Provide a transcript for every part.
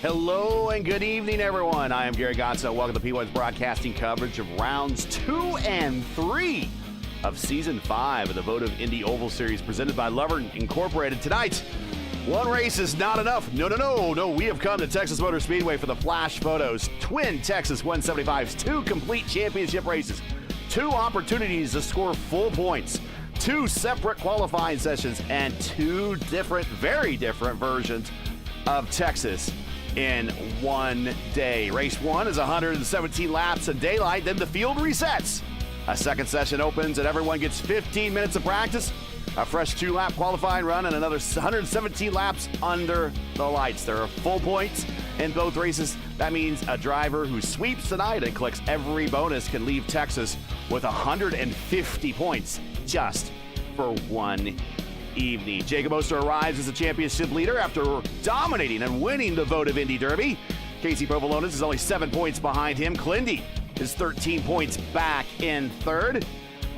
Hello and good evening, everyone. I am Gary Gonzo. Welcome to P1's broadcasting coverage of rounds 2 and 3 of Season 5 of the Votive Indy Oval Series presented by Lovern Incorporated. Tonight, one race is not enough. No. We have come to Texas Motor Speedway for the flash photos. Twin Texas 175s, 2 complete championship races, 2 opportunities to score full points, 2 separate qualifying sessions, and 2 different, very different versions of Texas in one day. Race 1 is 117 laps in daylight, then the field resets. A second session opens and everyone gets 15 minutes of practice, a fresh 2-lap qualifying run, and another 117 laps under the lights. There are full points in both races. That means a driver who sweeps tonight and collects every bonus can leave Texas with 150 points just for one evening. Jacob Oster arrives as the championship leader after dominating and winning the Votive Indy Derby. Casey Provolones is only 7 points behind him. Clindy is 13 points back in third.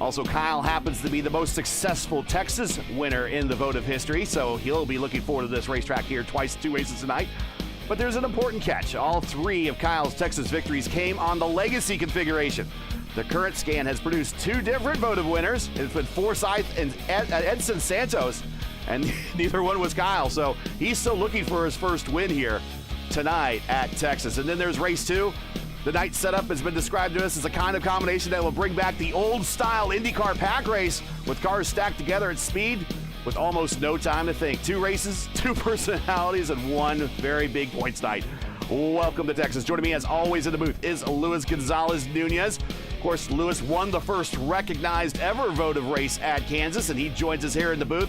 Also, Kyle happens to be the most successful Texas winner in the Votive history, so he'll be looking forward to this racetrack here twice, 2 races tonight. But there's an important catch. All 3 of Kyle's Texas victories came on the Legacy configuration. The current scan has produced 2 different Votive winners. It's been Forsyth and Edson Santos, and neither one was Kyle. So he's still looking for his first win here tonight at Texas. And then there's race 2. The night setup has been described to us as a kind of combination that will bring back the old-style INDYCAR pack race with cars stacked together at speed with almost no time to think. 2 races, 2 personalities, and 1 very big points night. Welcome to Texas. Joining me as always in the booth is Luis Gonzalez Nunez. Of course, Luis won the first recognized ever Votive race at Kansas, and he joins us here in the booth.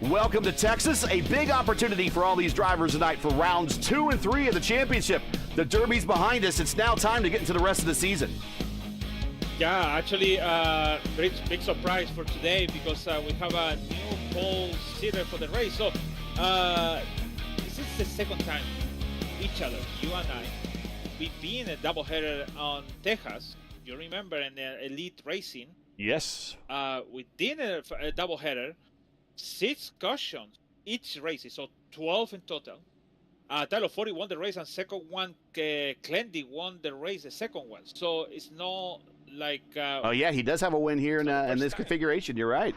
Welcome to Texas. A big opportunity for all these drivers tonight for rounds 2 and 3 of the championship. The Derby's behind us. It's now time to get into the rest of the season. Yeah, actually, big surprise for today because we have a new pole sitter for the race. So this is the second time each other, you and I, we've been a doubleheader on Texas. You remember in Elite Racing? Yes. We did a doubleheader, 6 cautions each race, so 12 in total. Tyler 40 won the race, and second one, Clendy won the race, the second one. So it's not like. Oh yeah, he does have a win here in this configuration. You're right.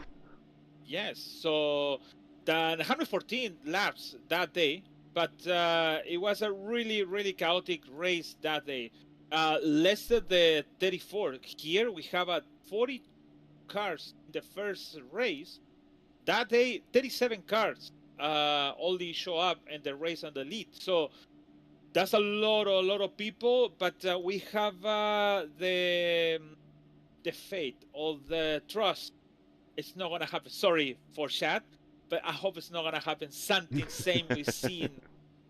Yes. So the 114 laps that day. But it was a really chaotic race that day. Less than the 34. Here we have 40 cars in the first race. That day, 37 cars only show up in the race on the lead. So that's a lot of people. But we have the faith or the trust. It's not gonna happen. Sorry for chat. But I hope it's not going to happen. Something same we've seen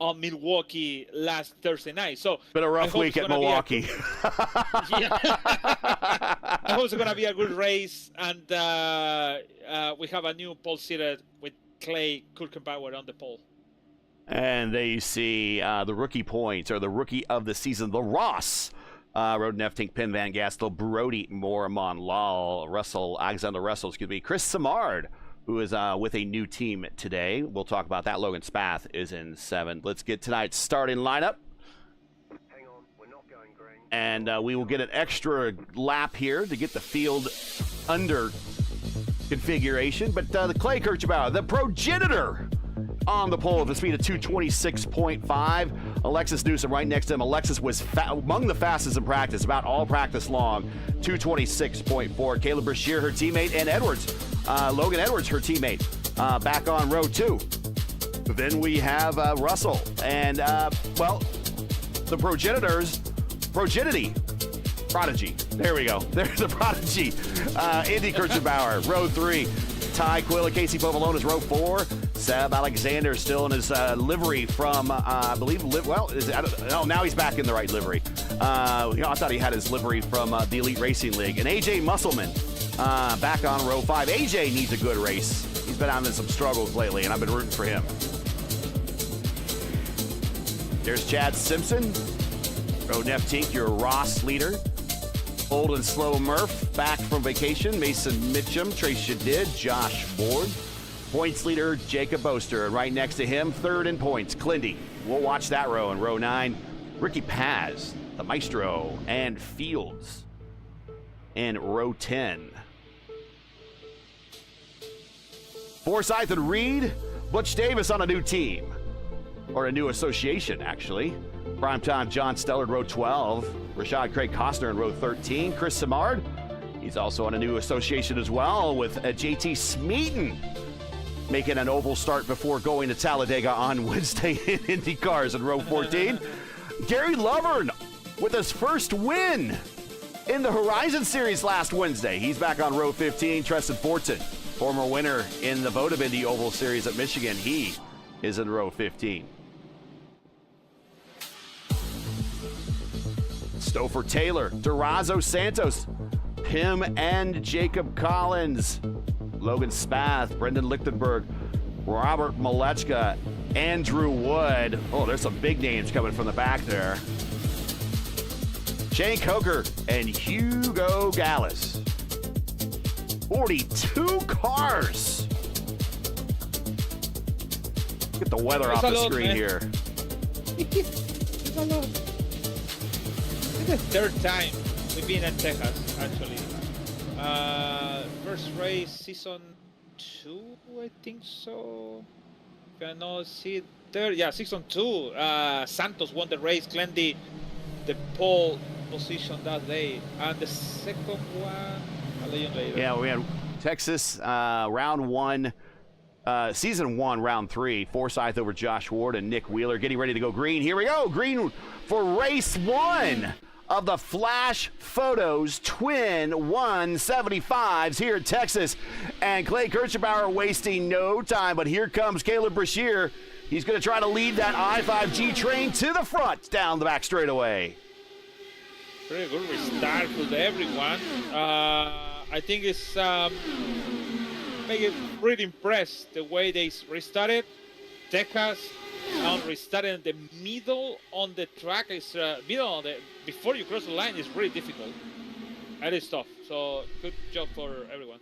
on Milwaukee last Thursday night. So been a rough week at Milwaukee. I hope it's going to be a good race. And we have a new pole sitter with Clay Kulkenbauer on the pole. And there you see the rookie points, or the rookie of the season, the Ross. Roden F-Tink, Penn Van Gastel, Brody Mormon, Alexander Russell, Chris Samard, who is with a new team today. We'll talk about that. Logan Spath is in 7th. Let's get tonight's starting lineup. Hang on, we're not going green. And we will get an extra lap here to get the field under configuration. But the Clay Kirchbauer, the progenitor, on the pole with a speed of 226.5. Alexis Newsom right next to him. Alexis was among the fastest in practice, about all practice long, 226.4. Caleb Brashear, her teammate, and Edwards, Logan Edwards, her teammate, back on row 2. Then we have Russell and, well, the prodigy. There we go. There's the prodigy. Andy Kirchbauer, row 3. Ty Quill and Casey Provolones, row 4. Seb Alexander still in his livery from, I believe, now he's back in the right livery. I thought he had his livery from the Elite Racing League. And AJ Musselman back on row 5. AJ needs a good race. He's been having some struggles lately, and I've been rooting for him. There's Chad Simpson. Roden F-Tink, your Ross leader. Old and Slow Murph back from vacation. Mason Mitchum, Trace Shadid, Josh Ford. Points leader, Jacob Oster. And right next to him, third in points, Clindy. We'll watch that row in row 9. Ricky Paz, the Maestro, and Fields in row 10. Forsyth and Reed, Butch Davis on a new team. Or a new association, actually. Primetime John Stellard, row 12. Rashad Craig Costner in row 13. Chris Simard, he's also on a new association as well with JT Smeaton making an oval start before going to Talladega on Wednesday in INDYCARs in row 14. Gary Lovern with his first win in the Horizon Series last Wednesday. He's back on row 15. Tristan Fortin, former winner in the Votive Indy Oval Series at Michigan, he is in row 15. Stouffer Taylor, Durazo Santos, Pim and Jacob Collins, Logan Spath, Brendan Lichtenberg, Robert Malechka, Andrew Wood. Oh, there's some big names coming from the back there. Shane Coker and Hugo Gallus. 42 cars. Get the weather off the screen here. It's a lot. It's the third time we've been in Texas, actually. First race, season 2, I think so. Can I see third? Yeah, season 2. Santos won the race, Clendy the pole position that day, and the second one, I'll let you later. Yeah, we had Texas round 1, season 1, round 3. Forsyth over Josh Ward and Nick Wheeler getting ready to go green. Here we go, green for race 1 of the Flash Photos Twin 175s here in Texas. And Clay Kirchenbauer wasting no time, but here comes Caleb Brashear. He's going to try to lead that I-5G train to the front down the back straightaway. Very good restart for everyone. I think it's making really impressed the way they restarted. Texas restarted in the middle on the track. Is middle on the before you cross the line is really difficult. That is tough. So good job for everyone.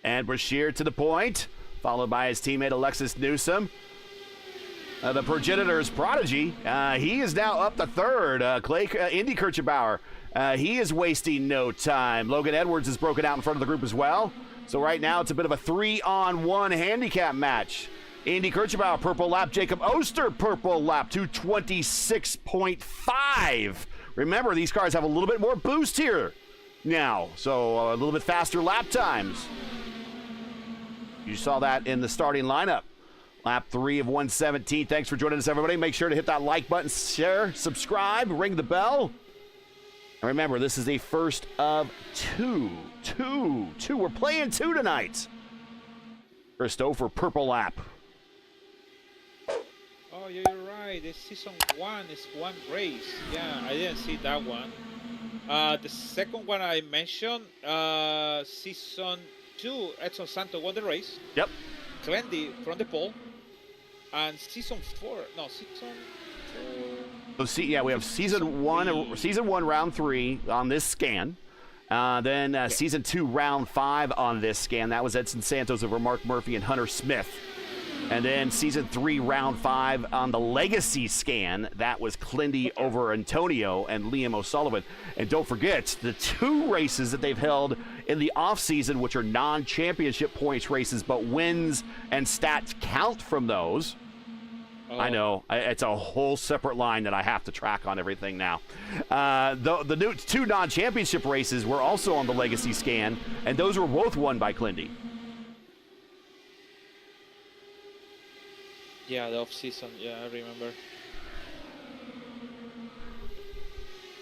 And Brashear to the point, followed by his teammate Alexis Newsom. The progenitor's prodigy, he is now up to third. Indy Kirchenbauer, he is wasting no time. Logan Edwards is broken out in front of the group as well. So right now it's a bit of a 3-on-1 handicap match. Indy Kirchenbauer, purple lap. Jacob Oster, purple lap, 226.5. Remember, these cars have a little bit more boost here now, so a little bit faster lap times. You saw that in the starting lineup. Lap 3 of 117. Thanks for joining us, everybody. Make sure to hit that like button, share, subscribe, ring the bell. And remember, this is a first of two. We're playing 2 tonight. Christopher, purple lap. Oh, you're right. This season 1 is one race. Yeah, I didn't see that one. The second one I mentioned, season 2, Edson Santos won the race. Yep. Clendy from the pole. And season 4, no, season 4. So we have season 1, round 3 on this scan. Then season 2, round 5 on this scan. That was Edson Santos over Mark Murphy and Hunter Smith. And then season 3, round 5 on the legacy scan. That was Clindy over Antonio and Liam O'Sullivan. And don't forget the 2 races that they've held in the offseason, which are non-championship points races, but wins and stats count from those. Oh. I know. It's a whole separate line that I have to track on everything now. The new 2 non-championship races were also on the legacy scan, and those were both won by Clindy. Yeah, the off-season. Yeah, I remember.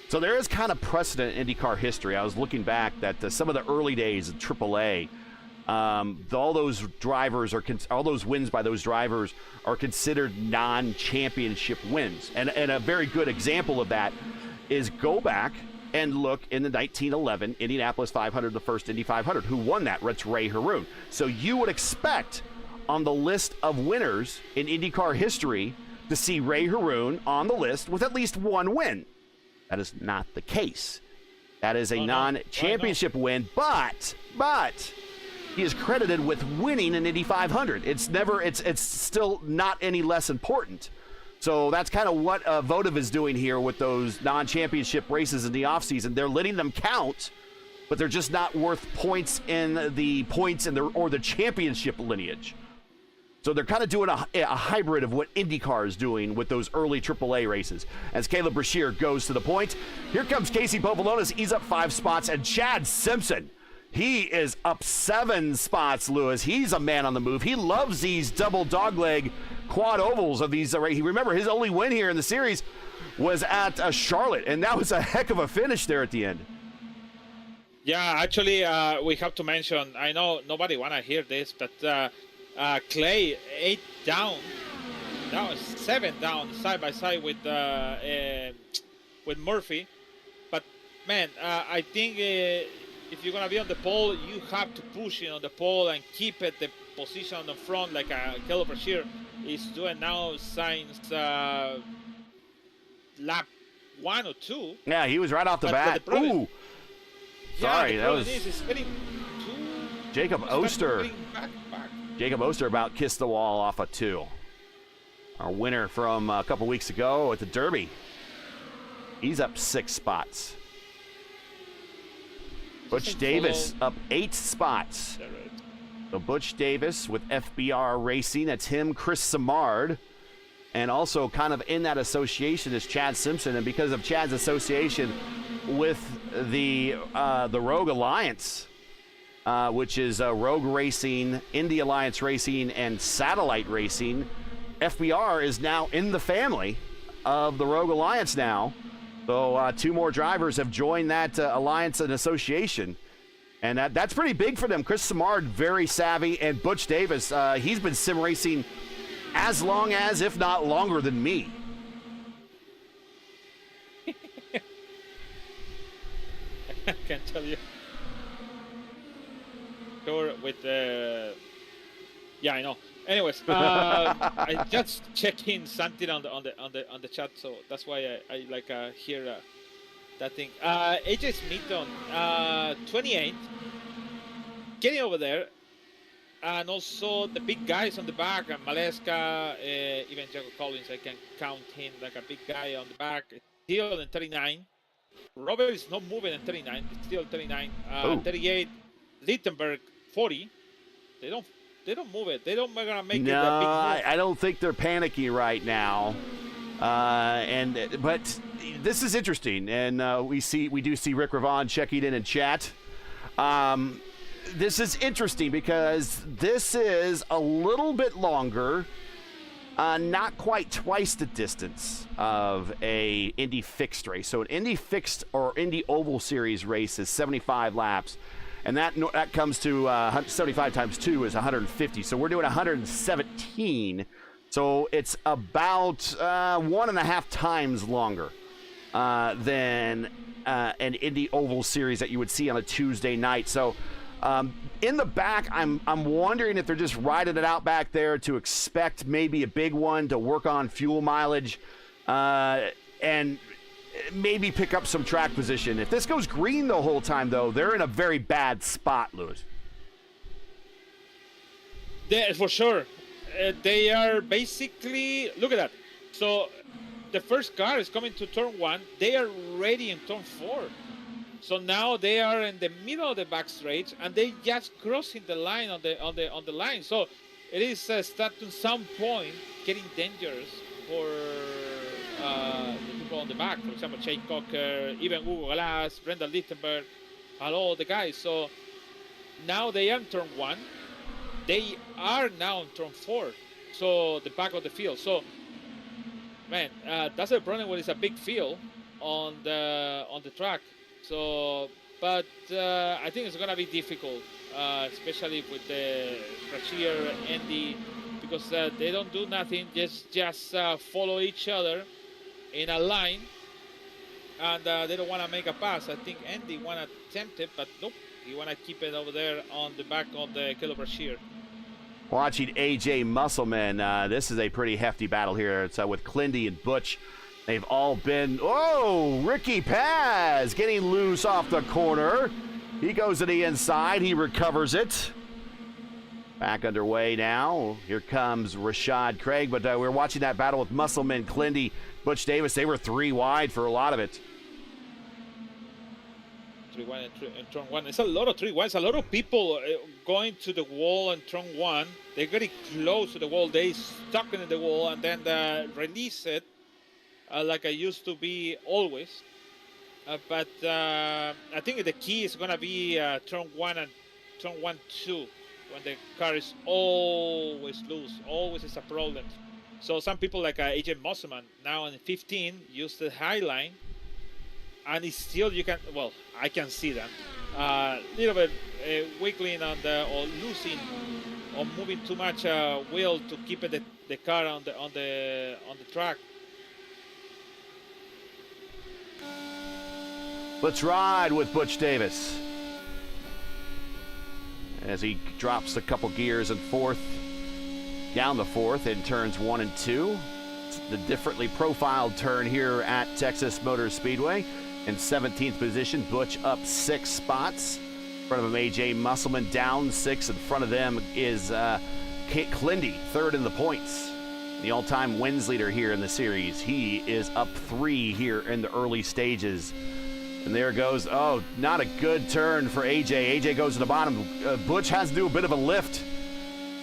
So there is kind of precedent in IndyCar history. I was looking back that some of the early days of AAA, all those wins by those drivers are considered non-championship wins. And a very good example of that is go back and look in the 1911 Indianapolis 500, the first Indy 500. Who won that? It's Ray Haroon. So you would expect on the list of winners in IndyCar history to see Ray Haroon on the list with at least 1 win. That is not the case. That is a non-championship win, but he is credited with winning an Indy 500. It's still not any less important. So that's kind of what Votive is doing here with those non-championship races in the offseason. They're letting them count, but they're just not worth points in the championship lineage. So they're kind of doing a hybrid of what INDYCAR is doing with those early AAA races. As Caleb Brashear goes to the point, here comes Casey Povolonis. He's up 5 spots, and Chad Simpson, he is up 7 spots, Lewis. He's a man on the move. He loves these double dogleg quad ovals of these. Remember, his only win here in the series was at Charlotte, and that was a heck of a finish there at the end. Yeah, actually, we have to mention, I know nobody want to hear this, but Clay 8 down, now 7 down side by side with Murphy. But man, I think if you're gonna be on the pole, you have to push it on the pole and keep it the position on the front, like Caleb Brashear is doing now since lap 1 or 2. Yeah, he was right off the bat. Ooh, sorry, yeah, that was Jacob Oster. Jacob Oster about kissed the wall off a 2. Our winner from a couple weeks ago at the Derby. He's up 6 spots. Butch Davis up 8 spots. So Butch Davis with FBR Racing. That's him, Chris Samard. And also kind of in that association is Chad Simpson. And because of Chad's association with the Rogue Alliance, which is Rogue Racing, Indy Alliance Racing, and Satellite Racing, FBR is now in the family of the Rogue Alliance now. So 2 more drivers have joined that alliance and association. And that's pretty big for them. Chris Samard, very savvy, and Butch Davis, he's been sim racing as long as, if not longer than me. I can't tell you. Sure, with yeah, I know. Anyways, I just checking something on the chat, so that's why I like hear that thing. AJ Smithon, 28, getting over there, and also the big guys on the back, Maleska, even Jacob Collins, I can count him like a big guy on the back. Still in 39. Robert is not moving in 39. It's still 39. 38. Littenberg 40. They don't move it. They don't gonna make it a big move. I don't think they're panicking right now. But this is interesting, and we do see Rick Ravon checking in chat. This is interesting because this is a little bit longer, not quite twice the distance of a Indy fixed race. So an Indy fixed or Indy Oval Series race is 75 laps. And that comes to 75 times 2 is 150. So we're doing 117. So it's about 1.5 times longer than an Indy Oval Series that you would see on a Tuesday night. So in the back, I'm wondering if they're just riding it out back there to expect maybe a big one to work on fuel mileage and maybe pick up some track position. If this goes green the whole time, though, they're in a very bad spot, Lewis. Yeah, for sure. They are basically, look at that. So the first car is coming to turn 1. They are ready in turn 4. So now they are in the middle of the back straight, and they just crossing the line on the line. So it is starting some point getting dangerous for the people on the back. For example, Shane Cocker, even Hugo Glass, Brendan Littenberg, and all the guys. So now they are in turn 1. They are now in turn 4. So the back of the field. So man, that's the problem when it's a big field on the track. So, but I think it's gonna be difficult, especially with the Brashear and Andy, because they don't do nothing, just follow each other in a line, and they don't want to make a pass. I think Andy want to attempt it, but nope, he want to keep it over there on the back of the Caleb Brashear. Watching AJ Musselman, this is a pretty hefty battle here. It's with Clindy and Butch. They've all been, Ricky Paz getting loose off the corner. He goes to the inside, he recovers it. Back underway now. Here comes Rashad Craig, but we're watching that battle with Musselman, Clindy, Butch Davis. They were 3 wide for a lot of it. 3 wide and turn 1. It's a lot of 3 wides. A lot of people going to the wall and turn 1. They're getting close to the wall. They stuck in the wall and then release it like I used to be always. But I think the key is going to be turn 1 and turn 1-2. When the car is always loose, always is a problem. So some people like AJ Musselman now in 15 use the high line, and it's still you can. Well, I can see that little bit wiggling on the or losing or moving too much wheel to keep the car on the track. Let's ride with Butch Davis as he drops a couple gears in down the fourth in turns 1 and 2. It's the differently profiled turn here at Texas Motor Speedway. In 17th position, Butch up 6 spots. In front of him, AJ Musselman down 6. In front of them is Clindy, 3rd in the points. The all-time wins leader here in the series. He is up 3 here in the early stages. And there goes, oh, not a good turn for AJ. AJ goes to the bottom. Butch has to do a bit of a lift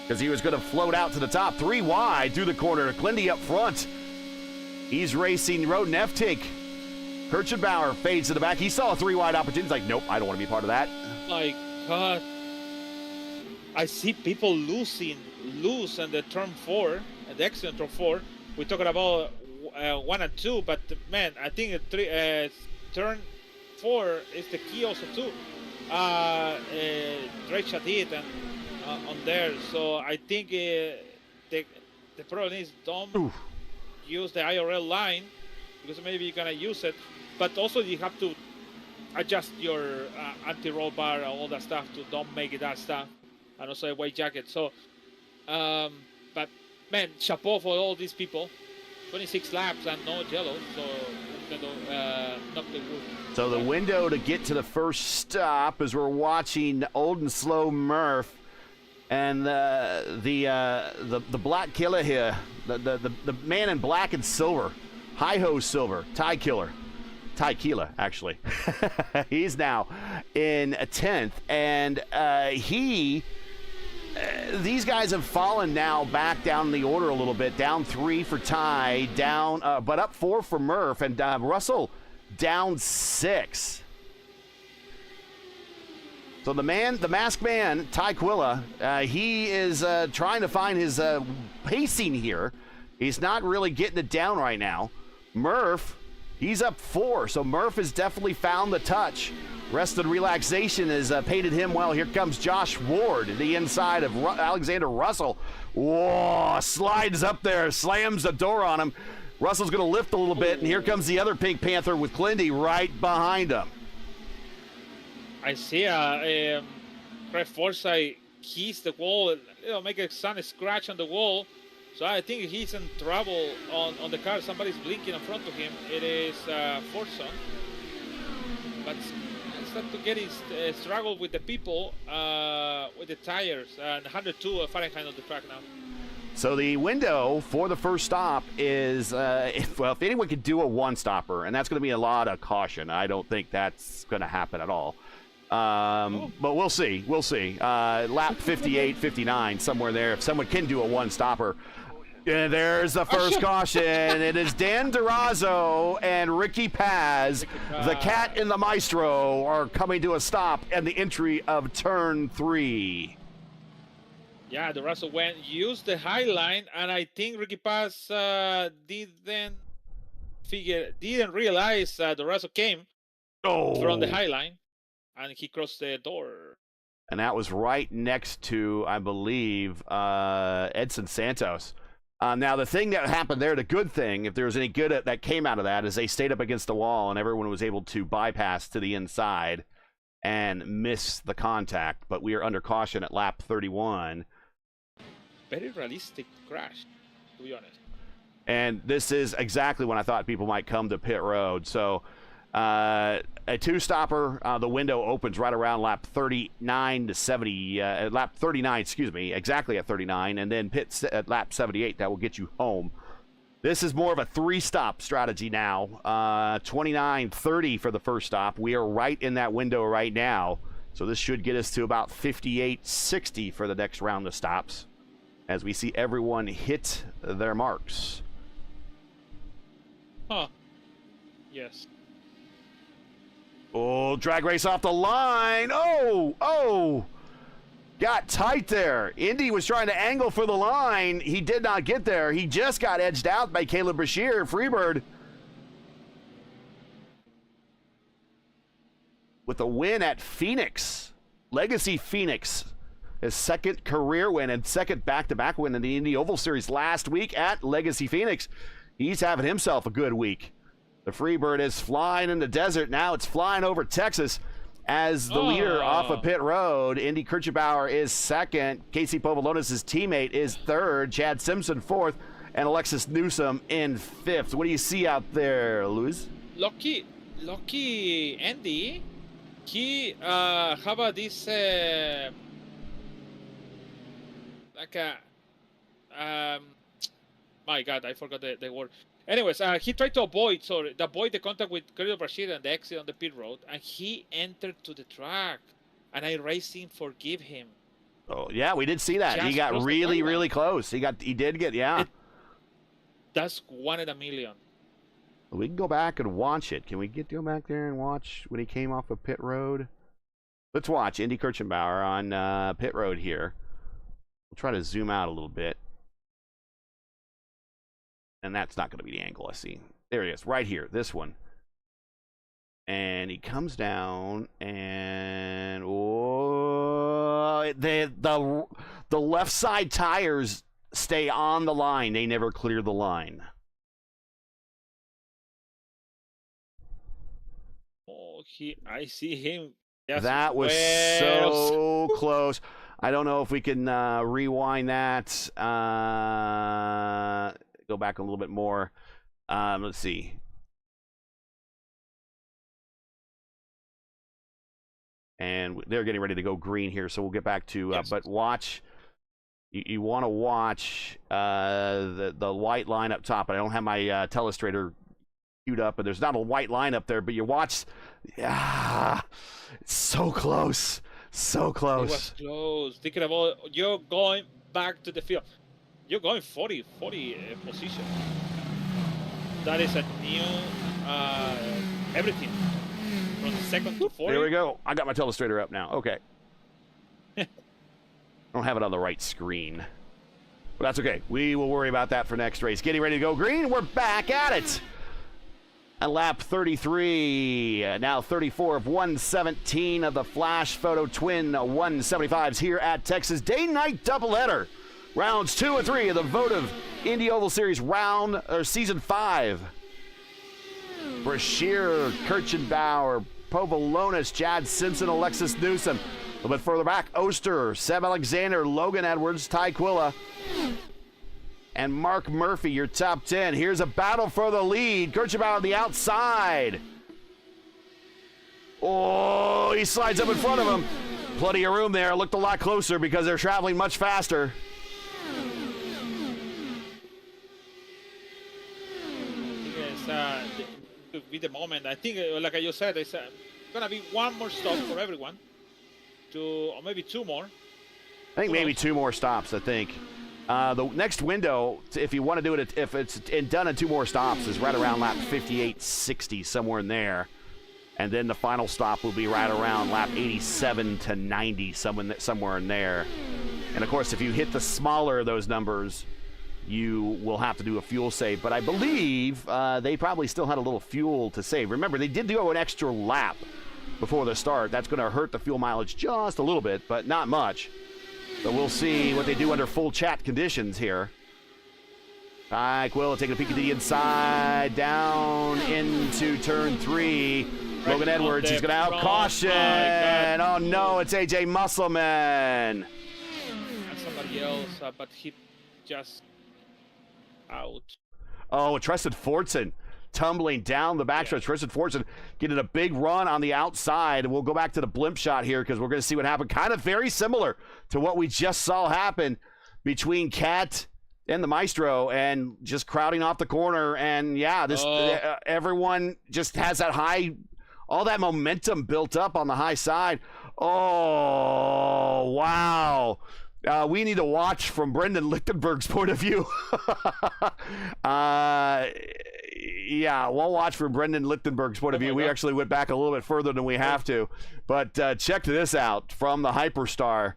because he was going to float out to the top. 3 wide through the corner. Clindy up front. He's racing Roden F-Take. Kirchenbauer fades to the back. He saw a 3 wide opportunity. He's like, nope, I don't want to be part of that. My God. I see people loose in the turn 4, the exit turn 4. We're talking about 1 and 2, but man, I think turn 4 is the key also too. Dre Chadid and on there, so I think the problem is don't use the IRL line because maybe you're gonna use it, but also you have to adjust your anti-roll bar and all that stuff to don't make it that stuff, and also a white jacket. So, but man, chapeau for all these people. 26 laps and no yellow, so knock the wood. So the window to get to the first stop as we're watching Old and Slow Murph and the black killer here, the man in black and silver, hi-ho silver, Ty Keeler, actually. He's now in 10th, and these guys have fallen now back down in the order a little bit. Down 3 for Ty, down, but up 4 for Murph, and Russell down 6. So the masked man, Ty Quilla, he is trying to find his pacing here. He's not really getting it down right now. Murph, he's up 4, so Murph has definitely found the touch. Rest and relaxation has painted him well. Here comes Josh Ward, the inside of Alexander Russell. Whoa, slides up there, slams the door on him. Russell's going to lift a little bit, and here comes the other Pink Panther with Clindy right behind him. I see Craig Forsyth keys the wall, make a sun scratch on the wall. So I think he's in trouble on the car. Somebody's blinking in front of him. It is Forsyth. But start to get his struggle with the people with the tires and 102 Fahrenheit on the track now. So the window for the first stop is, if anyone could do a one-stopper, and that's going to be a lot of caution. I don't think that's going to happen at all. But we'll see. We'll see. Lap 58, 59, somewhere there. If someone can do a one-stopper. And there's the first caution. It is Dan Durazo and Ricky Paz. The Cat and the Maestro are coming to a stop at the entry of turn 3. Yeah, Durazo used the high line, and I think Ricky Paz didn't realize Durazo came from the high line, and he crossed the door. And that was right next to, I believe, Edson Santos. Now, the thing that happened there, the good thing, if there was any good that came out of that, is they stayed up against the wall and everyone was able to bypass to the inside and miss the contact. But we are under caution at lap 31. Very realistic crash, to be honest. And this is exactly when I thought people might come to pit road. So A two-stopper, the window opens right around lap 39 to 70, lap 39, excuse me, exactly at 39, and then pits at lap 78. That will get you home. This is more of a three-stop strategy now. 29:30 for the first stop. We are right in that window right now, so this should get us to about 58:60 for the next round of stops, as we see everyone hit their marks. Huh. Yes. Oh, drag race off the line. Oh, got tight there. Indy was trying to angle for the line. He did not get there. He just got edged out by Caleb Brashear, Freebird. With a win at Phoenix. Legacy Phoenix. His second career win and second back-to-back win in the Indy Oval Series last week at Legacy Phoenix. He's having himself a good week. The Freebird is flying in the desert. Now it's flying over Texas as the leader off of pit road. Indy Kirchenbauer is second. Casey Povolonis' teammate is third. Chad Simpson fourth. And Alexis Newsom in fifth. What do you see out there, Luis? Lucky Andy. He have this like a my God, I forgot the word. Anyways, he tried to avoid the contact with Caleb Brashear and the exit on the pit road, and he entered to the track, and iRacing forgive him. Oh yeah, we did see that. Just he got really close. He did get That's 1 in a million. We can go back and watch it. Can we go back there and watch when he came off of pit road? Let's watch Indy Kirchenbauer on pit road here. We'll try to zoom out a little bit. And that's not going to be the angle I see. There he is, right here, this one. And he comes down, and the left side tires stay on the line. They never clear the line. Oh, I see him. Yes, that was so close. I don't know if we can rewind that. Go back a little bit more. Let's see. And they're getting ready to go green here, so we'll get back to. But watch. You want to watch the white line up top. I don't have my telestrator queued up, and there's not a white line up there. But you watch. Yeah, it's so close, so close. It was close. Thinking about you're going back to the field. You're going 40 position. That is a new everything from second to 40. There we go. I got my telestrator up now. Okay. I don't have it on the right screen. But that's okay. We will worry about that for next race. Getting ready to go green. We're back at it. And lap 33, now 34 of 117 of the Flash Photo Twin 175s here at Texas. Day-night doubleheader. Rounds 2 and 3 of the Votive Indy Oval Series Season 5. Brashear, Kirchenbauer, Povolonis, Chad Simpson, Alexis Newsom. A little bit further back, Oster, Seb Alexander, Logan Edwards, Ty Quilla, and Mark Murphy, your top 10. Here's a battle for the lead. Kirchenbauer on the outside. Oh, he slides up in front of him. Plenty of room there. Looked a lot closer because they're traveling much faster. To be the moment. I think, like I just said, it's gonna be one more stop for everyone, or maybe two more. I think maybe two more stops. I think the next window, if you want to do it, if it's done in two more stops, is right around lap 58-60, somewhere in there, and then the final stop will be right around lap 87 to 90, somewhere in there. And of course, if you hit the smaller of those numbers, you will have to do a fuel save. But I believe they probably still had a little fuel to save. Remember, they did do an extra lap before the start. That's going to hurt the fuel mileage just a little bit, but not much. So we'll see what they do under full chat conditions here. Ty Quilla taking a peek at the inside, down into turn 3. Logan Edwards, he's going to out-caution. Oh, no, it's AJ Musselman. And somebody else, but he just out. Oh, Tristan Fortson tumbling down the backstretch. Tristan Fortson getting a big run on the outside. And we'll go back to the blimp shot here because we're going to see what happened. Kind of very similar to what we just saw happen between Cat and the Maestro, and just crowding off the corner. And yeah, this everyone just has that high, all that momentum built up on the high side. Oh, wow. We need to watch from Brendan Lichtenberg's point of view. Yeah, we'll watch from Brendan Lichtenberg's point of view. We actually went back a little bit further than we have to. But check this out from the Hyperstar.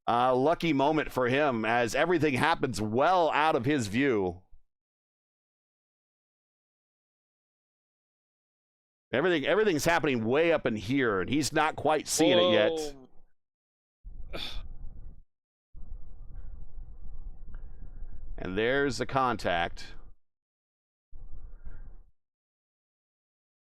Lucky moment for him as everything happens well out of his view. Everything's happening way up in here, and he's not quite seeing it yet. And there's the contact.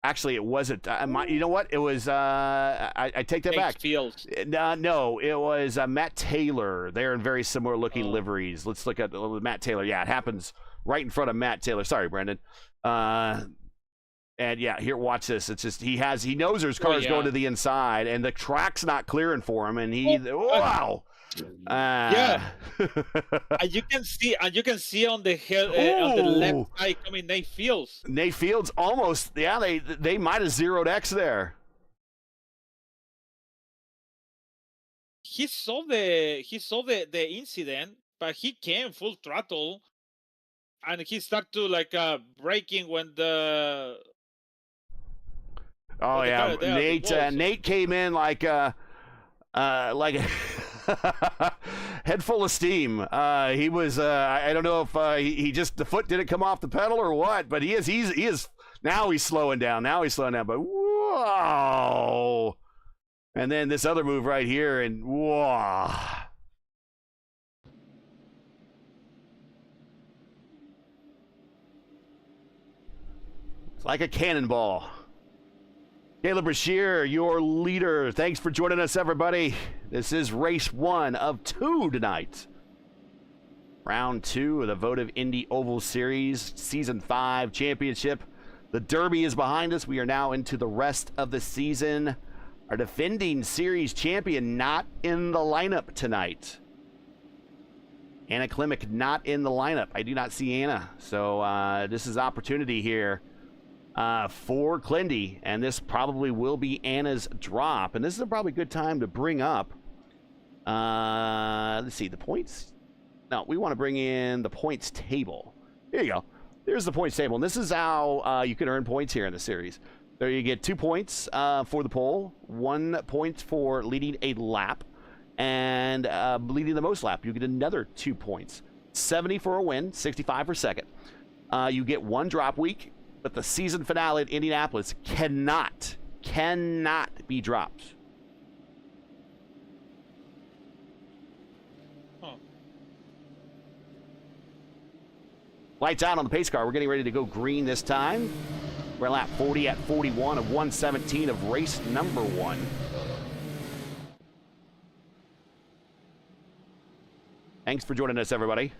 Actually, it wasn't. You know what? It was. I take that back. Fields. No, it was Matt Taylor. They're in very similar looking liveries. Let's look at Matt Taylor. Yeah, it happens right in front of Matt Taylor. Sorry, Brandon. And yeah, here, watch this. It's just he knows there's cars going to the inside, and the track's not clearing for him, and wow. Yeah, and you can see on the hill, on the left side coming Nate Fields. Nate Fields almost, yeah, they might have zeroed X there. He saw the incident, but he came full throttle, and he started to braking when the. Oh yeah, Nate came in like a head full of steam. He was I don't know if he just, the foot didn't come off the pedal or what, but he is now he's slowing down. But whoa. And then this other move right here, and whoa. It's like a cannonball. Caleb Brashear, your leader. Thanks for joining us, everybody. This is race 1 of 2 tonight. Round 2 of the Votive Indy Oval Series, Season 5 Championship. The Derby is behind us. We are now into the rest of the season. Our defending series champion not in the lineup tonight. Anna Klimek not in the lineup. I do not see Anna. So this is opportunity here for Clindy, and this probably will be Anna's drop. And this is probably a good time to bring up, let's see, the points. No, we want to bring in the points table. Here you go. There's the points table. And this is how you can earn points here in the series. There you get 2 points for the pole, 1 point for leading a lap, and leading the most lap. You get another 2 points. 70 for a win, 65 for second. You get 1 drop week, but the season finale at Indianapolis cannot be dropped. Lights out on the pace car. We're getting ready to go green this time. We're at lap 40 at 41 of 117 of race number 1. Thanks for joining us, everybody.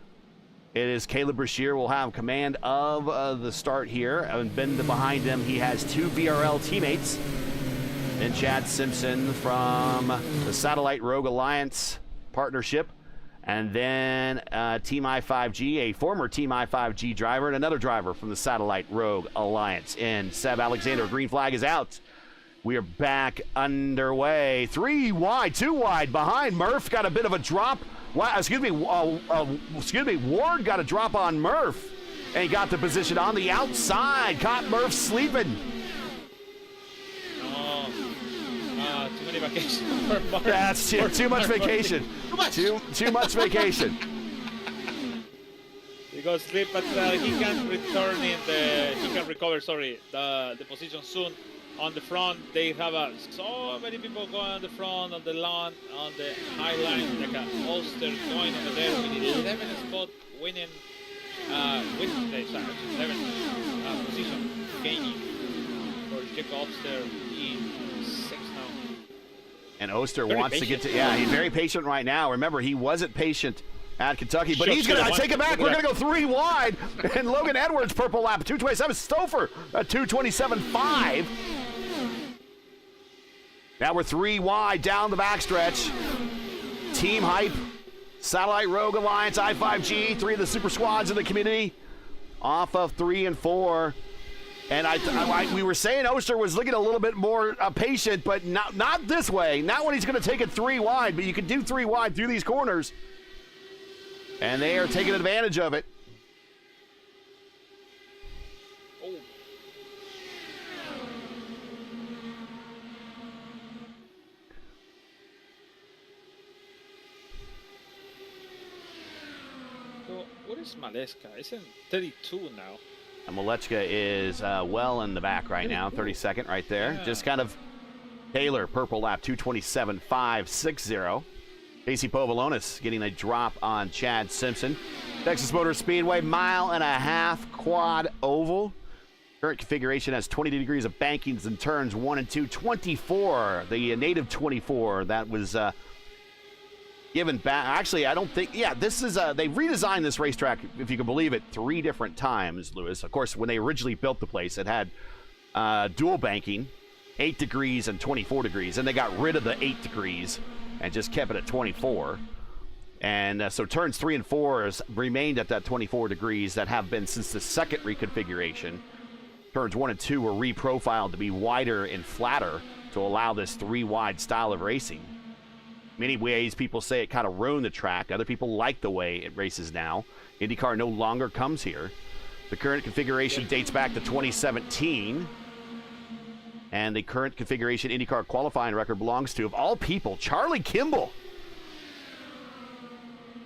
It is Caleb Brashear will have command of the start here. And Ben behind him, he has 2 VRL teammates. And Chad Simpson from the Satellite Rogue Alliance partnership. And then Team I5G, a former Team I5G driver, and another driver from the Satellite Rogue Alliance. And Seb Alexander, green flag is out. We are back underway. 3 wide, 2 wide behind. Murph got a bit of a drop. Excuse me, Ward got a drop on Murph. And he got the position on the outside. Caught Murph sleeping. Too many vacations. That's too much vacation. Too much vacation. He got sleep, but he can return in he can recover. Sorry, the position soon. On the front, they have so many people going on the front, on the lawn, on the high line, like a Ulster going over there with 11th spot, winning today, 11th position, gaining for Jack Ulster in 6th now. And Oster wants to get to, he's very patient right now. Remember, he wasn't patient at Kentucky. But Sure, he's going to take it back. Look We're at going to go 3 wide. And Logan Edwards, purple lap, 227. Stouffer at 227.5. Now we're 3 wide down the backstretch. Team Hype, Satellite Rogue Alliance, I5G, 3 of the super squads in the community, off of 3 and 4. And we were saying Oster was looking a little bit more patient, but not this way. Not when he's going to take it 3 wide, but you can do 3 wide through these corners. And they are taking advantage of it. Oh. So, what is Maleska? It's in 32 now. And Malechka is well in the back right now, 32nd right there. Yeah. Just kind of Taylor, purple lap, 227.560. Casey Povolonis getting a drop on Chad Simpson. Texas Motor Speedway, 1.5 mile quad oval. Current configuration has 20 degrees of bankings and turns 1 and 2, 24. The native 24 that was given back. Actually, I don't think, yeah, this is, they redesigned this racetrack, if you can believe it, 3 different times, Lewis. Of course, when they originally built the place, it had dual banking, 8 degrees and 24 degrees, and they got rid of the 8 degrees and just kept it at 24. And so turns 3 and 4 has remained at that 24 degrees that have been since the second reconfiguration. Turns 1 and 2 were reprofiled to be wider and flatter to allow this 3 wide style of racing. Many ways people say it kind of ruined the track. Other people like the way it races now. IndyCar no longer comes here. The current configuration dates back to 2017. And the current configuration IndyCar qualifying record belongs to, of all people, Charlie Kimball.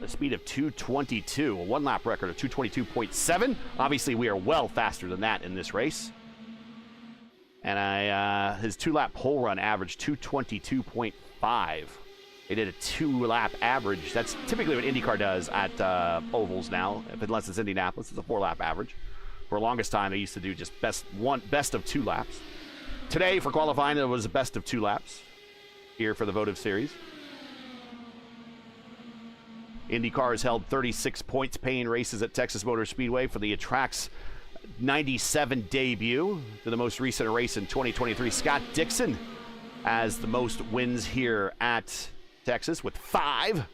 A speed of 222, a 1-lap record of 222.7. Obviously, we are well faster than that in this race. And his 2-lap pole run averaged 222.5. They did a 2-lap average. That's typically what IndyCar does at ovals now, unless it's Indianapolis. It's a 4-lap average. For the longest time, they used to do just best of 2 laps. Today, for qualifying, it was a best of 2 laps here for the Votive Series. IndyCar has held 36 points-paying races at Texas Motor Speedway for the track's 97 debut to the most recent race in 2023. Scott Dixon has the most wins here at Texas with 5.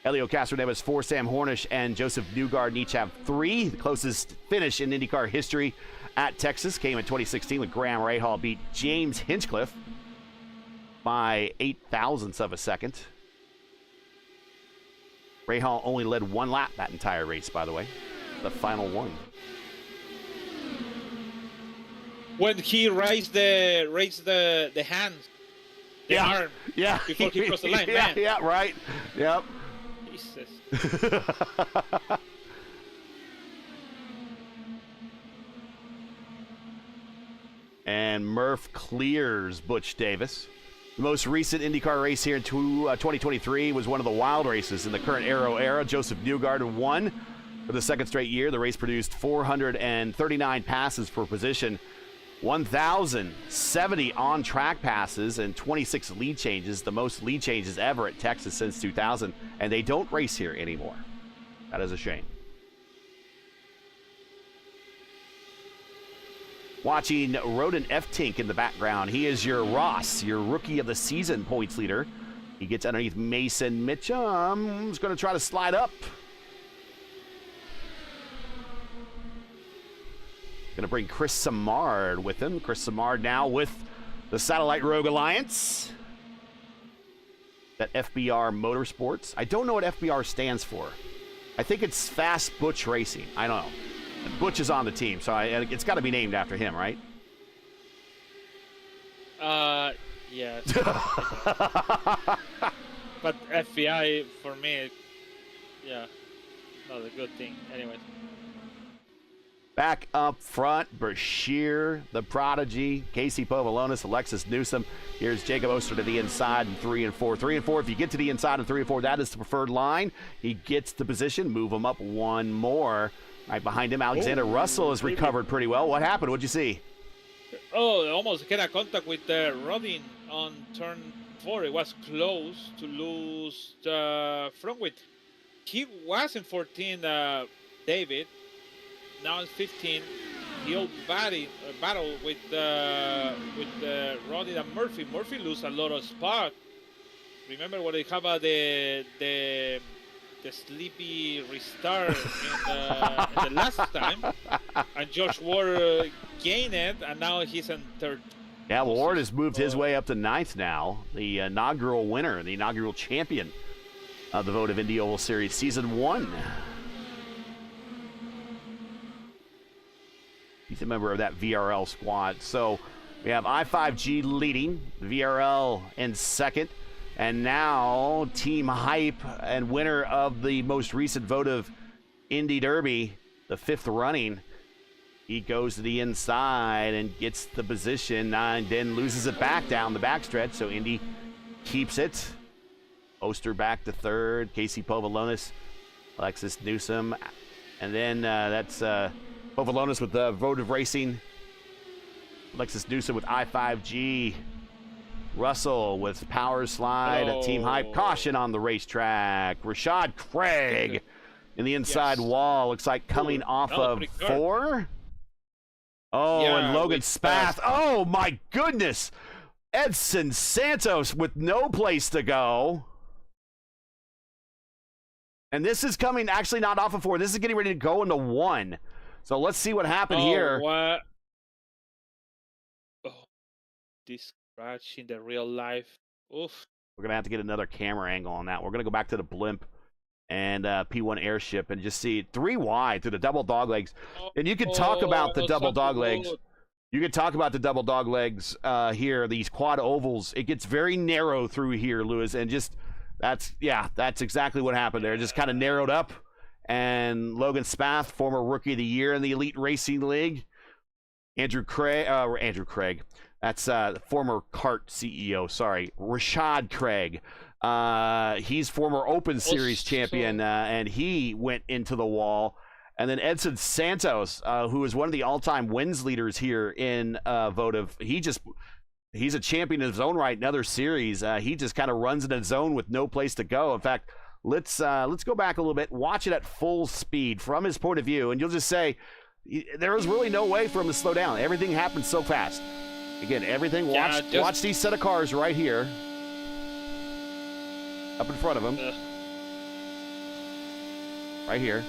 Helio Castroneves 4, Sam Hornish and Joseph Newgarden each have 3. The closest finish in IndyCar history at Texas came in 2016 when Graham Rahal beat James Hinchcliffe by 0.08 of a second. Rahal only led 1 lap that entire race, by the way. The final one. When he raised the hands, the arm, before he crossed the line, man. Yeah, right. Yep. Jesus. And Murph clears Butch Davis. The most recent IndyCar race here in 2023 was one of the wild races in the current Aero era. Joseph Newgarden won for the 2nd straight year. The race produced 439 passes per position, 1,070 on-track passes, and 26 lead changes, the most lead changes ever at Texas since 2000. And they don't race here anymore. That is a shame. Watching Roden Eftink in the background. He is your Ross, your Rookie of the Season points leader. He gets underneath Mason Mitchum. He's going to try to slide up. Going to bring Chris Samard with him. Chris Samard now with the Satellite Rogue Alliance. That FBR Motorsports. I don't know what FBR stands for. I think it's Fast Butch Racing. I don't know. Butch is on the team, so it's got to be named after him, right? Yeah. But FBI, for me, yeah, not a good thing. Anyways. Back up front, Bashir, the Prodigy, Casey Povolonis, Alexis Newsom. Here's Jacob Oster to the inside in 3 and 4. 3 and 4, if you get to the inside in 3 and 4, that is the preferred line. He gets the position, move him up 1 more. Right behind him, Alexander Russell has recovered pretty well. What happened? What'd you see? Oh, almost get a contact with Rodin on turn 4. It was close to lose the front wheel. he was in 14, David. Now in 15. The old battle with Roddy and Murphy. Murphy lose a lot of spark. Remember what they have the sleepy restart in the last time, and Josh Ward gained it, and now he's in third. Yeah, well, Ward has moved his way up to ninth now. The inaugural winner, the inaugural champion of the Votive Indy Oval Series Season 1. He's a member of that VRL squad. So we have I5G leading, VRL in second, and now Team Hype and winner of the most recent Votive Indy Derby, the 5th running. He goes to the inside and gets the position and then loses it back down the backstretch. So Indy keeps it. Oster back to third. Casey Povolonis, Alexis Newsom. And then that's Povolonis with Votive Racing. Alexis Newsom with I5G. Russell with Power Slide. Team Hype. Caution on the racetrack. Rashad Craig in the inside wall. Looks like coming off of 4. Oh, yeah, and Logan Spath. Oh, my goodness. Edson Santos with no place to go. And this is coming actually not off of 4. This is getting ready to go into 1. So let's see what happened here. What? Oh, this crash in the real life. Oof. We're going to have to get another camera angle on that. We're going to go back to the blimp and P1 airship and just see 3 wide through the double dog legs. And you can talk about the double dog legs. You can talk about the double dog legs here, these quad ovals. It gets very narrow through here, Lewis, and just that's exactly what happened there. Just kind of narrowed up. And Logan Spath, former Rookie of the Year in the Elite Racing League. Andrew Craig. That's former CART CEO, sorry. Rashad Craig. He's former Open Series champion, and he went into the wall. And then Edson Santos, who is one of the all-time wins leaders here in Votive. He's a champion in his own right in other series. He just kind of runs in a zone with no place to go. In fact, let's go back a little bit, watch it at full speed from his point of view, and you'll just say there was really no way for him to slow down. Everything happened so fast. Again, everything. Watch these set of cars right here, up in front of him, right here.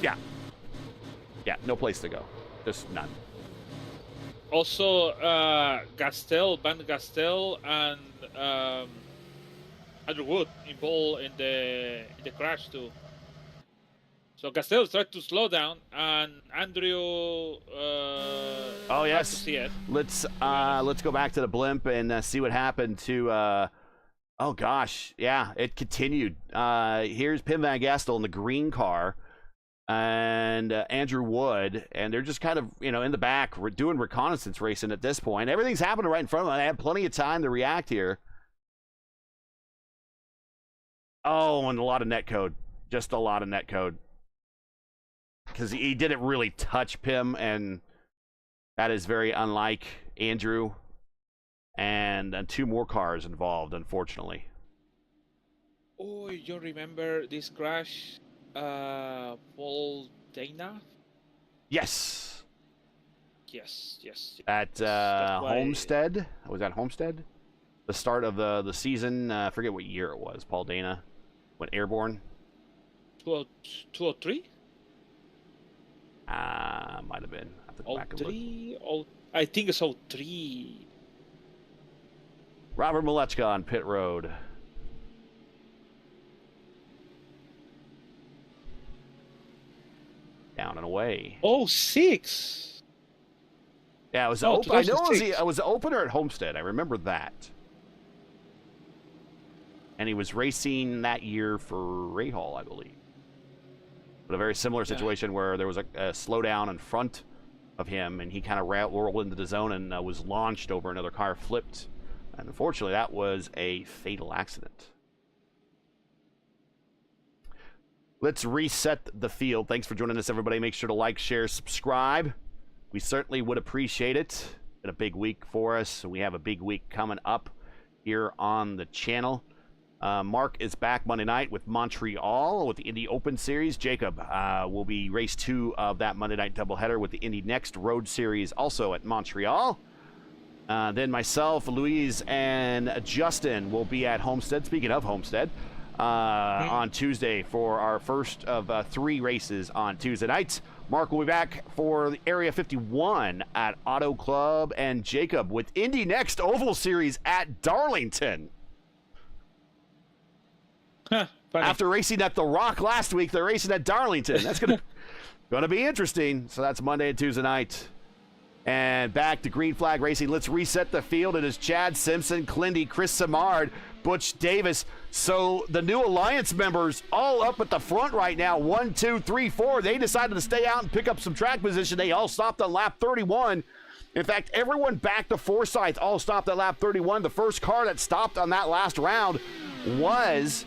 Yeah, no place to go. Just none. Also, Van Gastel, and Andrew Wood involved in the crash too. So Gastel tried to slow down, and Andrew. Oh yes. To see it. Let's go back to the blimp and see what happened to. Oh gosh, yeah, it continued. Here's Pim Van Gastel in the green car. And Andrew Wood, and they're just kind of, in the back, doing reconnaissance racing at this point. Everything's happening right in front of them. They had plenty of time to react here. Oh, and a lot of netcode. Just a lot of netcode. Because he didn't really touch Pim, and that is very unlike Andrew. And 2 more cars involved, unfortunately. Oh, you remember this crash? Paul Dana? Yes. Yes. At Homestead? Was that Homestead? The start of the season. I forget what year it was. Paul Dana went airborne. 203? Might have been. I have to go back and look. I think it's 03. Robert Malechka on pit road. Down and away. 06. Yeah, it was open. I know it was the opener at Homestead. I remember that. And he was racing that year for Rahal, I believe. But a very similar situation where there was a slowdown in front of him, and he kind of rolled into the zone and was launched over another car, flipped. And unfortunately, that was a fatal accident. Let's reset the field. Thanks for joining us, everybody. Make sure to like, share, subscribe. We certainly would appreciate it. It's been a big week for us. We have a big week coming up here on the channel. Mark is back Monday night with Montreal with the Indy Open Series. Jacob will be race 2 of that Monday night doubleheader with the Indy Next Road Series also at Montreal. Then myself, Louise, and Justin will be at Homestead. Speaking of Homestead, on Tuesday for our first of 3 races on Tuesday nights. Mark will be back for the Area 51 at Auto Club, and Jacob with Indy Next Oval Series at Darlington. After racing at The Rock last week, they're racing at Darlington. That's gonna be interesting. So that's Monday and Tuesday night. And back to Green Flag Racing. Let's reset the field. It is Chad Simpson, Clindy, Chris Samard, Butch Davis. So the new Alliance members all up at the front right now. 1, 2, 3, 4. They decided to stay out and pick up some track position. They all stopped on lap 31. In fact, everyone back to Forsyth all stopped at lap 31. The first car that stopped on that last round was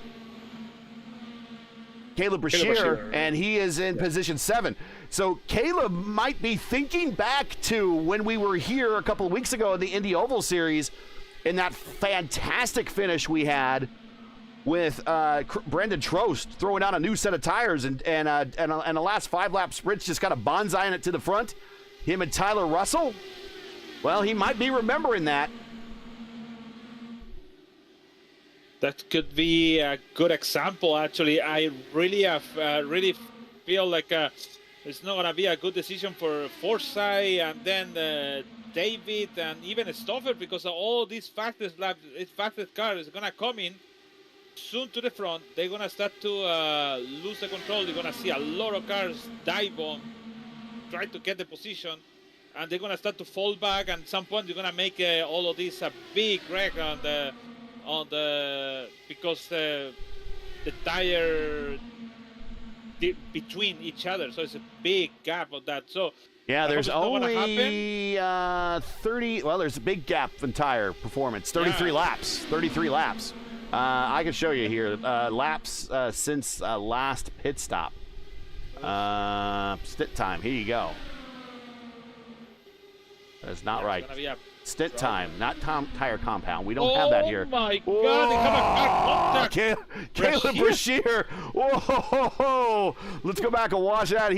Caleb Brashear, and he is in position 7. So Caleb might be thinking back to when we were here a couple of weeks ago in the Indy Oval Series in that fantastic finish we had with Brendan Trost throwing out a new set of tires and the last 5-lap sprint just kind of bonsaiing it to the front. Him and Tyler Russell. Well, he might be remembering that. That could be a good example. Actually, I really really feel like it's not gonna be a good decision for Forsyth and then David and even Stoffer, because all these fastest cars is gonna come in soon to the front. They're gonna start to lose the control. They're gonna see a lot of cars dive on, try to get the position, and they're gonna start to fall back. And at some point, you're gonna make all of this a big wreck on the because the tire between each other, so it's a big gap of that. So yeah, there's only 30. Well, there's a big gap in tire performance. 33 laps. 33 laps. I can show you here laps since last pit stop. Stint time. Here you go. That's not right. Stint time, not tire compound. We don't have that here. Oh my God! They have a car contact. Caleb Brashear. Whoa! Let's go back and watch that.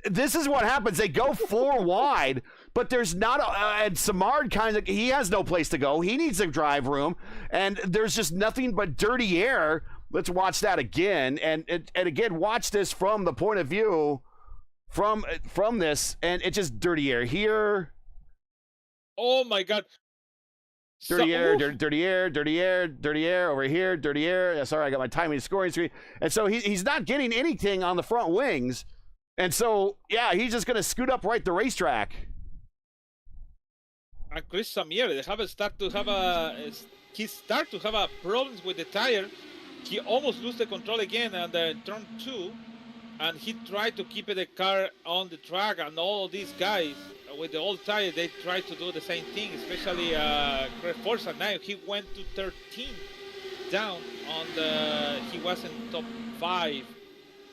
This is what happens. They go 4 wide, but there's not. And Samard he has no place to go. He needs a drive room, and there's just nothing but dirty air. Let's watch that again, and again, watch this from the point of view from this, and it's just dirty air here. Oh my God. Dirty air, dirty air, dirty air, dirty air, over here, dirty air. Sorry, I got my timing scoring screen. And so he's not getting anything on the front wings. And so, yeah, he's just going to scoot up right the racetrack. And Chris Samir, they start to have problems with the tire. He almost lost the control again on the turn 2. And he tried to keep the car on the track, and all of these guys with the old tire, they tried to do the same thing, especially Craig Forsyth. Now he went to 13 down on he was in top 5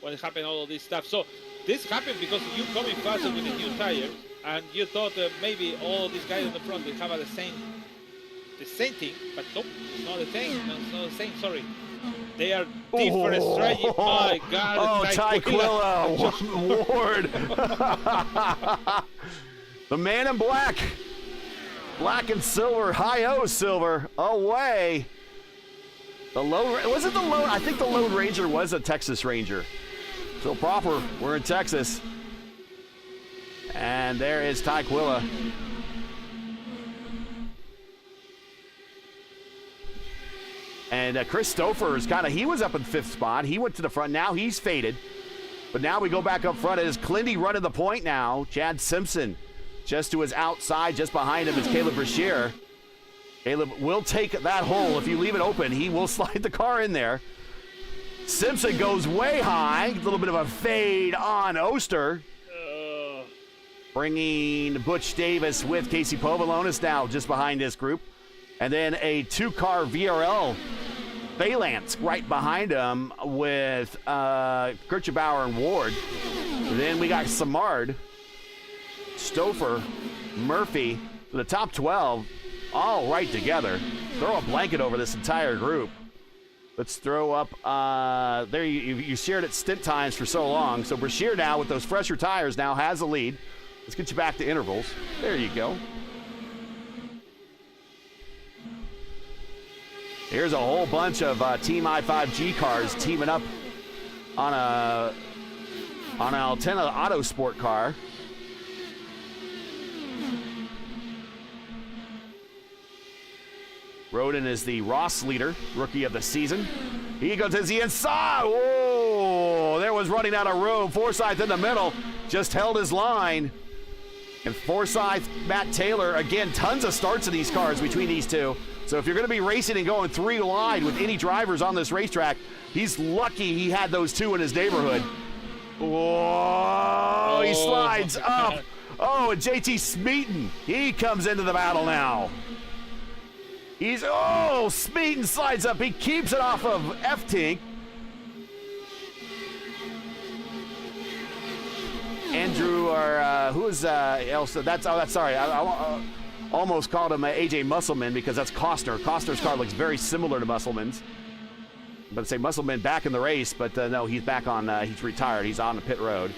when it happened, all of this stuff. So this happened because you coming faster with the new tires, and you thought maybe all these guys in the front will have the same thing, but nope, it's not the same. No, it's not the same. Sorry. They are different strategy. My God. Oh, Tyquilla Ward. The man in black. Black and silver. Hi-oh, silver. Away. Was it the Lone? I think the Lone Ranger was a Texas Ranger. So proper. We're in Texas. And there is Tyquilla. And Chris Stoffer is he was up in 5th spot. He went to the front. Now he's faded. But now we go back up front. It is Clindy running the point now. Chad Simpson just to his outside. Just behind him is Caleb Brashear. Caleb will take that hole. If you leave it open, he will slide the car in there. Simpson goes way high. A little bit of a fade on Oster. Bringing Butch Davis with Casey Povalonis now just behind this group. And then a 2-car VRL Phalanx right behind him with Kirchenbauer and Ward. Then we got Samard, Stoffer, Murphy, the top 12, all right together. throw a blanket over this entire group. Let's throw up, there you shared at stint times for so long. So Brashear now with those fresher tires now has a lead. Let's get you back to intervals. There you go. Here's a whole bunch of Team I5G cars teaming up on an Altenna Auto Sport car. Roden is the Ross leader, rookie of the season. He goes to the inside. Whoa, there was running out of room. Forsyth in the middle, just held his line. And Forsyth, Matt Taylor, again, tons of starts in these cars between these two. So if you're going to be racing and going 3 wide with any drivers on this racetrack, he's lucky he had those 2 in his neighborhood. Whoa, he slides up. Oh, and JT Smeaton, he comes into the battle now. Smeaton slides up. He keeps it off of F-Tink. Andrew, or who is else? That's sorry. I almost called him AJ Musselman because that's Costner. Costner's car looks very similar to Musselman's. But say Musselman back in the race, but no, he's back on. He's retired. He's on the pit road.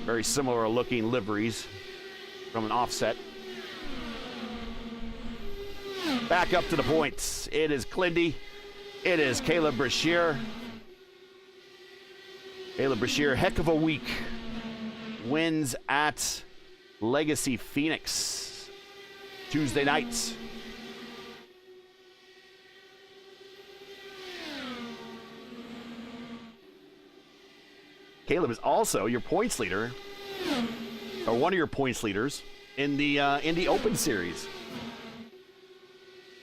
Very similar looking liveries from an offset. Back up to the points. It is Clindy. It is Caleb Brashear. Caleb Brashear, heck of a week. Wins at Legacy Phoenix Tuesday nights. Caleb is also your points leader, or one of your points leaders in the Indy Open Series.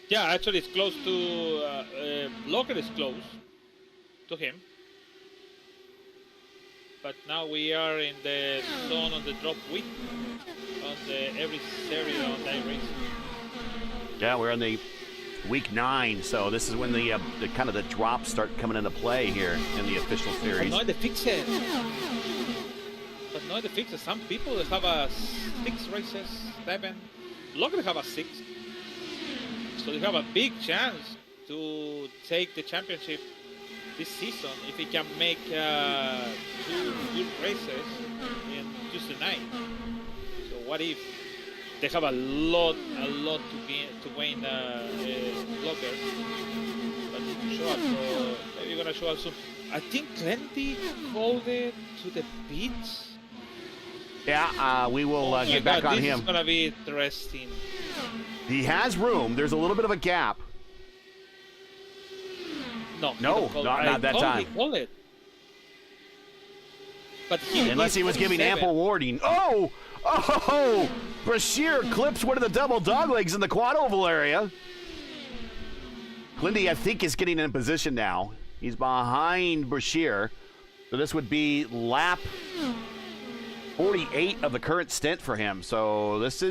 Yeah, actually, it's close to Locker is close to him, but now we are in the zone on the drop week on the every series on iRacing. Yeah, we're in the week 9, so this is when the kind of the drops start coming into play here in the official series. But not the fixes. But not the fixes. Some people have a 6 races, 7. Locker have a 6. So they have a big chance to take the championship this season if he can make 2 good races in Tuesday night. So what if they have a lot to win Locker? But show up, so maybe gonna show up soon. I think Clenty called it to the pits. Yeah, we will get back on him. This is gonna be interesting. He has room. There's a little bit of a gap. No, not that time. He called it. But unless he was giving ample warning. Oh! Brashear clips one of the double doglegs in the quad oval area. Clindy, I think, is getting in position now. He's behind Brashear. So this would be lap 48 of the current stint for him. So this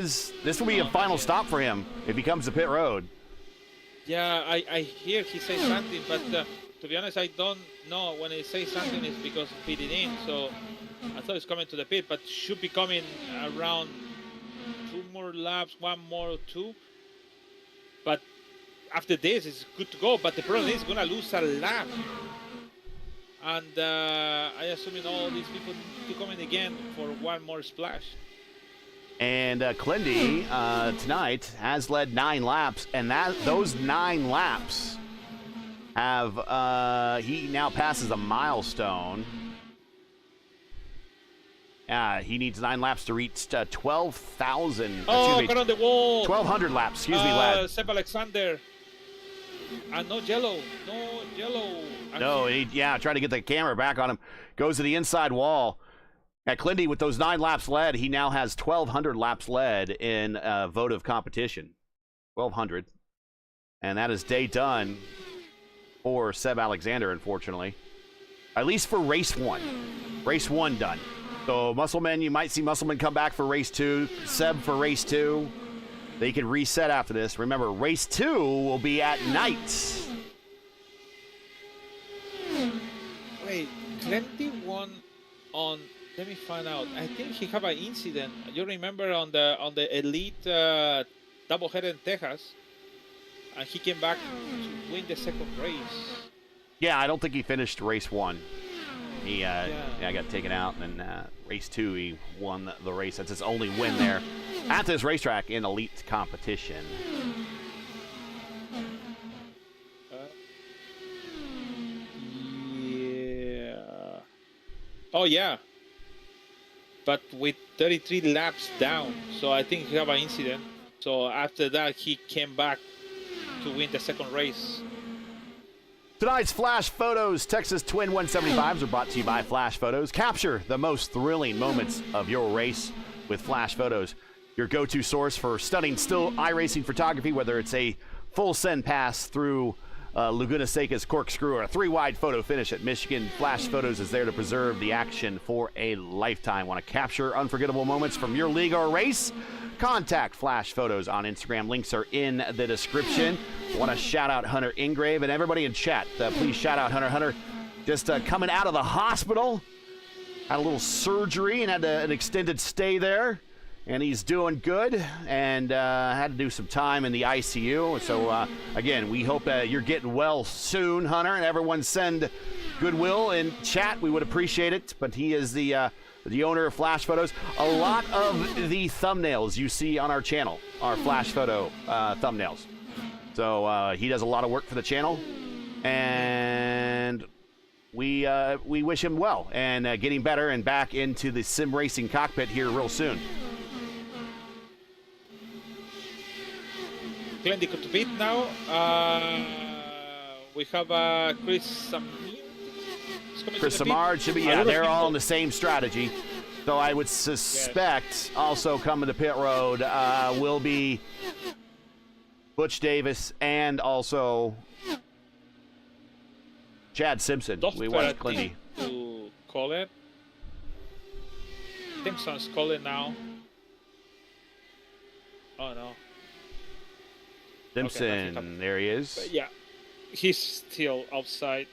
will be a final stop for him if he comes to pit road. Yeah, I hear he says something, but to be honest, I don't know when he says something is because he pitted in. So I thought he's coming to the pit, but should be coming around 2 more laps, 1 more or 2. But after this, it's good to go. But the problem is he's gonna lose a lap. And I assuming all these people to come in again for 1 more splash. And Clindy tonight has led 9 laps, and those 9 laps have he now passes a milestone. He needs 9 laps to reach 12,000. Oh, got on the wall. 1,200 laps. Excuse me, lad. Seb Alexander. No yellow. Trying to get the camera back on him. Goes to the inside wall. At Clindy, with those 9 laps led, he now has 1,200 laps led in votive competition. 1,200. And that is day done for Seb Alexander, unfortunately. At least for race 1. Race 1 done. So Musselman, you might see Musselman come back for race 2. Seb for race 2. They can reset after this. Remember, race 2 will be at night. Wait, Clenty won on. Let me find out. I think he have an incident. You remember on the elite doubleheader in Texas? and he came back to win the second race. Yeah, I don't think he finished race 1. He got taken out, and then race 2 he won the race. That's his only win there at this racetrack in elite competition. Yeah. Oh yeah. But with 33 laps down, so I think he have an incident. So after that, he came back to win the second race. Tonight's Flash Photos Texas Twin 175s are brought to you by Flash Photos. Capture the most thrilling moments of your race with Flash Photos, your go-to source for stunning still iRacing photography, whether it's a full send pass through Laguna Seca's corkscrew or a 3-wide photo finish at Michigan. Flash Photos is there to preserve the action for a lifetime. Want to capture unforgettable moments from your league or race? Contact Flash Photos on Instagram. Links are in the description. Want to shout out Hunter Ingrave and everybody in chat. Please shout out Hunter. Hunter just coming out of the hospital. Had a little surgery and had an extended stay there. And he's doing good and had to do some time in the ICU. So, again, we hope that you're getting well soon, Hunter. And everyone send goodwill in chat. We would appreciate it. But he is the owner of Flash Photos. A lot of the thumbnails you see on our channel are Flash Photo thumbnails. So he does a lot of work for the channel. And we wish him well and getting better and back into the sim racing cockpit here real soon. Glendy to pit now. We have Chris Samir. Chris Samard should be, yeah, they're all on the same strategy. So I would suspect also coming to pit road will be Butch Davis and also Chad Simpson. We watched Clindy. To call it. Simpson's calling now. Oh no. Simpson, okay, there he is. But yeah, he's still outside.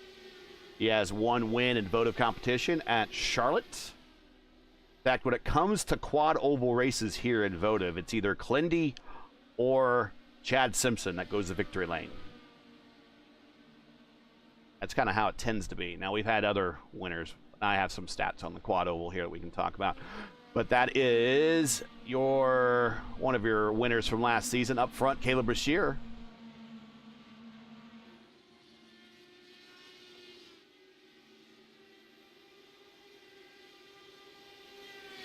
He has one win in votive competition at Charlotte. In fact, when it comes to quad oval races here in votive, it's either Clindy or Chad Simpson that goes to victory lane. That's kind of how it tends to be. Now, we've had other winners. I have some stats on the quad oval here that we can talk about. But that is one of your winners from last season. Up front, Caleb Brashear.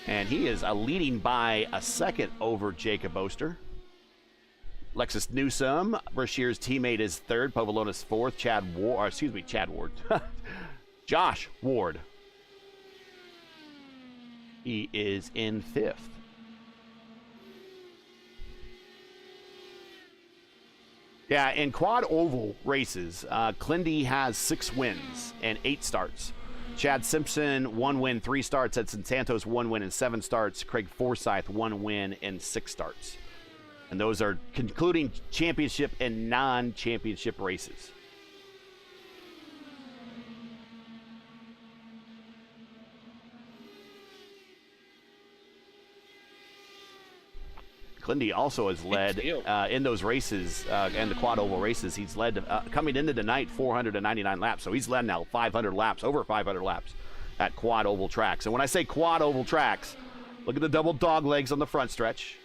And he is leading by a second over Jacob Oster. Lexus Newsome, Brashear's teammate, is third. Povolonis fourth. Chad Ward. Josh Ward. He is in fifth. Yeah, in quad oval races, Clindy has 6 wins and 8 starts. Chad Simpson, 1 win, 3 starts. Edson Santos, 1 win and 7 starts. Craig Forsyth, 1 win and 6 starts. And those are concluding championship and non-championship races. Clindy also has led in those races, and the quad oval races. He's led, coming into the night, 499 laps. So he's led now 500 laps, over 500 laps at quad oval tracks. And when I say quad oval tracks, look at the double dog legs on the front stretch.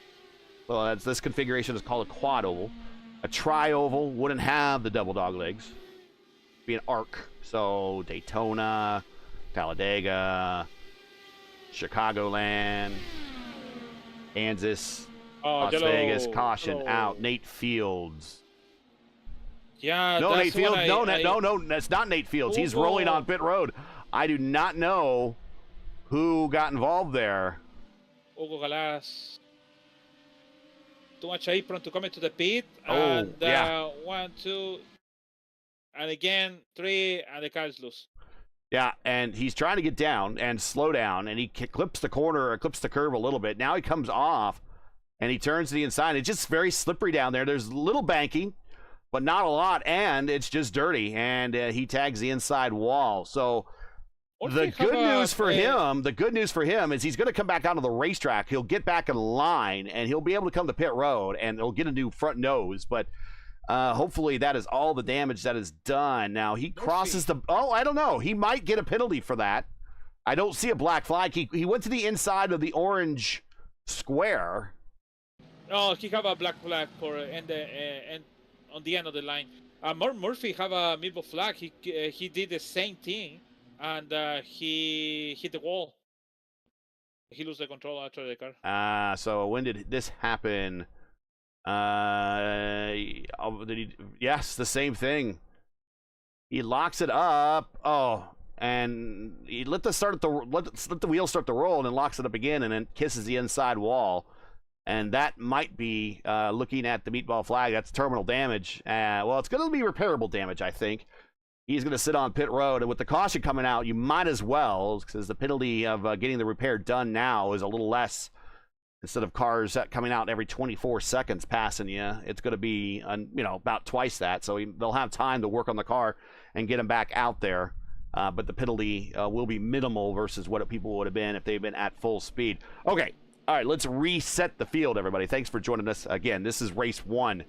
Well, this configuration is called a quad oval. A tri-oval wouldn't have the double dog legs. It'd be an arc. So Daytona, Talladega, Chicagoland, Kansas, Las Vegas, caution out. Nate Fields. Yeah, no, Nate Fields. No, that's not Nate Fields. He's rolling on pit road. I do not know who got involved there. Hugo Galas. Too much apron to come into the pit. Oh, and, yeah. 1, 2, and again 3, and the car is loose. Yeah, and he's trying to get down and slow down, and he clips the corner or clips the curve a little bit. Now he comes off, and he turns to the inside. It's just very slippery down there. There's a little banking, but not a lot, and it's just dirty, and he tags the inside wall. So the good news for him is he's going to come back onto the racetrack. He'll get back in line, and he'll be able to come to pit road, and he'll get a new front nose. But Hopefully that is all the damage that is done. Now he crosses the... Oh, I don't know. He might get a penalty for that. I don't see a black flag. He went to the inside of the orange square. Oh, he have a black flag for and on the end of the line. Murphy have a milk flag. He did the same thing, and he hit the wall. He lost the control after the car. So when did this happen? Yes, the same thing. He locks it up. Oh, and he let the wheel start to roll, and then locks it up again, and then kisses the inside wall. And that might be, looking at the meatball flag, that's terminal damage. Well, it's going to be repairable damage, I think. He's going to sit on pit road, and with the caution coming out, you might as well, because the penalty of getting the repair done now is a little less. Instead of cars coming out every 24 seconds passing you, it's going to be, about twice that. So they'll have time to work on the car and get him back out there. But the penalty will be minimal versus what people would have been if they've been at full speed. Okay. All right, let's reset the field, everybody. Thanks for joining us. Again, this is race 1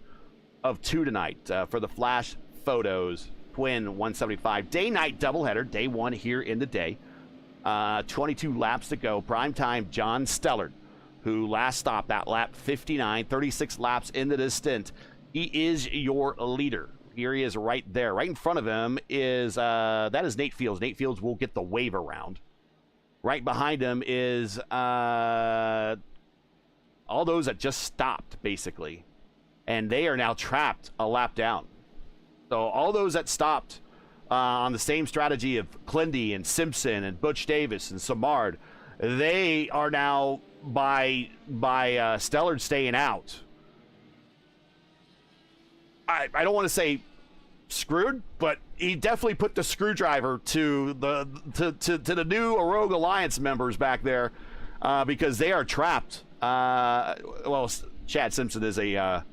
of 2 tonight for the Flash Photos Twin 175 day-night doubleheader. Day 1 here in the day. 22 laps to go. Prime time, John Stellard, who last stopped at lap 59, 36 laps into this stint. He is your leader. Here he is right there. Right in front of him is, that is Nate Fields. Nate Fields will get the wave around. Right behind him is all those that just stopped, basically. And they are now trapped a lap down. So all those that stopped on the same strategy of Clindy and Simpson and Butch Davis and Samard, they are now by Stellard staying out. I don't want to say screwed, but he definitely put the screwdriver to the new Rogue Alliance members back there because they are trapped. Well, Chad Simpson is a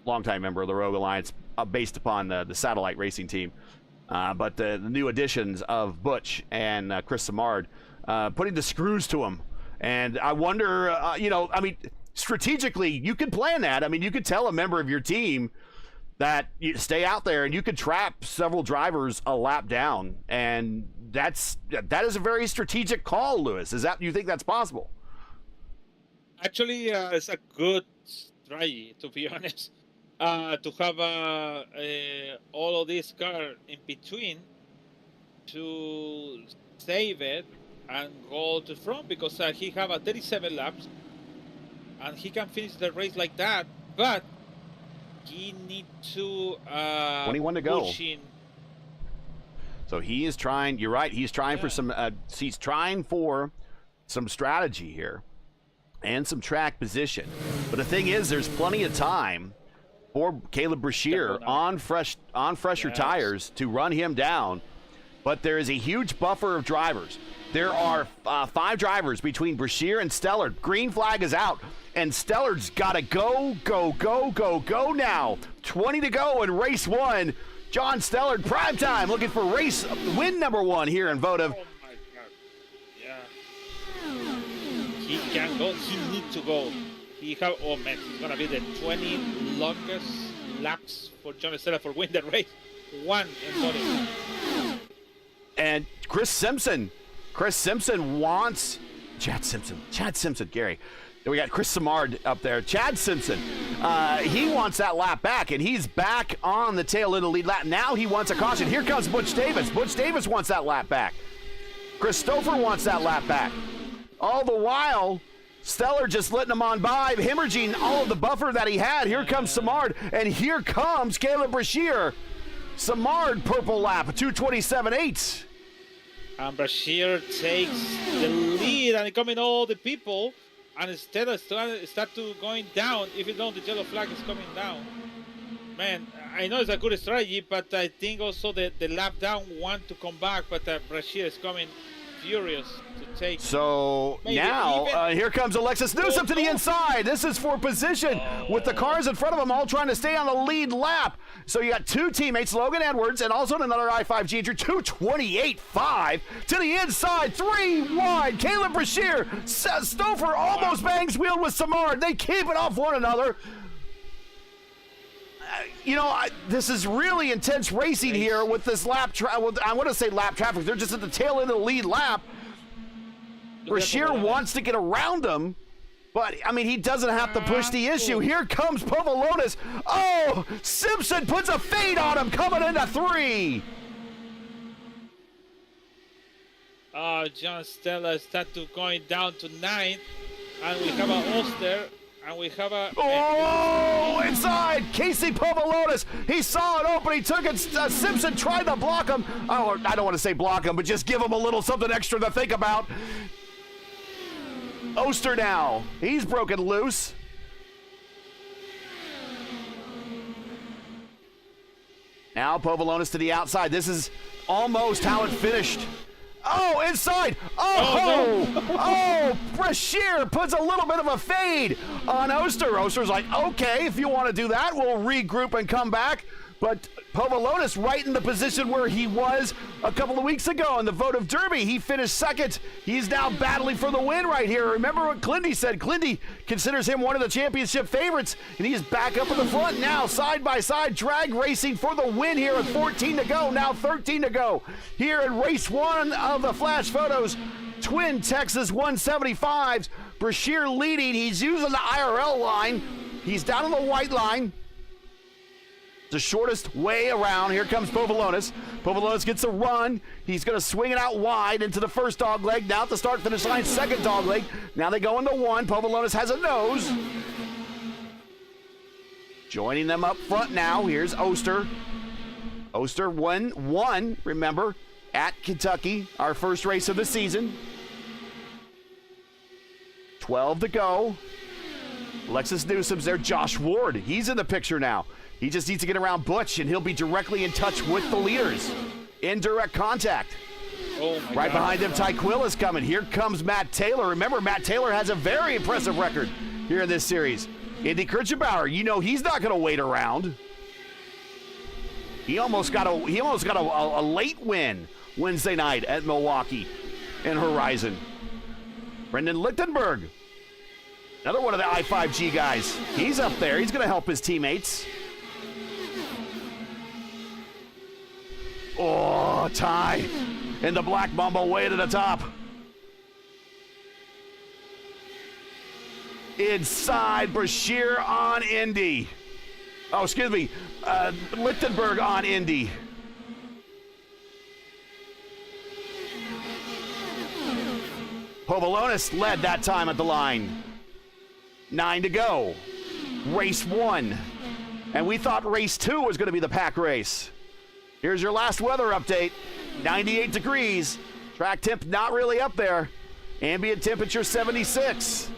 longtime member of the Rogue Alliance based upon the satellite racing team. But the new additions of Butch and Chris Samard putting the screws to him. And I wonder, strategically, you could plan that. You could tell a member of your team that you stay out there and you could trap several drivers a lap down. And that is a very strategic call, Lewis. You think that's possible? Actually, it's a good strategy, to be honest. To have all of this car in between to save it and go to front, because he have a 37 laps and he can finish the race like that, but he need to 21 to go. In. So he is trying. You're right. He's trying for some. He's trying for some strategy here and some track position. But the thing is, there's plenty of time for Caleb Brashear on fresher tires to run him down. But there is a huge buffer of drivers. There are 5 drivers between Brashear and Stellard. Green flag is out, and Stellard's got to go now. 20 to go in race 1. John Stellard, prime time, looking for win number 1 here in Votive. Oh my God! Yeah, he can go. He needs to go. Oh man, it's gonna be the 20 longest laps for John Stellard for win the race. 1 in Votive. And Chris Simpson wants Chad Simpson, Gary. Then we got Chris Samard up there. Chad Simpson, he wants that lap back, and he's back on the tail end of the lead lap. Now he wants a caution. Here comes Butch Davis. Butch Davis wants that lap back. Christopher wants that lap back. All the while, Stellar just letting him on by, hemorrhaging all of the buffer that he had. Here comes Samard, and here comes Caleb Brashear. Samard, purple lap, 2:27.8. And Brashear takes the lead, and coming all the people, and instead of start to going down, even though the yellow flag is coming down. Man, I know it's a good strategy, but I think also the lap down want to come back, but Brashear is coming furious to take. So now here comes Alexis Newsom to the inside. This is for position with the cars in front of him all trying to stay on the lead lap. So you got 2 teammates, Logan Edwards and also another I-5 Ginger, 2:28.5 to the inside, 3 wide. Caleb Brashear, Stouffer almost bangs wheel with Samard. They keep it off one another. this is really intense racing here with this lap. I want to say lap traffic. They're just at the tail end of the lead lap. Brashear wants to get around him, but, I mean, he doesn't have to push the issue. Here comes Povolonis. Oh, Simpson puts a fade on him coming into 3. John Stella started going down to 9, and we have a Oster, and we have a... Oh, inside, Casey Povolonis. He saw it open, he took it. Simpson tried to block him. Oh, I don't want to say block him, but just give him a little something extra to think about. Oster now, he's broken loose. Now Povolonis to the outside. This is almost how it finished. Oh, inside. Oh, no. Oh, Brashear puts a little bit of a fade on Oster. Oster's like, okay, if you want to do that, we'll regroup and come back. But Povolonis right in the position where he was a couple of weeks ago in the Votive Derby. He finished second. He's now battling for the win right here. Remember what Clindy said. Clindy considers him one of the championship favorites, and he's back up in the front now, side by side, drag racing for the win here at 14 to go, now 13 to go. Here in race 1 of the Flash Photos, Twin Texas 175s. Brashear leading. He's using the IRL line. He's down on the white line. The shortest way around. Here comes Povolonis. Povolonis gets a run. He's going to swing it out wide into the first dog leg. Now at the start finish line, second dog leg. Now they go into 1. Povolonis has a nose. Joining them up front now. Here's Oster. Oster won, remember, at Kentucky, our first race of the season. 12 to go. Alexis Newsom's there. Josh Ward, he's in the picture now. He just needs to get around Butch, and he'll be directly in touch with the leaders. In direct contact. Oh my right God. behind him, Ty Quill is coming. Here comes Matt Taylor. Remember, Matt Taylor has a very impressive record here in this series. Andy Kirchenbauer, he's not going to wait around. He almost got a late win Wednesday night at Milwaukee and Horizon. Brendan Lichtenberg, another one of the I5G guys. He's up there. He's going to help his teammates. Oh, Ty in the Black Mamba way to the top. Inside, Brashear on Indy. Oh, excuse me, Lichtenberg on Indy. Povolonis led that time at the line. 9 to go. Race 1. And we thought race 2 was going to be the pack race. Here's your last weather update. 98 degrees. Track temp not really up there. Ambient temperature 76.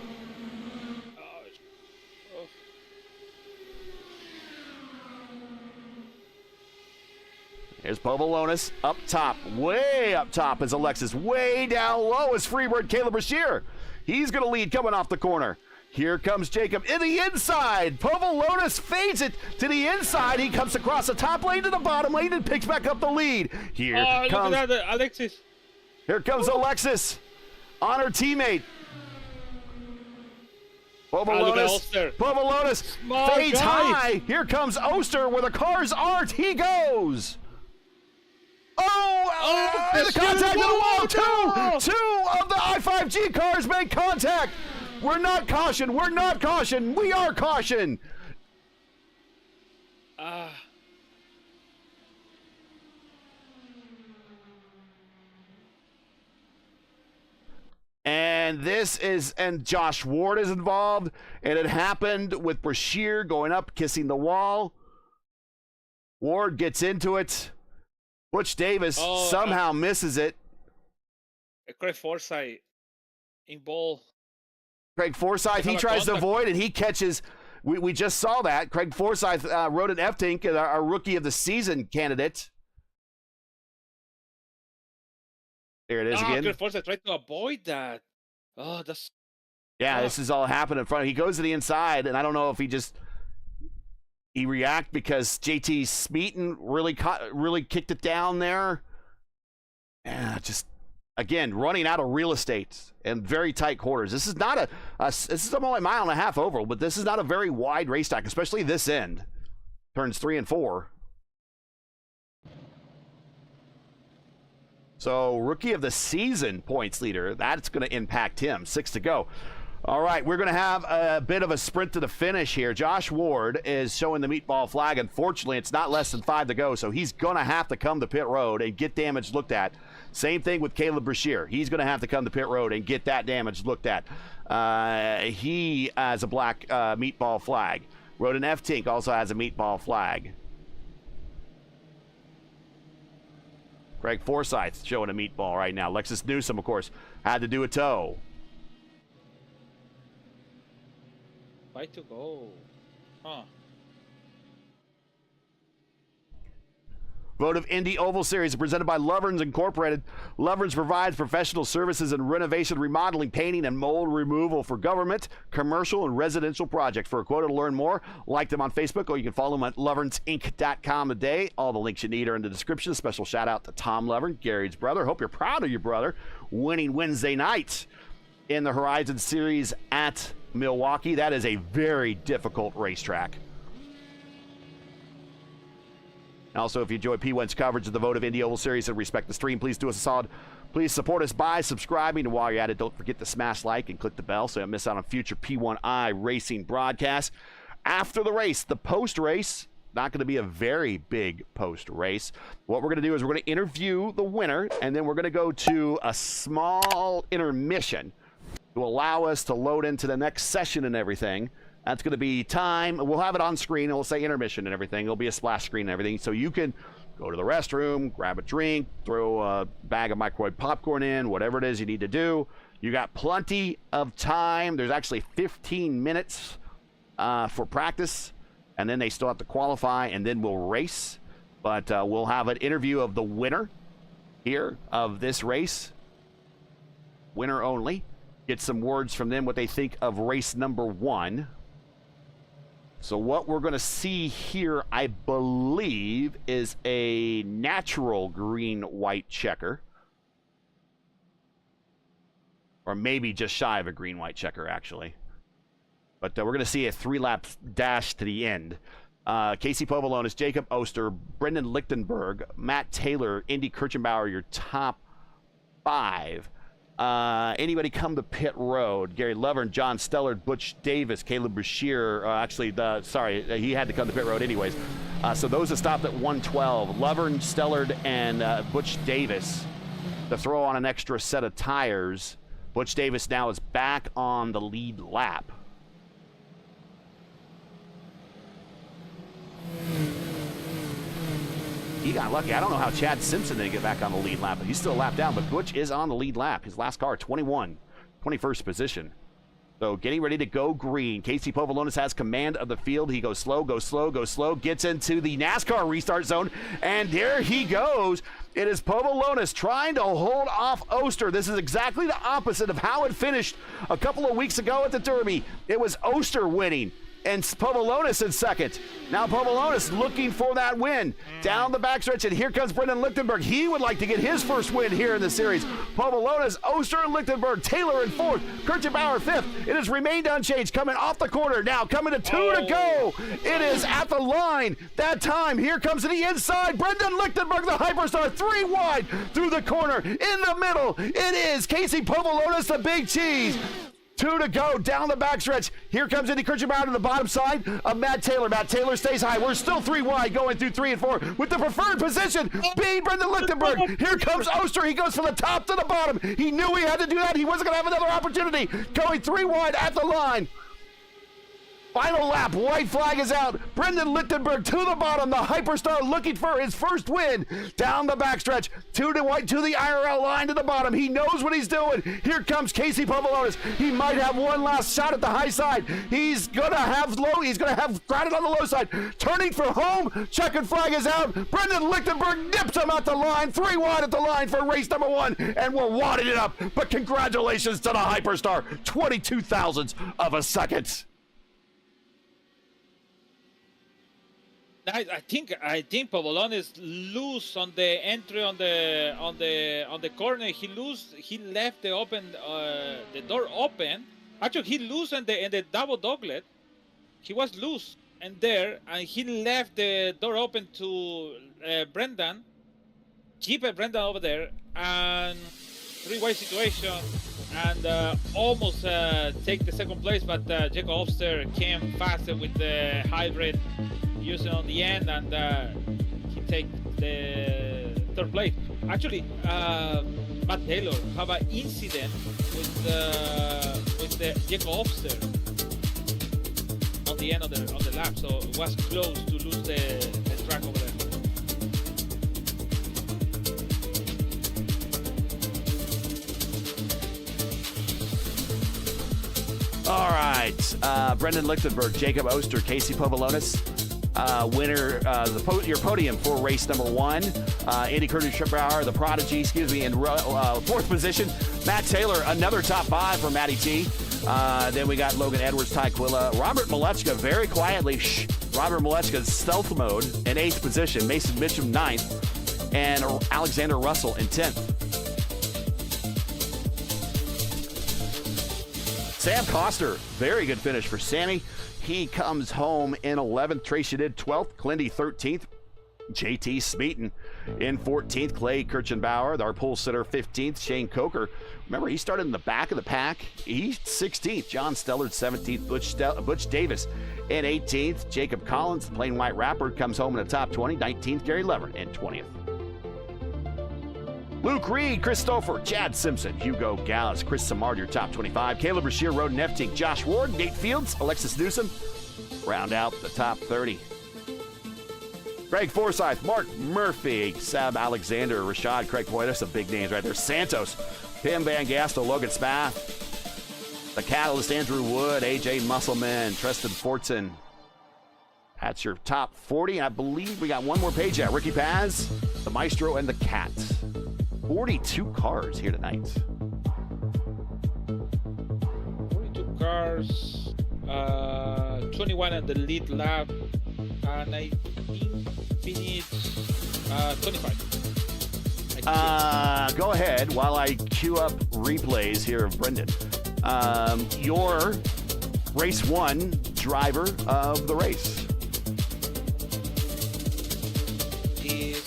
Here's Povolonis up top. Way up top is Alexis. Way down low is Freebird Caleb Brashear. He's going to lead coming off the corner. Here comes Jacob in the inside. Povolonis fades it to the inside. He comes across the top lane to the bottom lane and picks back up the lead. Here comes look at that, Alexis. Here comes Alexis on her teammate. Povolonis fades high. Here comes Oster where the cars aren't. He goes. The contact of the wall. Two of the I5G cars make contact. We're not caution. We're not caution. We are caution. And Josh Ward is involved, and it happened with Brashear going up, kissing the wall. Ward gets into it. Butch Davis somehow misses it. Craig Forsyth in ball. Craig Forsyth, he tries to avoid, and he catches. We just saw that. Craig Forsyth rode an F-Tink, our rookie of the season candidate. There it is again. Craig Forsyth tried to avoid that. This is all happening in front. He goes to the inside, and I don't know if he react because JT Smeaton really kicked it down there. Just again running out of real estate and very tight quarters. This is not this is only a mile and a half oval, but this is not a very wide racetrack, especially this end turns 3 and 4. So rookie of the season points leader, that's going to impact him. 6 to go. All right, we're going to have a bit of a sprint to the finish here. Josh Ward is showing the meatball flag. Unfortunately, it's not less than 5 to go, so he's going to have to come to pit road and get damage looked at. Same thing with Caleb Brashear. He's going to have to come to pit road and get that damage looked at. He has a black meatball flag. Roden F-Tink also has a meatball flag. Craig Forsyth showing a meatball right now. Lexus Newsom, of course, had to do a tow. 5 to go. Huh. Votive Indy Oval Series presented by Loverns Incorporated. Loverns provides professional services in renovation, remodeling, painting, and mold removal for government, commercial, and residential projects. For a quote to learn more, like them on Facebook, or you can follow them at loversinc.com today. All the links you need are in the description. Special shout out to Tom Lovern, Gary's brother. Hope you're proud of your brother winning Wednesday night in the Horizon Series at Milwaukee. That is a very difficult racetrack. Also, if you enjoy P1's coverage of the Votive Indy Oval Series and respect the stream, please do us a solid. Please support us by subscribing. And while you're at it, don't forget to smash like and click the bell so you don't miss out on future P1 iRacing broadcasts. After the race, the post-race, not going to be a very big post-race. What we're going to do is we're going to interview the winner, and then we're going to go to a small intermission to allow us to load into the next session and everything. That's going to be time. We'll have it on screen. It'll say intermission and everything. It'll be a splash screen and everything. So you can go to the restroom, grab a drink, throw a bag of microwave popcorn in, whatever it is you need to do. You got plenty of time. There's actually 15 minutes for practice, and then they still have to qualify, and then we'll race. But we'll have an interview of the winner here of this race. Winner only. Get some words from them, what they think of race number 1. So what we're going to see here, I believe, is a natural green-white checker. Or maybe just shy of a green-white checker, actually. But we're going to see a 3-lap dash to the end. Casey Povolonis, Jacob Oster, Brendan Lichtenberg, Matt Taylor, Indy Kirchenbauer, your top 5. Anybody come to pit road? Gary Lovern, John Stellard, Butch Davis, Caleb Brashear. Sorry, he had to come to pit road anyways. So those that stopped at 112, Lovern, Stellard, and Butch Davis to throw on an extra set of tires. Butch Davis now is back on the lead lap. He got lucky. I don't know how Chad Simpson didn't get back on the lead lap, but he's still a lap down. But Butch is on the lead lap. His last car, 21st position. So getting ready to go green. Casey Povolonis has command of the field. He goes slow, goes slow, goes slow, gets into the NASCAR restart zone, and there he goes. It is Povolonis trying to hold off Oster. This is exactly the opposite of how it finished a couple of weeks ago at the Derby. It was Oster winning and Povolonis in second. Now Povolonis looking for that win down the backstretch, and here comes Brendan Lichtenberg. He would like to get his first win here in the series. Povolonis, Oster, and Lichtenberg, Taylor in 4th, Kirchenbauer 5th. It has remained unchanged, coming off the corner now, coming to 2 to go. It is at the line that time. Here comes to the inside, Brendan Lichtenberg, the hyperstar, 3 wide through the corner. In the middle, it is Casey Povolonis, the big cheese. 2 to go down the backstretch. Here comes Indy Kirchenbauer to the bottom side of Matt Taylor. Matt Taylor stays high. We're still 3 wide going through 3 and 4 with the preferred position being Brendan Lichtenberg. Here comes Oster. He goes from the top to the bottom. He knew he had to do that. He wasn't going to have another opportunity. Going 3 wide at the line. Final lap, white flag is out. Brendan Lichtenberg to the bottom. The hyperstar looking for his first win down the backstretch. 2 to white to the IRL line to the bottom. He knows what he's doing. Here comes Casey Povolonis. He might have one last shot at the high side. He's gonna have low. He's gonna have grounded on the low side. Turning for home. Checkered flag is out. Brendan Lichtenberg nips him at the line. 3 wide at the line for race number 1, and we're wadding it up. But congratulations to the hyperstar. 22 thousandths of a second. I think Povolonis loose on the entry on the corner. He left the door open. Actually, he loose in the double doglet. He was loose. and there, and he left the door open to Brendan. Keep Brendan over there, and three-way situation, and almost take the second place, but Jacob Hofster came faster with the hybrid using on the end, and he take the third place. Actually, Matt Taylor have an incident with the Jacob Hofster on the end of the lap, so it was close to lose the track over there. All right, Brendan Lichtenberg, Jacob Oster, Casey Povolonis, winner, your podium for race number 1. Andy Curtis-Schibauer, the Prodigy, in fourth position. Matt Taylor, another top 5 for Matty T. Then we got Logan Edwards, Ty Quilla, Robert Malechka, very quietly. Robert Malechka's stealth mode in 8th position. Mason Mitchum 9th, and Alexander Russell in 10th. Sam Coster, very good finish for Sammy. He comes home in 11th. Trace Shadid 12th. Clindy 13th. JT Smeaton in 14th. Clay Kirchenbauer, our pole sitter, 15th. Shane Coker, remember, he started in the back of the pack. He's 16th. John Stellard 17th. Butch Davis in 18th. Jacob Collins, the plain white rapper, comes home in the top 20. 19th. Gary Levert in 20th. Luke Reed, Christopher, Chad Simpson, Hugo Gallus, Chris Samard, your top 25. Caleb Brashear, Roden Eftink, Josh Ward, Nate Fields, Alexis Newsom round out the top 30. Greg Forsyth, Mark Murphy, Sab Alexander, Rashad Craig. Boy, there's some big names right there. Santos, Tim Van Gastel, Logan Spath, The Catalyst, Andrew Wood, AJ Musselman, Tristan Fortson. That's your top 40. I believe we got one more page out. Ricky Paz, the Maestro, and the Cat. 42 cars here tonight. 42 cars, 21 at the lead lap, and I think finished 25. Go ahead while I queue up replays here of Brendan. Your race 1 driver of the race is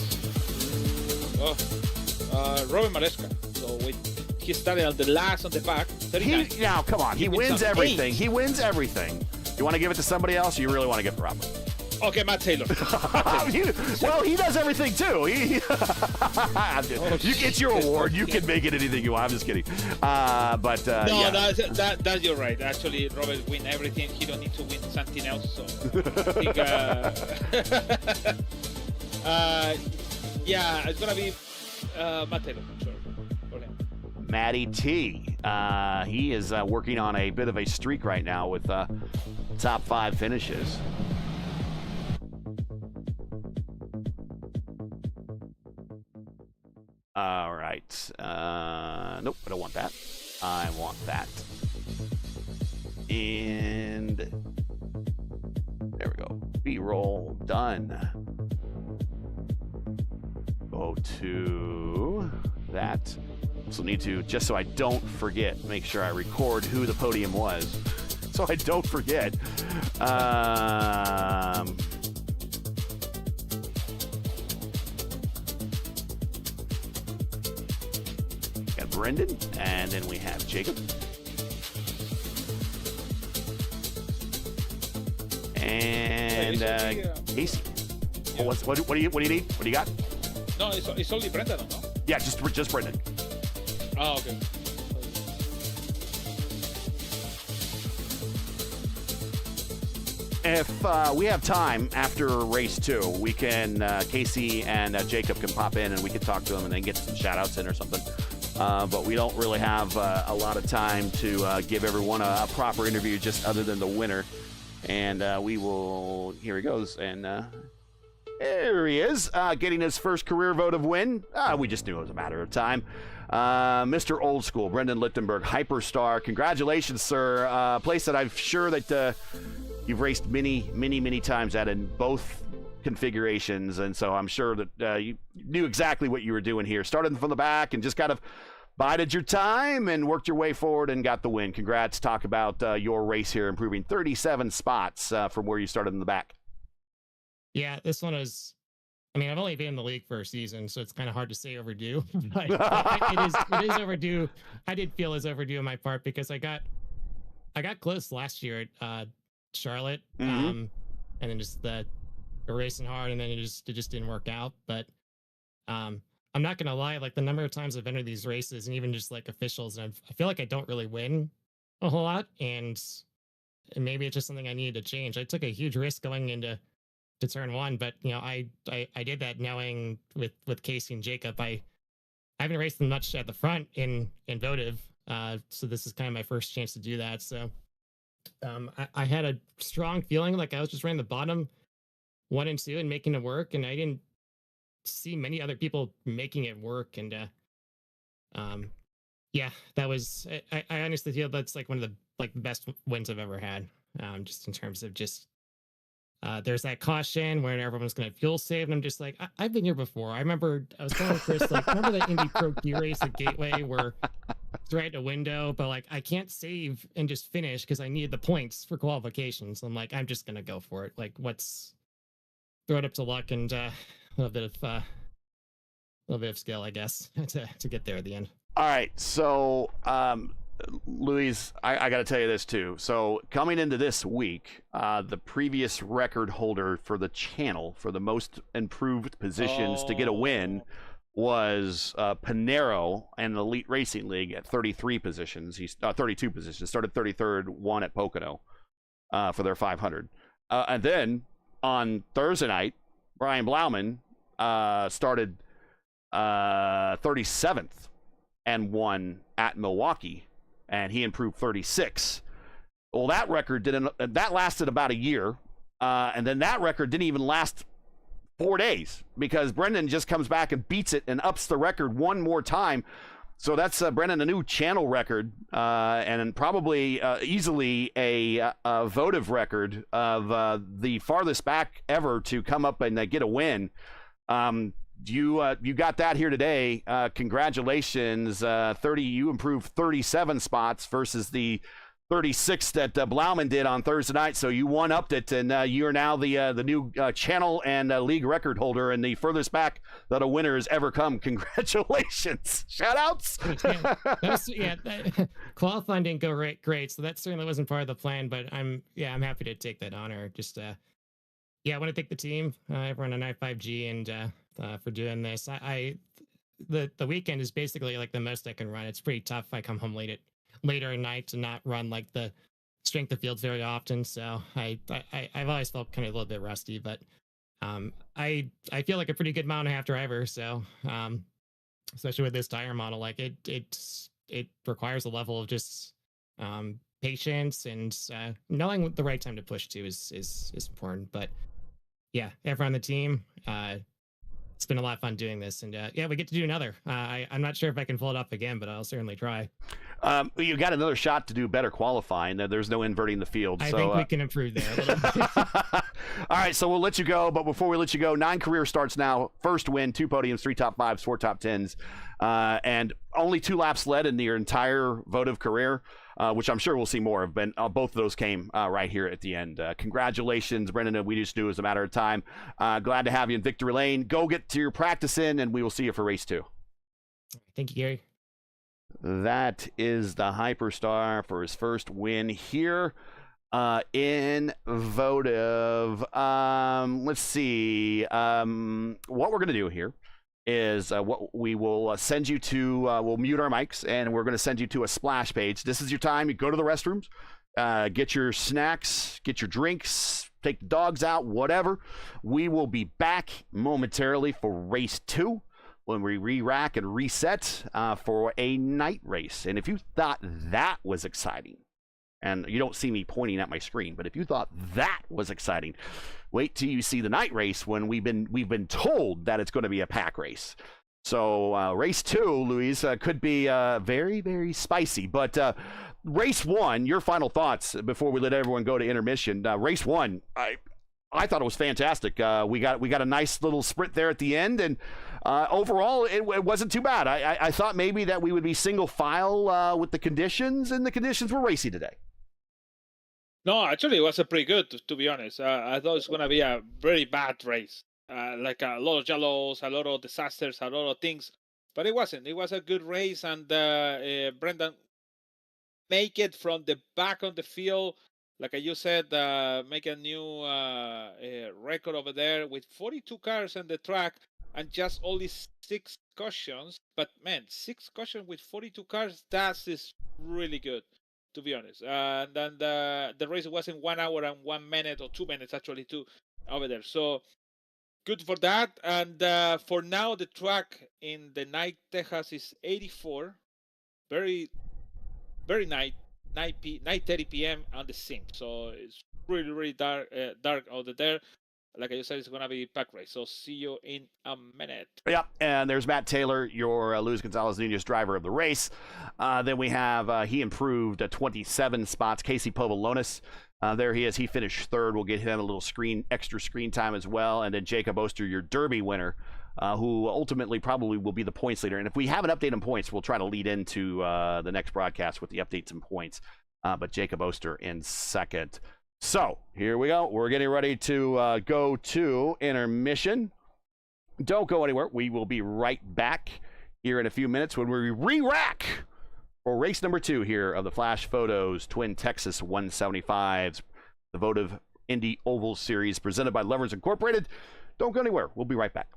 Robin Maresca. So he started at the last on the back. 39. Now, come on. He wins everything. 8. He wins everything. You want to give it to somebody else, or you really want to give it to Robert? Okay, Matt Taylor. Well, he does everything too. It's your award. You can make it anything you want. I'm just kidding. But no, yeah. that's you're right. Actually, Robert win everything. He don't need to win something else. So I think, yeah, it's gonna be Matt Taylor, sure, for him. Matty T. He is working on a bit of a streak right now with top 5 finishes. All right. Nope, I don't want that. I want that. And there we go. B-roll done. Go to that. So need to, just so I don't forget, make sure I record who the podium was. So I don't forget. Got Brendan, and then we have Jacob. And Casey. Yeah. Oh, what do you need? What do you got? No, it's only Brendan, no? Yeah, just Brendan. Oh, okay. If we have time after race 2, we can, Casey and Jacob can pop in and we can talk to them and then get some shout outs in or something. But we don't really have a lot of time to give everyone a proper interview just other than the winner. And we will, here he goes. And there he is, getting his first career Votive win. We just knew it was a matter of time. Mr. Old School, Brendan Lichtenberg, Hyperstar. Congratulations, sir. Place that I'm sure that you've raced many times at in both configurations, and so I'm sure that you knew exactly what you were doing here. Started from the back and just kind of bided your time and worked your way forward and got the win. Congrats. Talk about your race here, improving 37 spots from where you started in the back. Yeah, this one was, I mean, I've only been in the league for a season, so it's kind of hard to say overdue. But it is overdue. I did feel as overdue on my part because I got close last year at Charlotte, and then just the racing hard, and then it just didn't work out. But I'm not gonna lie, like the number of times I've entered these races, and even just like officials, and I feel like I don't really win a whole lot, and maybe it's just something I needed to change. I took a huge risk going into turn one, but you know, I did that knowing with Casey and Jacob, I haven't raced them much at the front in Votive, so this is kind of my first chance to do that. So I had a strong feeling like I was just running the bottom 1 and 2 and making it work, and I didn't see many other people making it work. And yeah, that was, I honestly feel that's like one of the best wins I've ever had, just in terms of just there's that caution where everyone's going to fuel save, and I'm just like, I've been here before. I remember I was telling Chris, like, remember that Indy Pro Q race at Gateway where it's right a window, but like I can't save and just finish because I needed the points for qualifications. I'm like, I'm just going to go for it. Like, throw it up to luck and a little bit of skill, I guess, to get there at the end. All right, so Luis, I got to tell you this too. So coming into this week, the previous record holder for the channel for the most improved positions to get a win was Pinero and the Elite Racing League at 33 positions. He's 32 positions. Started 33rd, won at Pocono for their 500. And then on Thursday night, Brian Blauman started 37th and won at Milwaukee, and he improved 36. Well, that record that lasted about a year, and then that record didn't even last 4 days because Brendan just comes back and beats it and ups the record one more time. So that's Brendan, a new channel record, and probably easily a votive record of the farthest back ever to come up and get a win. You got that here today. Congratulations, 30. You improved 37 spots versus the 36 that Blauman did on Thursday night. So you one-upped it, and you are now the new channel and league record holder and the furthest back that a winner has ever come. Congratulations! Shout outs. Qualifying didn't go great, so that certainly wasn't part of the plan. But I'm happy to take that honor. Just I want to thank the team, everyone on i5G, and for doing this. The weekend is basically like the most I can run. It's pretty tough. I come home later at night to not run like the strength of fields very often. So I've always felt kind of a little bit rusty, but I feel like a pretty good mile and a half driver. So especially with this tire model, like it requires a level of just patience and knowing the right time to push to is important. But yeah, everyone on the team, it's been a lot of fun doing this, and we get to do another. I'm not sure if I can pull it up again, but I'll certainly try. You got another shot to do better qualifying. There's no inverting the field. I think we can improve there a little bit. All right, so we'll let you go, but before we let you go, 9 career starts now. First win, 2 podiums, 3 top 5s, 4 top 10s, and only 2 laps led in your entire votive career, which I'm sure we'll see more of. But both of those came right here at the end. Congratulations, Brendan. We just knew it was a matter of time. Glad to have you in victory lane. Go get to your practice in, and we will see you for race 2. Thank you, Gary. That is the Hyperstar for his first win here in votive. Let's see. What we're going to do here is what we will send you to, we'll mute our mics, and we're going to send you to a splash page. This is your time. You go to the restrooms, get your snacks, get your drinks, take the dogs out, whatever. We will be back momentarily for race 2. When we re-rack and reset for a night race. And if you thought that was exciting, and you don't see me pointing at my screen, but if you thought that was exciting, wait till you see the night race when we've been told that it's going to be a pack race. So race 2, Luis, could be very, very spicy. But race 1, your final thoughts before we let everyone go to intermission. Race 1, I thought it was fantastic. We got a nice little sprint there at the end, and overall, it wasn't too bad. I thought maybe that we would be single file with the conditions, and the conditions were racy today. No, actually, it was pretty good, to be honest. I thought it was going to be a very bad race, like a lot of yellows, a lot of disasters, a lot of things. But it wasn't. It was a good race, and Brendan make it from the back of the field, like you said, make a new record over there with 42 cars on the track and just only 6 cautions. But man, 6 cautions with 42 cars, that is really good, to be honest. And then the race was in 1 hour and 1 minute, or 2 minutes actually, too, over there. So good for that. And for now, the track in the night Texas is 84. Very night, 9:30 p.m. on the sim. So it's really dark out there. Like I said, it's gonna be pack race. So see you in a minute. Yeah, and there's Matt Taylor, your Luis Gonzalez Nunez driver of the race. Then we have he improved 27 spots. Casey Povolonis, there he is. He finished third. We'll get him a little extra screen time as well. And then Jacob Oster, your Derby winner, who ultimately probably will be the points leader. And if we have an update on points, we'll try to lead into the next broadcast with the updates and points. But Jacob Oster in second. So here we go. We're getting ready to go to intermission. Don't go anywhere. We will be right back here in a few minutes when we re-rack for race number 2 here of the Flash Photos Twin Texas 175s, the Votive Indy Oval Series presented by Lovers Incorporated. Don't go anywhere. We'll be right back.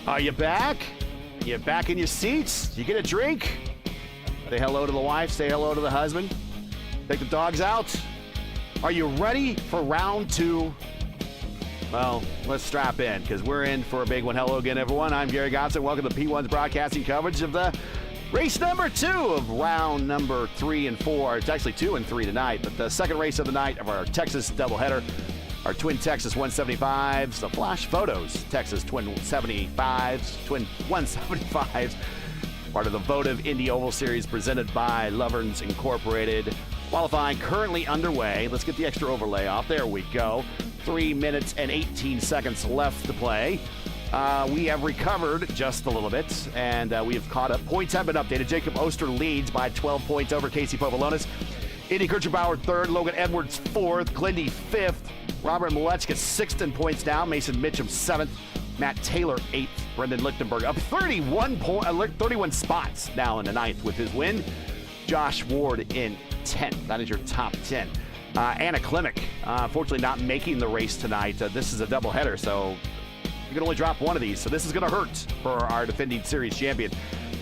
Are you back? You back in your seats? You get a drink? Say hello to the wife. Say hello to the husband. Take the dogs out. Are you ready for round 2? Well, let's strap in because we're in for a big one. Hello again, everyone. I'm Gary Godson. Welcome to P1's broadcasting coverage of the race number 2 of round number 3 and 4. It's actually 2 and 3 tonight, but the second race of the night of our Texas doubleheader. Our Twin Texas 175s, the Flash Photos Texas Twin 75s, Twin 175s, part of the Votive Indy Oval Series presented by Loverns Incorporated. Qualifying currently underway. Let's get the extra overlay off. There we go. 3 minutes and 18 seconds left to play. We have recovered just a little bit, and we have caught up. Points have been updated. Jacob Oster leads by 12 points over Casey Povolonis. Indy Kirchbauer 3rd, Logan Edwards 4th, Glindy 5th, Robert Malechka 6th in points now, Mason Mitchum 7th, Matt Taylor 8th, Brendan Lichtenberg up 31 spots now in the 9th with his win. Josh Ward in 10th. That is your top 10. Anna Klimek, unfortunately not making the race tonight. This is a doubleheader, so you can only drop one of these. So this is going to hurt for our defending series champion.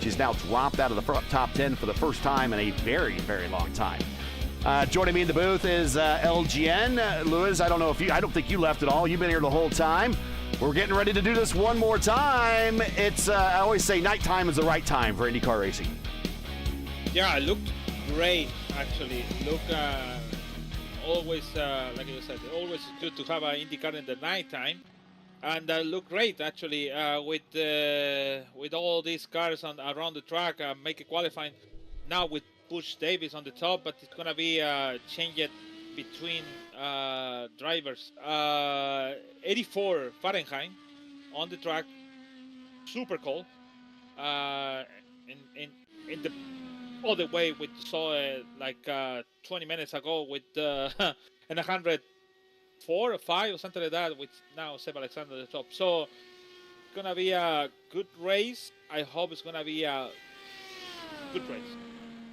She's now dropped out of the top 10 for the first time in a very, very long time. Joining me in the booth is LGN. Lewis, I don't think you left at all. You've been here the whole time. We're getting ready to do this one more time. It's, I always say nighttime is the right time for INDYCAR racing. Yeah, it looked great, actually. Always, like you said, always good to have an INDYCAR in the nighttime. And look great, actually, with all these cars around the track, make it qualifying. Now with Bush Davis on the top, but it's gonna be changed between drivers. 84 Fahrenheit on the track, super cold. In the all the way we saw like 20 minutes ago with and 104 or 5 or something like that, with now Seb Alexander at the top. So it's gonna be a good race. I hope it's gonna be a good race.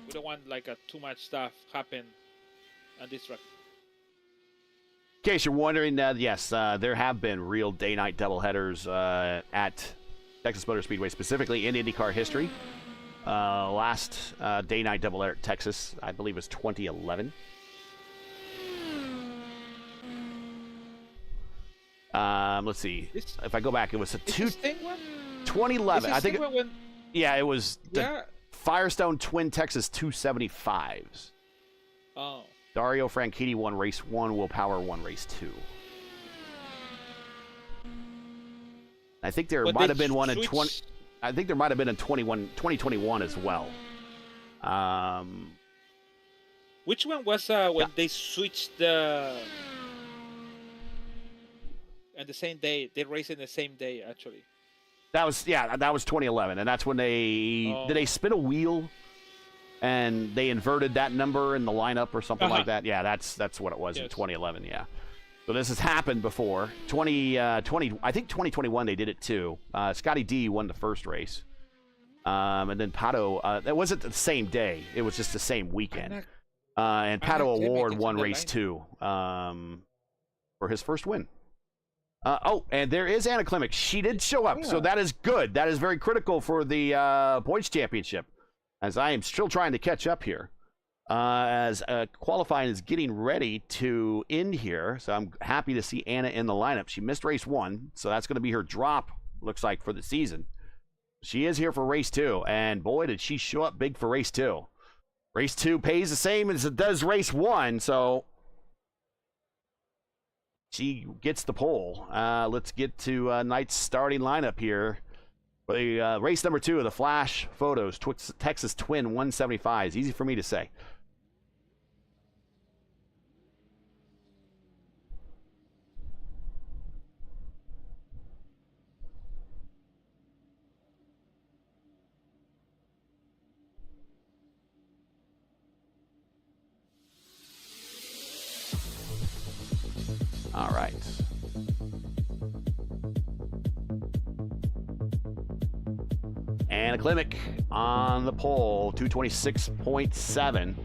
We don't want like too much stuff happen on this track. In case you're wondering, yes, there have been real day-night doubleheaders at Texas Motor Speedway, specifically in INDYCAR history. Last day-night doubleheader at Texas, I believe, was 2011. Let's see. If I go back, it was a 2011. I think. Yeah, it was. Firestone Twin Texas 275s. Oh. Dario Franchitti won race 1, Will Power won race 2. I think there might have been one in 20. I think there might have been in 2021 as well. Which one was when they switched the and the same day? They raced in the same day, actually. That was 2011, and that's when did they spin a wheel, and they inverted that number in the lineup or something like that. Yeah, that's what it was in 2011. Yeah, so this has happened before. 2020, I think 2021 they did it too. Scotty D won the first race, and then Pato. It wasn't the same day; it was just the same weekend. And Pato Award won race 2 for his first win. And there is Anna Klimek. She did show up, so that is good. That is very critical for the points championship, as I am still trying to catch up here. As qualifying is getting ready to end here, so I'm happy to see Anna in the lineup. She missed race 1, so that's going to be her drop, looks like, for the season. She is here for race 2, and boy, did she show up big for race 2. Race 2 pays the same as it does race 1, so she gets the pole. Let's get to night's starting lineup here. The race number 2 of the Flash Photos Texas Twin 175s. Easy for me to say. All right. Anna Klimek on the pole, 226.7.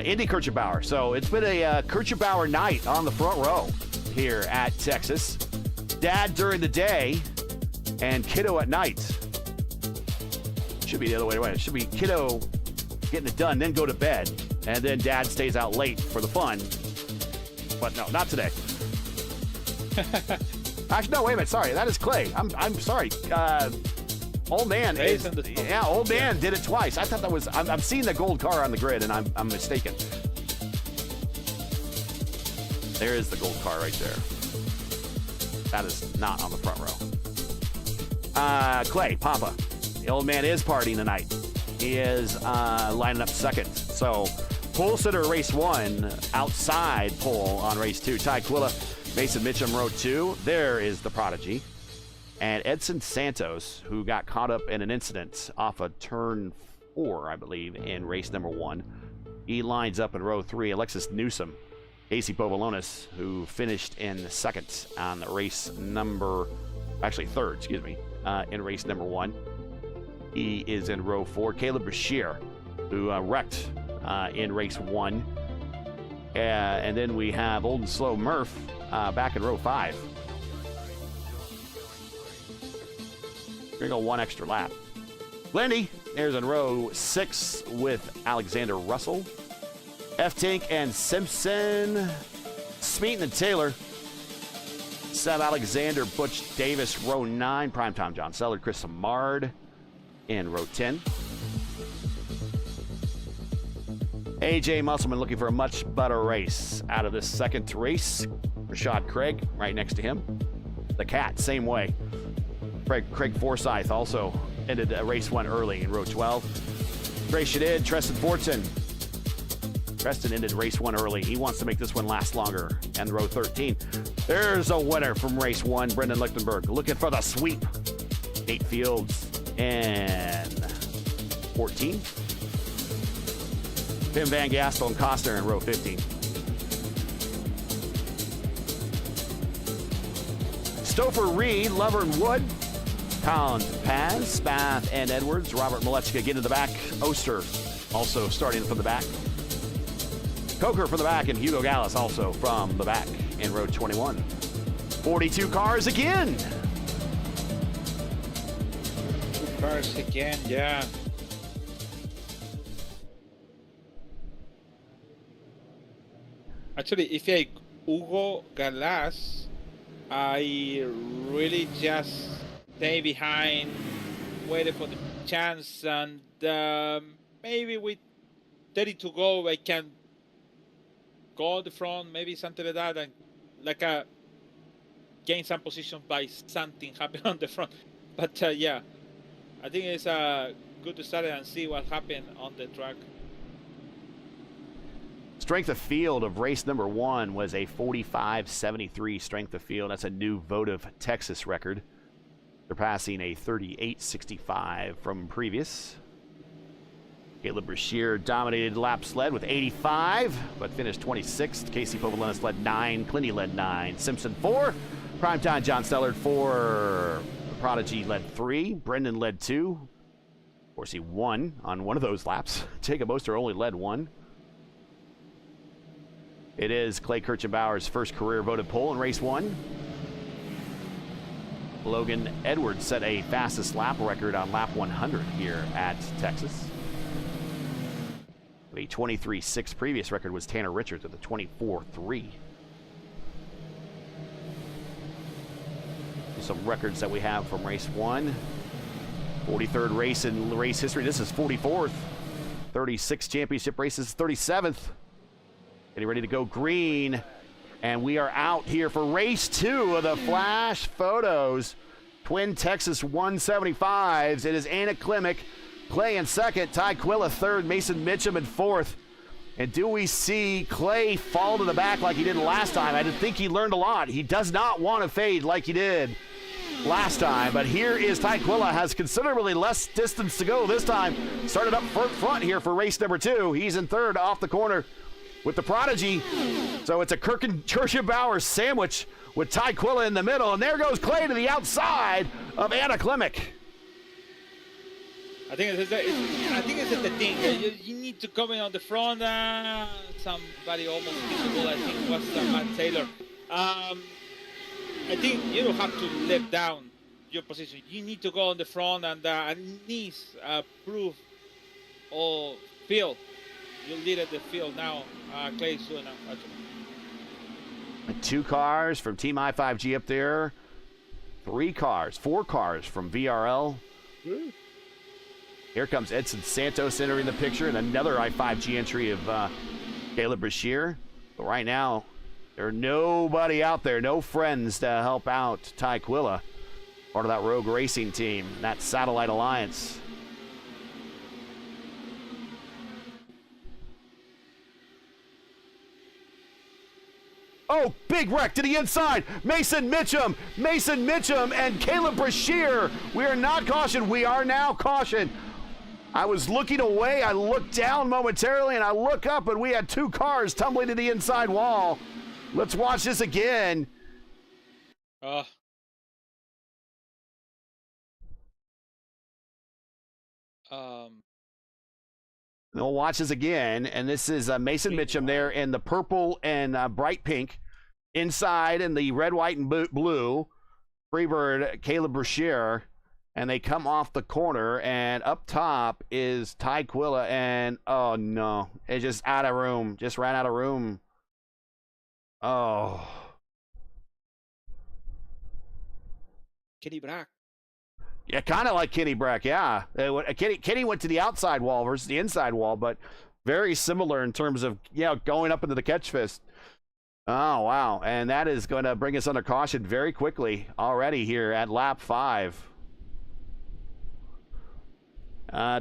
Indy Kirchbauer. So it's been a Kirchbauer night on the front row here at Texas. Dad during the day, and Kiddo at night. Should be the other way around. It should be Kiddo getting it done, then go to bed, and then Dad stays out late for the fun. But no, not today. Actually, no, wait a minute. Sorry, that is Clay. I'm sorry. Old man is, yeah, old man did it twice. I thought that was, I'm seeing the gold car on the grid, and I'm mistaken. There is the gold car right there. That is not on the front row. Clay, Papa, the old man is partying tonight. He is lining up second. So, pole sitter race 1, outside pole on race 2. Ty Quilla, Mason Mitchum, row 2. There is the prodigy. And Edson Santos, who got caught up in an incident off of turn 4, I believe, in race number 1. He lines up in row 3. Alexis Newsom, Casey Povolonis, who finished in second on race number, actually third, excuse me, in race number 1. He is in row 4. Caleb Bashir, who wrecked in race 1. And then we have Old and Slow Murph back in row 5. We're going to go one extra lap. Glendy, there's in row 6 with Alexander Russell. F-Tank and Simpson. Smeaton and Taylor. Seb Alexander, Butch Davis, row 9. Primetime John Seller, Chris Samard in row 10. AJ Musselman looking for a much better race out of this second race. Rashad Craig right next to him. The Cat, same way. Craig Forsyth also ended race 1 early in row 12. Gray Shadid, Treston Fortson. Treston ended race 1 early. He wants to make this one last longer. And row 13. There's a winner from race 1, Brendan Lichtenberg. Looking for the sweep. Nate Fields and 14. Pim Van Gastel and Costner in row 15. Stouffer Reed, Lovern Wood, Collins Paz, Spath and Edwards. Robert Malechka get in the back. Oster also starting from the back. Coker from the back, and Hugo Gallus also from the back in row 21. 42 cars again. 2 cars again, yeah. Actually, if I Hugo Galas, I really just stay behind, waiting for the chance, and maybe with 30 to go, I can go at the front, maybe something like that, and like gain some position by something happen on the front. But yeah, I think it's good to start and see what happened on the track. Strength of field of race number 1 was a 45.73 strength of field. That's a new Votive Texas record, surpassing a 38.65 from previous. Caleb Brashear dominated laps led with 85, but finished 26th. Casey Povolonis led 9. Clinty led 9. Simpson 4. Primetime John Stellard 4. Prodigy led 3. Brendan led 2. Of course, he won on one of those laps. Jacob Oster only led 1. It is Clay Kirchenbauer's first career voted pole in race 1. Logan Edwards set a fastest lap record on lap 100 here at Texas. A 23.6 previous record was Tanner Richards with a 24.3. Some records that we have from race 1. 43rd race in race history. This is 44th. 36 championship races, 37th. Getting ready to go green. And we are out here for race 2 of the flash photos. Twin Texas 175s. It is Anna Klimek, Clay in second, Ty Quilla third, Mason Mitchum in fourth. And do we see Clay fall to the back like he did last time? I didn't think he learned a lot. He does not want to fade like he did last time. But here is Ty Quilla, has considerably less distance to go this time. Started up front here for race number 2. He's in third off the corner with the Prodigy. So it's a Kirchenbauer sandwich with Ty Quilla in the middle. And there goes Clay to the outside of Anna Klimek. I think it's the thing. You need to come in on the front. Somebody almost visible, I think, was Matt Taylor. I think you don't have to let down your position. You need to go on the front and at least prove or feel you lead the field now. Clay is doing now, actually. 2 cars from Team I5G up there. 4 cars from VRL. Here comes Edson Santos entering the picture, and another I5G entry of Caleb Brashear. But right now, there's nobody out there, no friends to help out Ty Quilla, part of that Rogue Racing team, that Satellite Alliance. Oh, big wreck to the inside. Mason Mitchum, and Caleb Brashear. We are not cautioned. We are now cautioned. I was looking away. I looked down momentarily, and I look up, and we had 2 cars tumbling to the inside wall. Let's watch this again. We'll watch this again, and this is Mason Mitchum there in the purple and bright pink. Inside in the red, white, and blue, Freebird, Caleb Brashear, and they come off the corner, and up top is Ty Quilla, and oh no, it's just out of room, just ran out of room. Oh. Kenny Brack. Yeah, kind of like Kenny Brack, yeah. Kenny went to the outside wall versus the inside wall, but very similar in terms of, going up into the catch fist. Oh, wow. And that is going to bring us under caution very quickly already here at lap 5.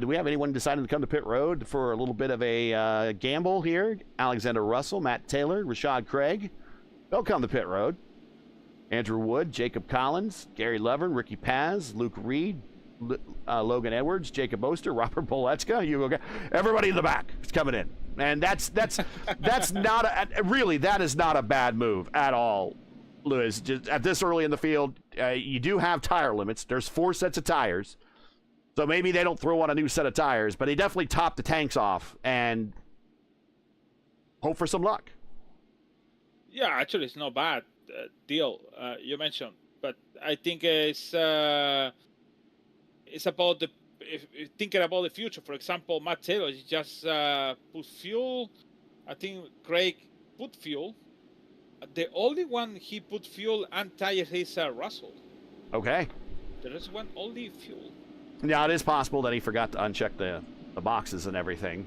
Do we have anyone deciding to come to pit road for a little bit of a gamble here? Alexander Russell, Matt Taylor, Rashad Craig. They'll come to pit road. Andrew Wood, Jacob Collins, Gary Lovern, Ricky Paz, Luke Reed, Logan Edwards, Jacob Oster, Robert Boletska. Everybody in the back is coming in. And that's not that is not a bad move at all, Lewis. Just at this early in the field, you do have tire limits. There's 4 sets of tires, so maybe they don't throw on a new set of tires, but they definitely top the tanks off and hope for some luck. Yeah, actually, it's not bad deal you mentioned, but I think it's about if thinking about the future. For example, Matt Taylor just put fuel. I think Craig put fuel. The only one he put fuel and tires is Russell. Okay. There is one only fuel. Yeah, it is possible that he forgot to uncheck the boxes and everything.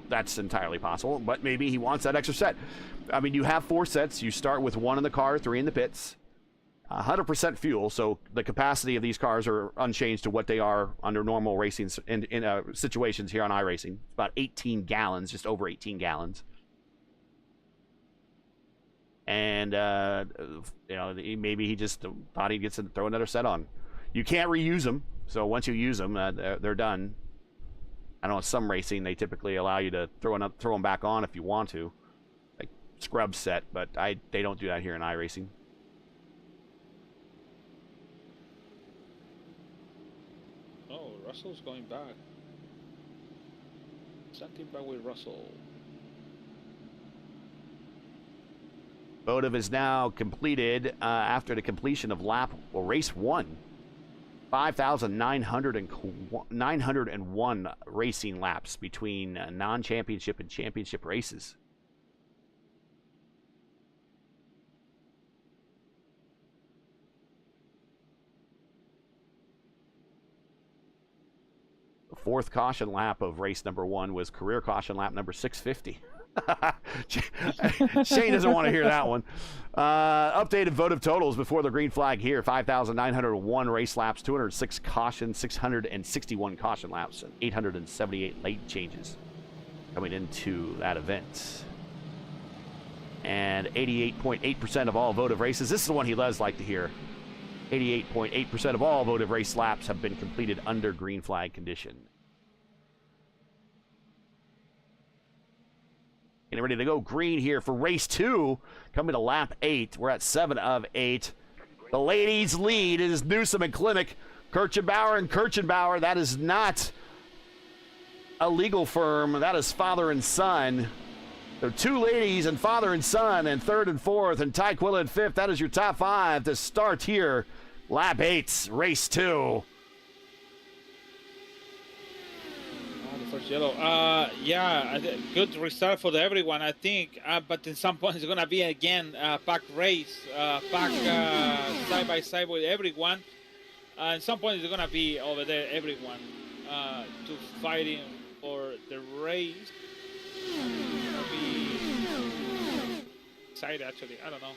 That's entirely possible, but maybe he wants that extra set. I mean, you have 4 sets. You start with 1 in the car, 3 in the pits. 100% fuel, so the capacity of these cars are unchanged to what they are under normal racing in situations here on iRacing. It's about 18 gallons, just over 18 gallons. And, maybe he just thought he'd throw another set on. You can't reuse them, so once you use them, they're done. I know in some racing, they typically allow you to throw them back on if you want to, like scrub set, but they don't do that here in iRacing. Russell's going back. Something back with Russell. Votive is now completed after the completion of race 1. 5,901 racing laps between non-championship and championship races. The 4th caution lap of race number 1 was career caution lap number 650. Shane doesn't want to hear that one. Updated Votive totals before the green flag here. 5,901 race laps, 206 cautions, 661 caution laps, and 878 late changes coming into that event. And 88.8% of all Votive races. This is the one he does like to hear. 88.8% of all Votive race laps have been completed under green flag condition. Getting ready to go green here for race 2. Coming to lap 8. We're at 7 of 8. The ladies lead. It is Newsom and Klimek. Kirchenbauer and Kirchenbauer. That is not a legal firm. That is father and son. There are 2 ladies and father and son, and 3rd and 4th, and Ty Quilla in 5th. That is your top 5 to start here Lap 8, race 2. First yellow. Yeah, good restart for everyone, I think. But in some point, it's gonna be again pack race, pack side by side with everyone. At some point, it's gonna be over there, everyone to fighting for the race. It'll be excited, actually. I don't know.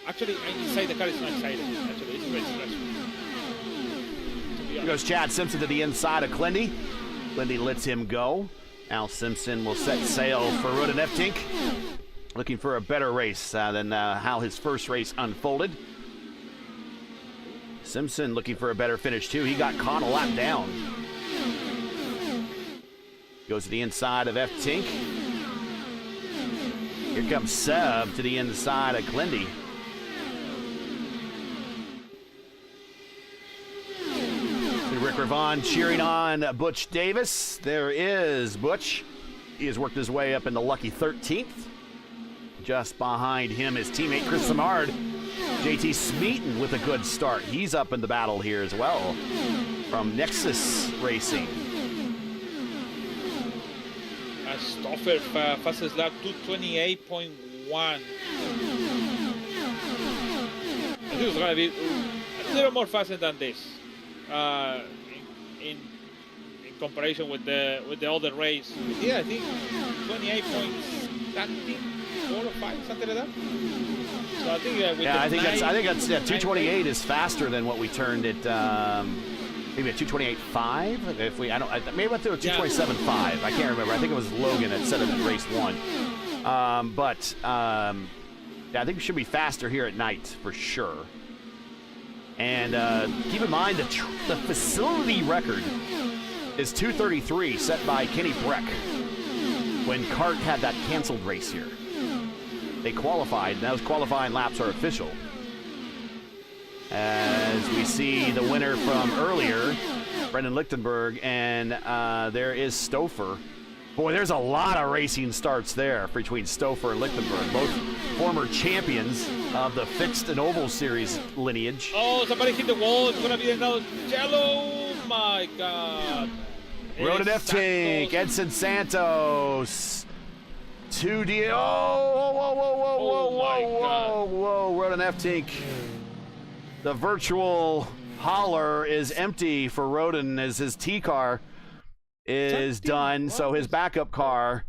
Actually, inside the car is not excited. Actually, it's very stressful. Here goes Chad Simpson to the inside of Clindy. Clindy lets him go. Al Simpson will set sail for Roden Eftink, looking for a better race than how his first race unfolded. Simpson looking for a better finish too. He got caught a lap down. Goes to the inside of Eftink. Here comes Seb to the inside of Clindy. Rick Ravon cheering on Butch Davis. There is Butch. He has worked his way up into lucky 13th. Just behind him is teammate Chris Samard. JT Smeaton with a good start. He's up in the battle here as well from Nexus Racing. Stoffer fastest lap 228.1. I think it's gonna be a little more faster than this. In comparison with the other race. Yeah, I think 28 points, 4 or 5, something like that. So I think with I think that's 228 is faster than what we turned at maybe a 228.5. If we maybe went through a 227.5. I can't remember. I think it was Logan that said it in race 1. Yeah, I think we should be faster here at night for sure. And keep in mind the facility record is 2:33, set by Kenny Breck when CART had that canceled race here. They qualified, and those qualifying laps are official. As we see the winner from earlier, Brendan Lichtenberg, and there is Stouffer. Boy, there's a lot of racing starts there between Stouffer and Lichtenberg, both former champions of the fixed and oval series lineage. Oh, somebody hit the wall. It's going to be another yellow. My God. Roden Eftink, Edson Santos. 2D. Oh, whoa. Roden Eftink. The virtual hauler is empty for Roden as his T car is done. So his backup car.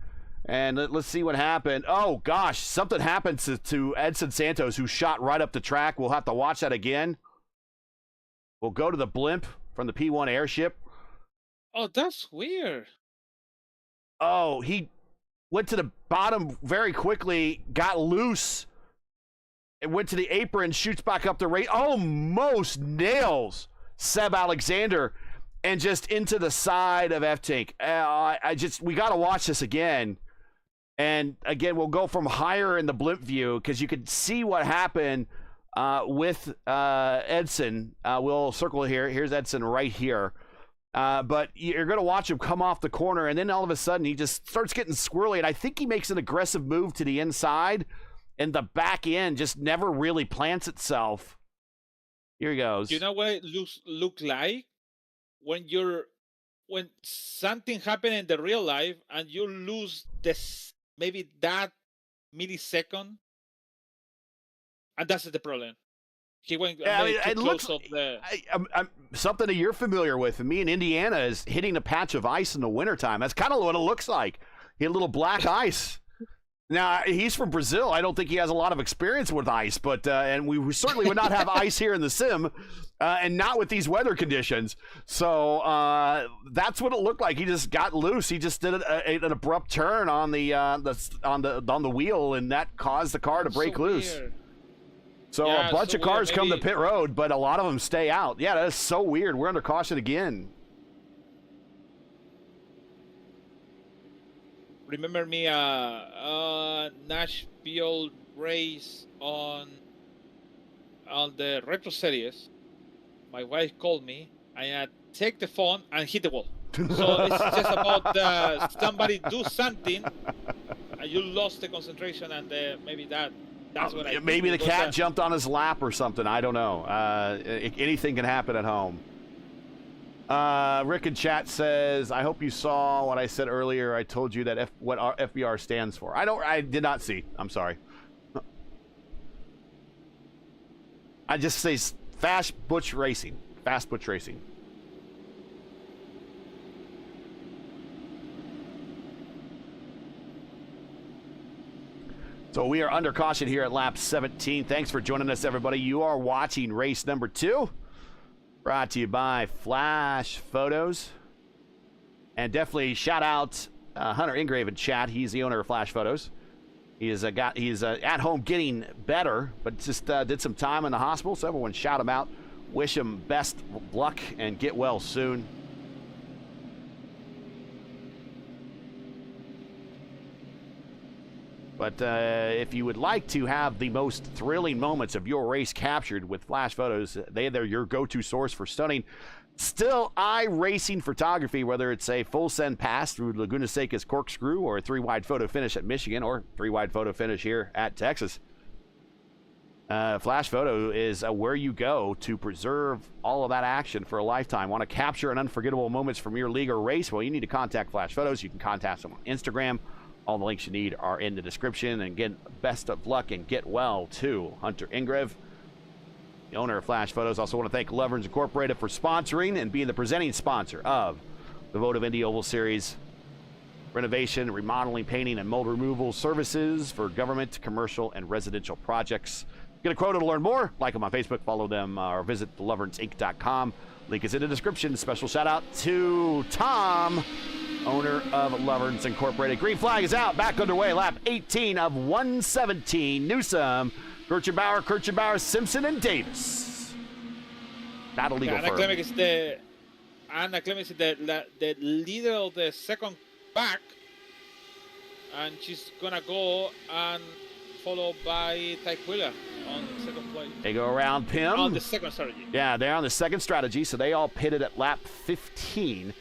And let's see what happened. Oh, gosh, something happened to Edson Santos, who shot right up the track. We'll have to watch that again. We'll go to the blimp from the P1 airship. Oh, that's weird. Oh, he went to the bottom very quickly, got loose, and went to the apron, shoots back up the race. Almost nails Seb Alexander and just into the side of Eftink. We got to watch this again. And again, we'll go from higher in the blimp view because you can see what happened with Edson. We'll circle here. Here's Edson right here. But you're going to watch him come off the corner, and then all of a sudden he just starts getting squirrely. And I think he makes an aggressive move to the inside, and the back end just never really plants itself. Here he goes. You know what it look like when something happened in the real life and you lose this. Maybe that millisecond, and that's the problem. He went it looks close up the... something that you're familiar with. And me in Indiana is hitting a patch of ice in the wintertime. That's kind of what it looks like. He had a little black ice. Now, he's from Brazil. I don't think he has a lot of experience with ice, but and we certainly would not have ice here in the sim, and not with these weather conditions. So that's what it looked like. He just got loose. He just did an abrupt turn on the wheel, and that caused the car to break loose. Weird. So a bunch of cars come to pit road, but a lot of them stay out. Yeah, that is so weird. We're under caution again. Remember me Nashville race on the Retro Series. My wife called me. I take the phone and hit the wall. So it's just about somebody do something, and you lost the concentration, and maybe that That's what I think. Maybe the It was cat jumped on his lap or something. I don't know. Anything can happen at home. Rick in chat says, "I hope you saw what I said earlier. I told you that what our FBR stands for. I did not see. I'm sorry. I just say Fast Butch Racing. Fast Butch Racing." So we are under caution here at lap 17. Thanks for joining us, everybody. You are watching race number 2. Brought to you by Flash Photos. And definitely shout out Hunter Ingrave in chat. He's the owner of Flash Photos. He's at home getting better, but just did some time in the hospital. So everyone shout him out. Wish him best luck and get well soon. But if you would like to have the most thrilling moments of your race captured with Flash Photos, they're your go-to source for stunning still iRacing photography, whether it's a full send pass through Laguna Seca's Corkscrew or a 3-wide photo finish at Michigan or 3-wide photo finish here at Texas. Flash Photo is where you go to preserve all of that action for a lifetime. Want to capture an unforgettable moments from your league or race? Well, you need to contact Flash Photos. You can contact them on Instagram. All the links you need are in the description. And again, best of luck and get well to Hunter Ingrave, the owner of Flash Photos. Also want to thank Loverns Incorporated for sponsoring and being the presenting sponsor of the Votive Indy Oval Series. Renovation, remodeling, painting, and mold removal services for government, commercial, and residential projects. Get a quote to learn more. Like them on Facebook, follow them, or visit thelovernsinc.com. Link is in the description. Special shout out to Tom, owner of Loverns Incorporated. Green flag is out. Back underway. Lap 18 of 117. Newsom, Kirchenbauer, Simpson, and Davis. Battle legal Anna firm. Clemic is the leader of the second pack, and she's gonna go and followed by Taquilla on second place. They go around Pim. On the second strategy. Yeah, they're on the second strategy, so they all pitted at lap 15.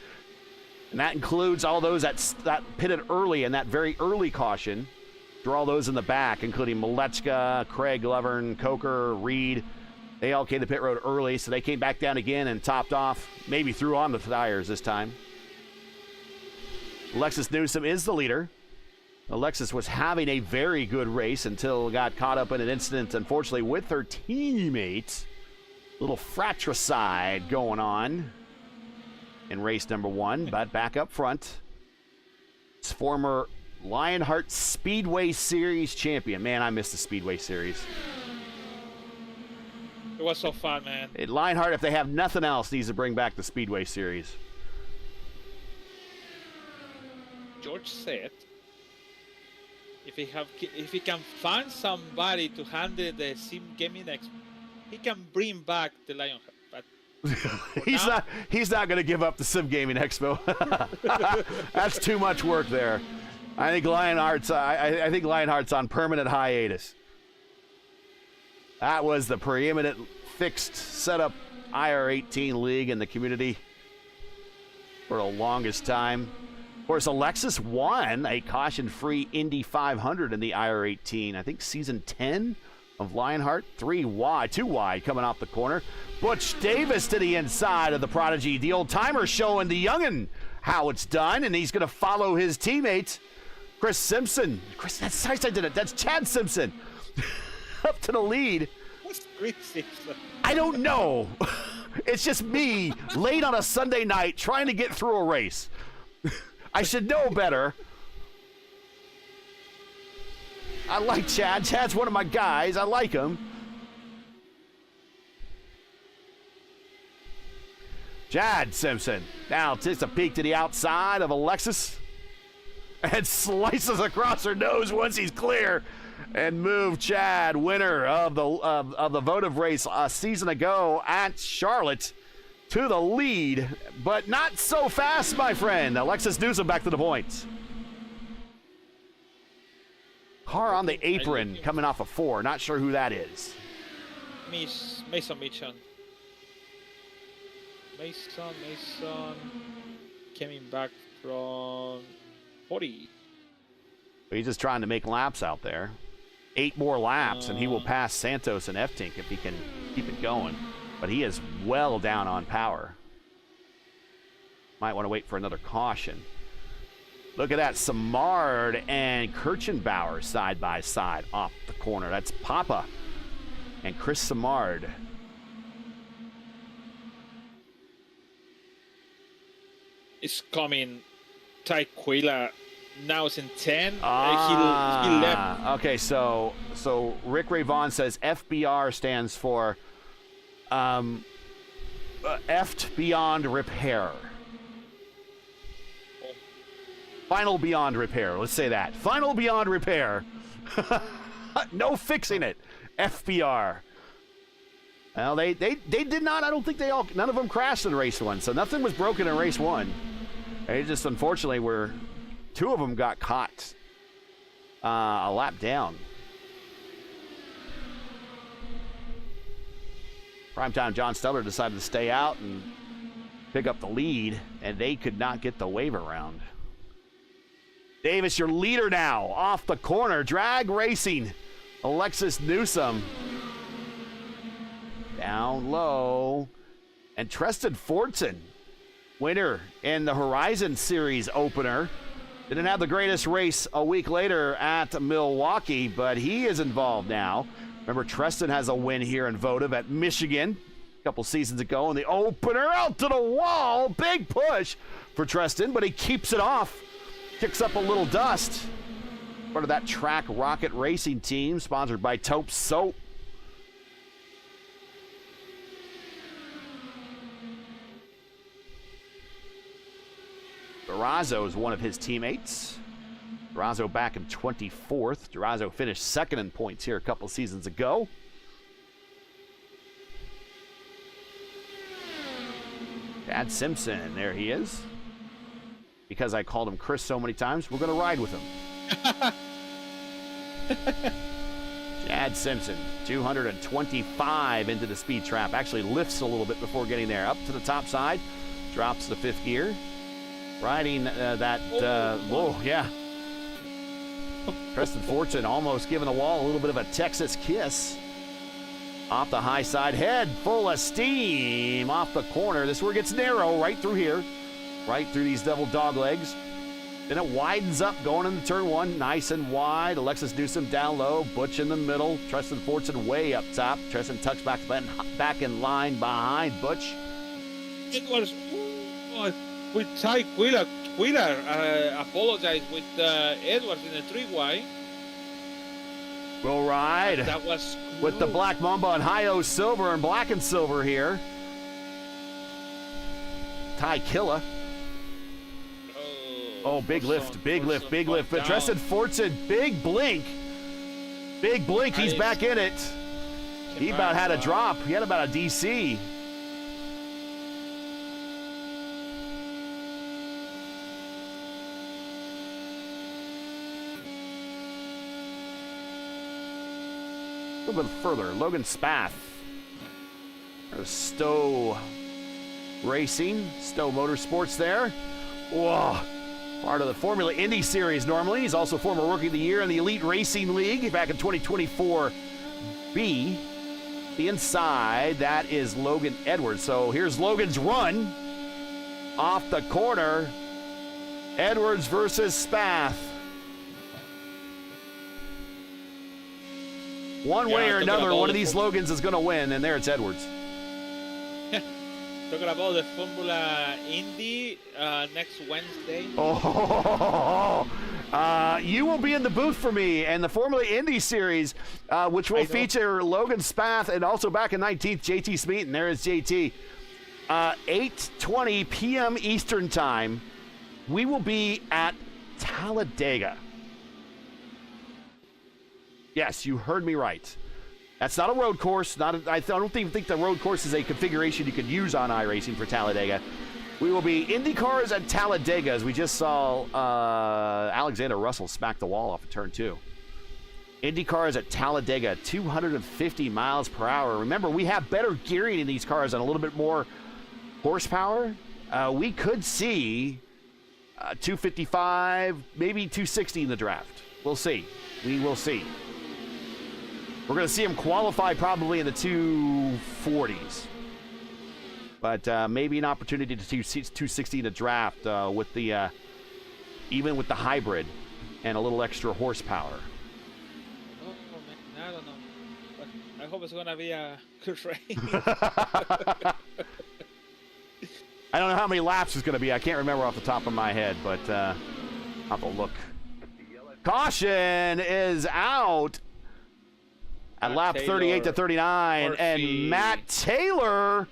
And that includes all those that pitted early in that very early caution. Draw those in the back, including Malechka, Craig, Lovern, Coker, Reed. They all came to pit road early, so they came back down again and topped off. Maybe threw on the tires this time. Alexis Newsom is the leader. Alexis was having a very good race until got caught up in an incident, unfortunately, with her teammate. Little fratricide going on in race number 1, but back up front. It's former Lionheart Speedway Series champion. Man, I miss the Speedway Series. It was so fun, man. Lionheart, if they have nothing else, needs to bring back the Speedway Series. George said, if he can find somebody to handle the sim gaming next, he can bring back the Lionheart. But he's not going to give up the Sim Gaming Expo. That's too much work there. I think Lionheart's on permanent hiatus. That was the preeminent fixed setup IR18 league in the community for the longest time. Of course, Alexis won a caution-free Indy 500 in the IR18. I think season 10 of Lionheart. 2 wide coming off the corner. Butch Davis to the inside of the Prodigy. The old-timer showing the youngin' how it's done, and he's going to follow his teammate, Chris Simpson. That's nice I did it. That's Chad Simpson. Up to the lead. what's Chris Simpson? I don't know. It's just me late on a Sunday night trying to get through a race. I should know better. I like Chad. Chad's one of my guys. I like him. Chad Simpson now takes a peek to the outside of Alexis and slices across her nose once he's clear and move Chad, winner of the Votive race a season ago at Charlotte, to the lead, but not so fast, my friend. Alexis Newsom back to the points. Car on the apron coming off a 4. Not sure who that is. Mason Mitchell. Mason coming back from 40. He's just trying to make laps out there. 8 more laps, and he will pass Santos and F-Tink if he can keep it going. But he is well down on power. Might want to wait for another caution. Look at that, Samard and Kirchenbauer side by side off the corner. That's Papa and Chris Samard. It's coming. Tyquila now is in 10. He left. Okay, so Rick Rayvon says FBR stands for Eft Beyond Repair. Final Beyond Repair. Let's say that. Final Beyond Repair. No fixing it. FBR. Well, they did not. I don't think none of them crashed in race 1, so nothing was broken in race 1. They just, unfortunately, 2 of them got caught a lap down. Primetime John Steller decided to stay out and pick up the lead, and they could not get the wave around. Davis, your leader now, off the corner. Drag racing. Alexis Newsom. Down low. And Treston Fortson, winner in the Horizon Series opener. Didn't have the greatest race a week later at Milwaukee, but he is involved now. Remember, Treston has a win here in Votive at Michigan a couple seasons ago in the opener. Out to the wall. Big push for Treston, but he keeps it off. Kicks up a little dust. Part of that Track Rocket Racing team, sponsored by Taupe Soap. Durazo is one of his teammates. Durazo back in 24th. Durazo finished 2nd in points here a couple seasons ago. Chad Simpson, there he is. Because I called him Chris so many times, we're going to ride with him. Chad Simpson, 225 into the speed trap. Actually lifts a little bit before getting there. Up to the top side, drops the 5th gear. Riding yeah. Treston Fortune almost giving the wall a little bit of a Texas kiss. Off the high side, head full of steam off the corner. This is where it gets narrow, right through here. Right through these double dog legs. Then it widens up going into turn 1, nice and wide. Alexis Newsom down low, Butch in the middle. Treston Fortune way up top. Treston tucks back in line behind Butch. It was with Ty Quiller apologized with Edwards in the 3-way. We'll ride. That was with the Black Mamba and Hi-O Silver and Black and Silver here. Ty Killa. Oh, big lift, big lift, big lift. But Treston Fortson, big blink. Big blink, he's back in it. He about had a drop. He had about a DC. A little bit further, Logan Spath. There's Stowe Racing, Stowe Motorsports there. Whoa. Part of the Formula Indy Series normally. He's also former Rookie of the Year in the Elite Racing League back in 2024 B. The inside, that is Logan Edwards. So here's Logan's run. Off the corner. Edwards versus Spath. One way or another, one of these Logans is going to win, and there it's Edwards. Talking about the Formula Indy next Wednesday. You will be in the booth for me and the Formula Indy Series, which will feature Logan Spath and also back in 19th, JT Smeaton. There is JT. 8:20 p.m. Eastern Time. We will be at Talladega. Yes, you heard me right. That's not a road course. I don't even think the road course is a configuration you could use on iRacing for Talladega. We will be INDYCARs at Talladega, as we just saw Alexander Russell smack the wall off of turn 2. INDYCARs at Talladega, 250 miles per hour. Remember, we have better gearing in these cars and a little bit more horsepower. We could see 255, maybe 260 in the draft. We'll see. We will see. We're going to see him qualify probably in the 240s. But maybe an opportunity to see 260 in a draft with the even with the hybrid and a little extra horsepower. Oh man, I don't know. But I hope it's gonna be a good race. I don't know how many laps it's going to be. I can't remember off the top of my head, but I'll have to look. Caution is out at lap 38 to 39, and Matt Taylor.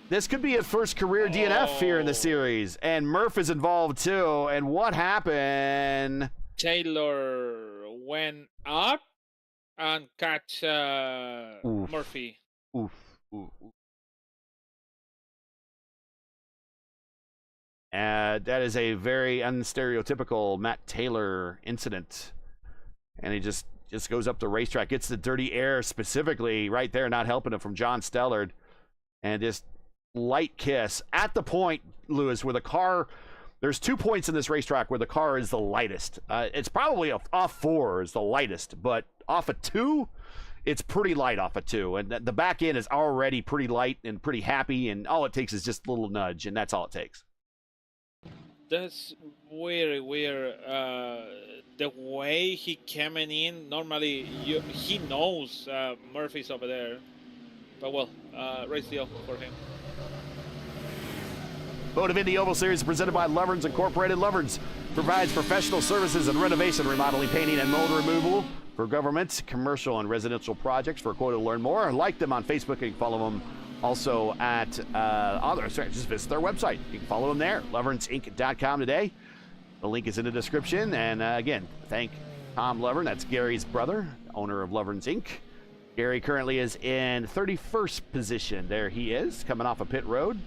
This could be his first career DNF here in the series, and Murph is involved too. And what happened? Taylor went up and catch Murphy. Oof. That is a very unstereotypical Matt Taylor incident, and he just goes up the racetrack, gets the dirty air specifically right there, not helping him from John Stellard, and just light kiss at the point, Lewis, where the car. There's 2 points in this racetrack where the car is the lightest. It's probably off 4 is the lightest, but off a 2, it's pretty light off a 2, and the back end is already pretty light and pretty happy, and all it takes is just a little nudge, and that's all it takes. That's very weird. The way he came in, normally he knows Murphy's over there. But well, race deal for him. Votive Indy Oval Series is presented by Loverns Incorporated. Loverns provides professional services and renovation, remodeling, painting, and mold removal for government, commercial, and residential projects. For a quote to learn more, like them on Facebook and follow them also at just visit their website. You can follow them there, loversinc.com today. The link is in the description. And again, thank Tom Lovern. That's Gary's brother, owner of Loverns Inc. Gary currently is in 31st position. There he is, coming off a pit road.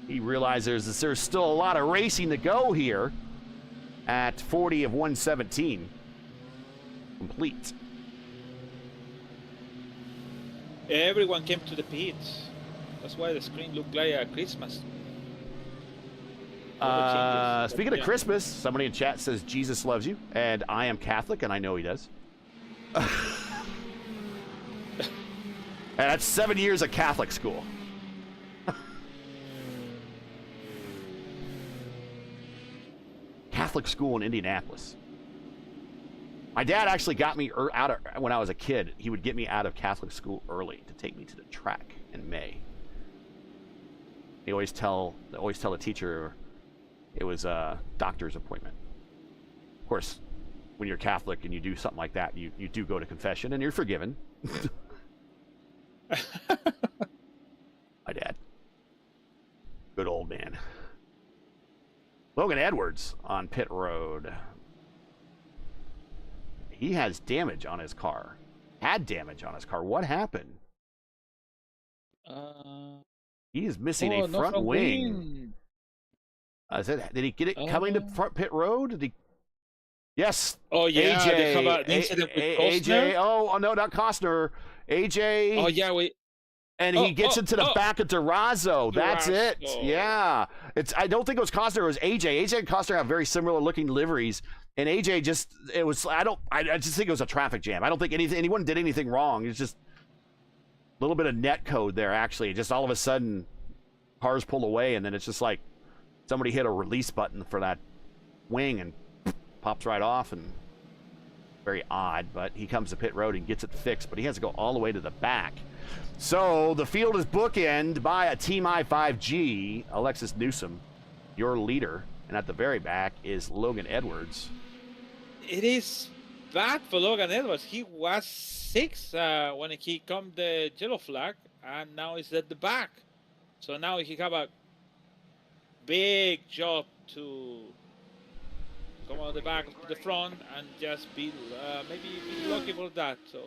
He realizes there's still a lot of racing to go here at 40 of 117 complete. Everyone came to the pits. That's why the screen looked like a Christmas. Speaking of Christmas, somebody in chat says Jesus loves you, and I am Catholic, and I know he does. And that's 7 years of Catholic school. Catholic school in Indianapolis. My dad actually got me out of, when I was a kid, he would get me out of Catholic school early to take me to the track in May. He always tell the teacher it was a doctor's appointment. Of course, when you're Catholic and you do something like that, you do go to confession and you're forgiven. My dad. Good old man. Logan Edwards on pit road. He has damage on his car. Had damage on his car. What happened? He is missing a front wing. Did he get it coming to front pit road? Did he? Yes. Oh yeah. AJ. They have an incident with Costner. AJ. Oh no, not Costner. AJ. Oh yeah, And he gets into the back of Durazo. That's it. Yeah. I don't think it was Costner. It was AJ. AJ and Costner have very similar looking liveries. And AJ I just think it was a traffic jam. I don't think anyone did anything wrong. It's just a little bit of net code there, actually. Just all of a sudden, cars pull away, and then it's just like somebody hit a release button for that wing and pops right off. And very odd, but he comes to pit road and gets it fixed, but he has to go all the way to the back. So the field is bookended by a Team I-5G, Alexis Newsom, your leader, and at the very back is Logan Edwards. It is bad for Logan Edwards. He was 6th when he come the yellow flag, and now he's at the back. So now he have a big job to come on the back to the front and just be maybe be lucky for that. So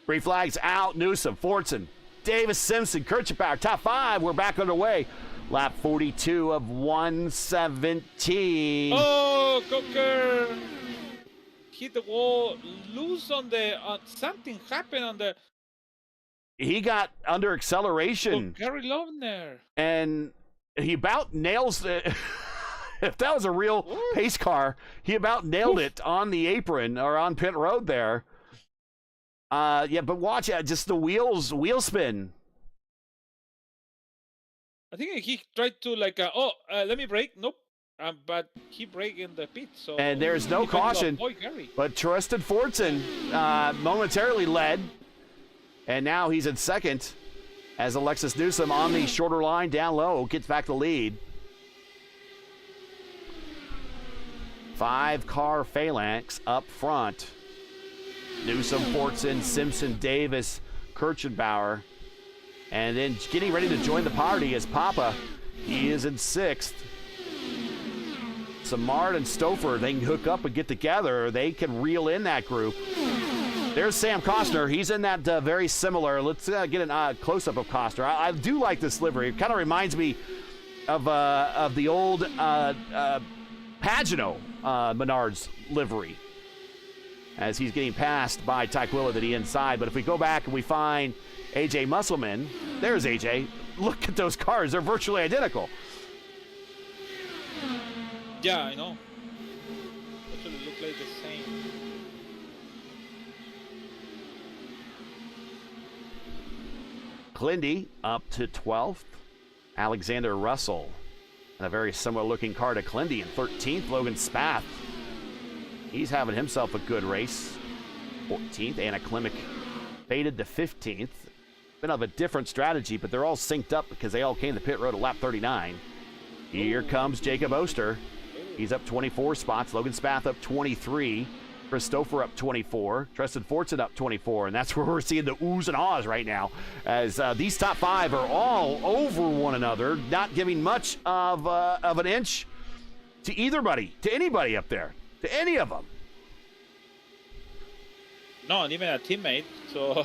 3 flags out. Newsom, Fortson, Davis, Simpson, Kirchbauer, top 5. We're back underway. Lap 42 of 117. Oh, Coker hit the wall, loose on the something happened on the. He got under acceleration. Oh, Gary Lovner. And he about nails it. If that was a real pace car, he about nailed it on the apron or on pit road there. Yeah, but watch just the wheel spin. I think he tried to like, let me brake. Nope. But he braked in the pit, so. And there's no caution. But Tristan Fortson momentarily led, and now he's in second as Alexis Newsom on the shorter line down low gets back the lead. 5-car phalanx up front. Newsom, Fortson, Simpson, Davis, Kirchenbauer. And then getting ready to join the party is Papa. He is in 6th. Samard and Stouffer, they can hook up and get together. They can reel in that group. There's Sam Costner. He's in that very similar. Let's get a close-up of Costner. I do like this livery. It kind of reminds me of the old Pagano Menards livery, as he's getting passed by Tyquilla to the inside. But if we go back and we find AJ Musselman, there's AJ. Look at those cars. They're virtually identical. Yeah, I know. Actually look like the same. Clindy up to 12th. Alexander Russell in a very similar looking car to Clindy in 13th. Logan Spath, he's having himself a good race. 14th. Anna Klimek faded to 15th. Been of a different strategy, but they're all synced up because they all came to pit road at lap 39. Here comes Jacob Oster. He's up 24 spots. Logan Spath up 23. Chris Stouffer up 24. Tristan Fortson up 24. And that's where we're seeing the oohs and ahs right now, as these top 5 are all over one another, not giving much of an inch to anybody up there, to any of them. No, and even a teammate. So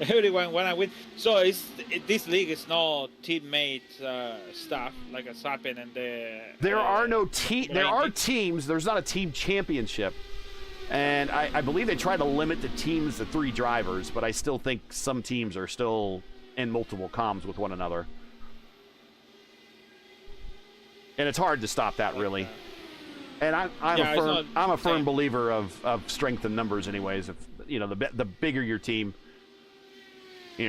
everyone wanna win. So this league is no teammate stuff like a Sappen and the. There are no There are teams. There's not a team championship, and I believe they try to limit the teams to 3 drivers. But I still think some teams are still in multiple comms with one another, and it's hard to stop that really. And I'm a firm believer of strength in numbers, anyways. If the bigger your team,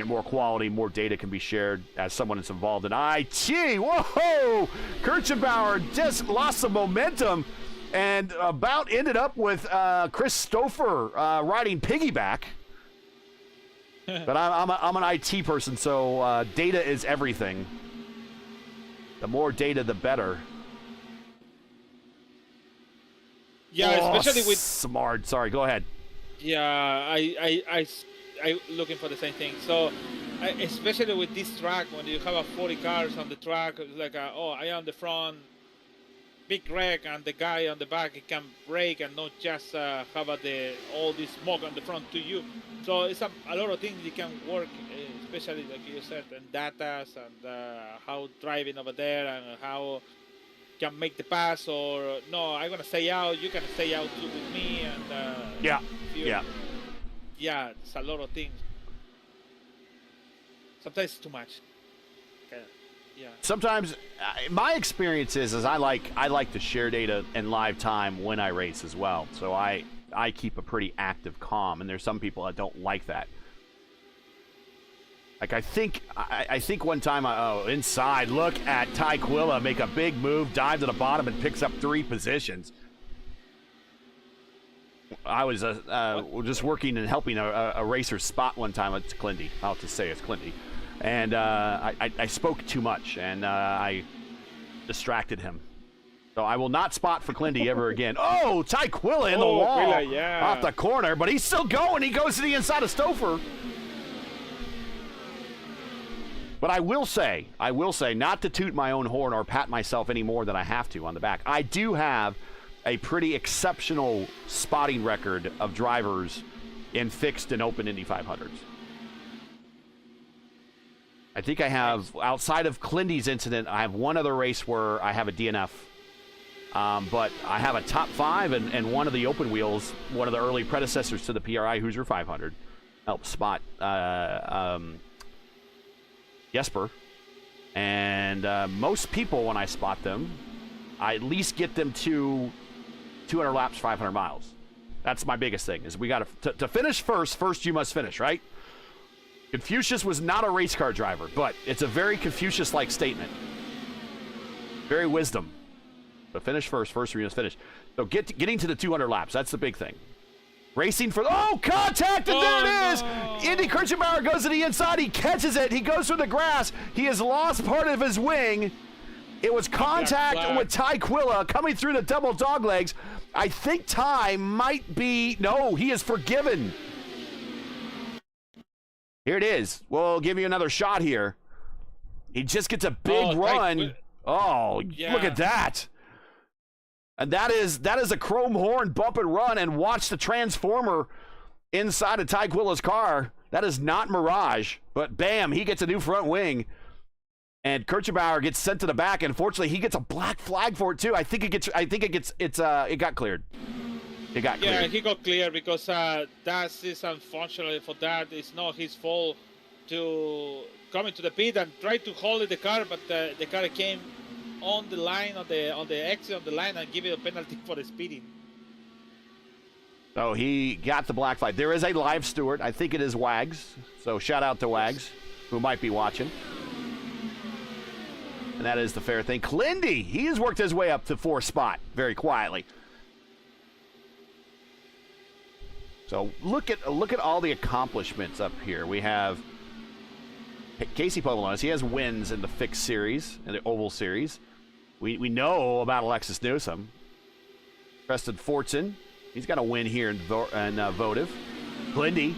more quality, more data can be shared as someone that's involved in IT. Whoa! Kirchenbauer just lost some momentum and about ended up with Chris Stouffer riding piggyback. But I'm an IT person, so data is everything. The more data, the better. Yeah, especially with Smart. Sorry, go ahead. Yeah, I looking for the same thing. So, especially with this track, when you have 40 cars on the track, it's like, I am on the front, big wreck, and the guy on the back he can brake and not just have all this smoke on the front to you. So it's a lot of things you can work, especially like you said, and data and how driving over there and how can make the pass, or no, I'm gonna stay out, you can stay out too with me, and yeah, it's a lot of things. Sometimes it's too much. Yeah. Sometimes my experience is I like to share data in live time when I race as well. So I keep a pretty active comm, and there's some people that don't like that. Like I think one time inside, look at Tyquilla make a big move, dive to the bottom, and picks up 3 positions. I was just working and helping a racer spot one time at Clindy. I'll just say it's Clindy. And I spoke too much, and I distracted him. So I will not spot for Clindy ever again. Oh, Tyquilla in the wall off the corner, but he's still going. He goes to the inside of Stouffer. But I will say, not to toot my own horn or pat myself any more than I have to on the back, I do have a pretty exceptional spotting record of drivers in fixed and open Indy 500s. I think I have, outside of Clindy's incident, I have one other race where I have a DNF. But I have a top 5 and one of the open wheels, one of the early predecessors to the PRI Hoosier 500, helped spot Jesper. And most people, when I spot them, I at least get them to 200 laps, 500 miles. That's my biggest thing, is we got to finish first you must finish, right? Confucius was not a race car driver, but it's a very Confucius-like statement. Very wisdom. But finish first you must finish. So getting to the 200 laps, that's the big thing. Racing for, contact, and there it is! No. Indy Kirchenbauer goes to the inside, he catches it, he goes through the grass, he has lost part of his wing. It was contact with Ty Quilla coming through the double dog legs. I think Ty might be, no, he is forgiven. Here it is. We'll give you another shot here. He just gets a big run. Look at that. And that is a chrome horn bump and run, and watch the transformer inside of Ty Quilla's car. That is not Mirage, but bam, he gets a new front wing. And Kirchenbauer gets sent to the back, and fortunately he gets a black flag for it too. It got cleared. It got cleared. Yeah, he got cleared because that is unfortunately for that. It's not his fault to come into the pit and try to hold the car, but the car came on the line, on the exit of the line, and give it a penalty for the speeding. So he got the black flag. There is a live steward. I think it is Wags. So shout out to Wags, who might be watching. And that is the fair thing. Clindy, he has worked his way up to 4th spot very quietly. So look at all the accomplishments up here. We have Casey Povolonis. He has wins in the fixed series, in the Oval Series. We know about Alexis Newsom. Preston Fortson, he's got a win here in Votive. Clindy,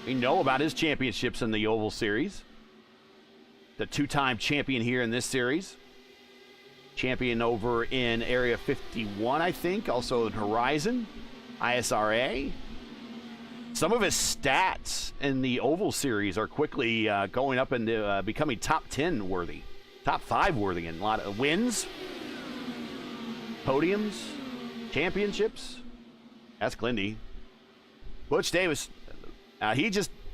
we know about his championships in the Oval Series. The 2-time champion here in this series. Champion over in Area 51, I think. Also in Horizon, ISRA. Some of his stats in the Oval Series are quickly going up into becoming top 10 worthy. Top 5 worthy in a lot of wins, podiums, championships. That's Clindy. Butch Davis,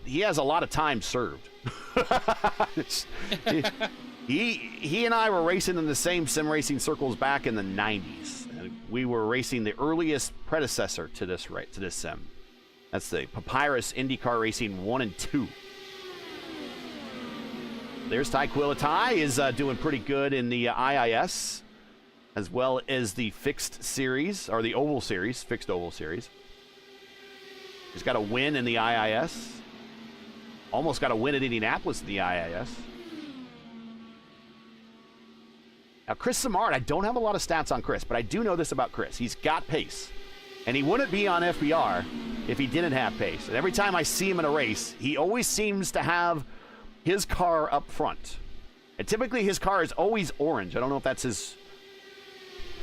he has a lot of time served. he and I were racing in the same sim racing circles back in the 90s. And we were racing the earliest predecessor to this sim. That's the Papyrus INDYCAR Racing 1 and 2. There's Ty Quilla. Ty is doing pretty good in the IIS, as well as the fixed series, or the Oval Series, fixed Oval Series. He's got a win in the IIS. Almost got a win at Indianapolis in the IIS. Now, Chris Samard, I don't have a lot of stats on Chris, but I do know this about Chris. He's got pace. And he wouldn't be on FBR if he didn't have pace. And every time I see him in a race, he always seems to have his car up front. And typically his car is always orange. I don't know if that's his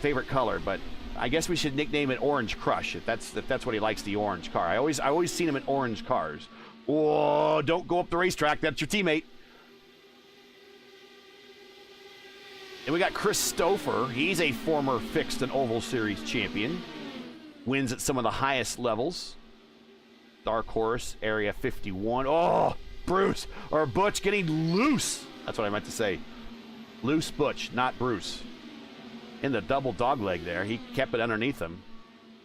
favorite color, but I guess we should nickname it Orange Crush if that's what he likes, the orange car. I always seen him in orange cars. Oh, don't go up the racetrack. That's your teammate. And we got Chris Stouffer. He's a former fixed and Oval Series champion. Wins at some of the highest levels. Dark Horse, Area 51. Oh, Bruce, or Butch getting loose. That's what I meant to say. Loose Butch, not Bruce. In the double dog leg there. He kept it underneath him.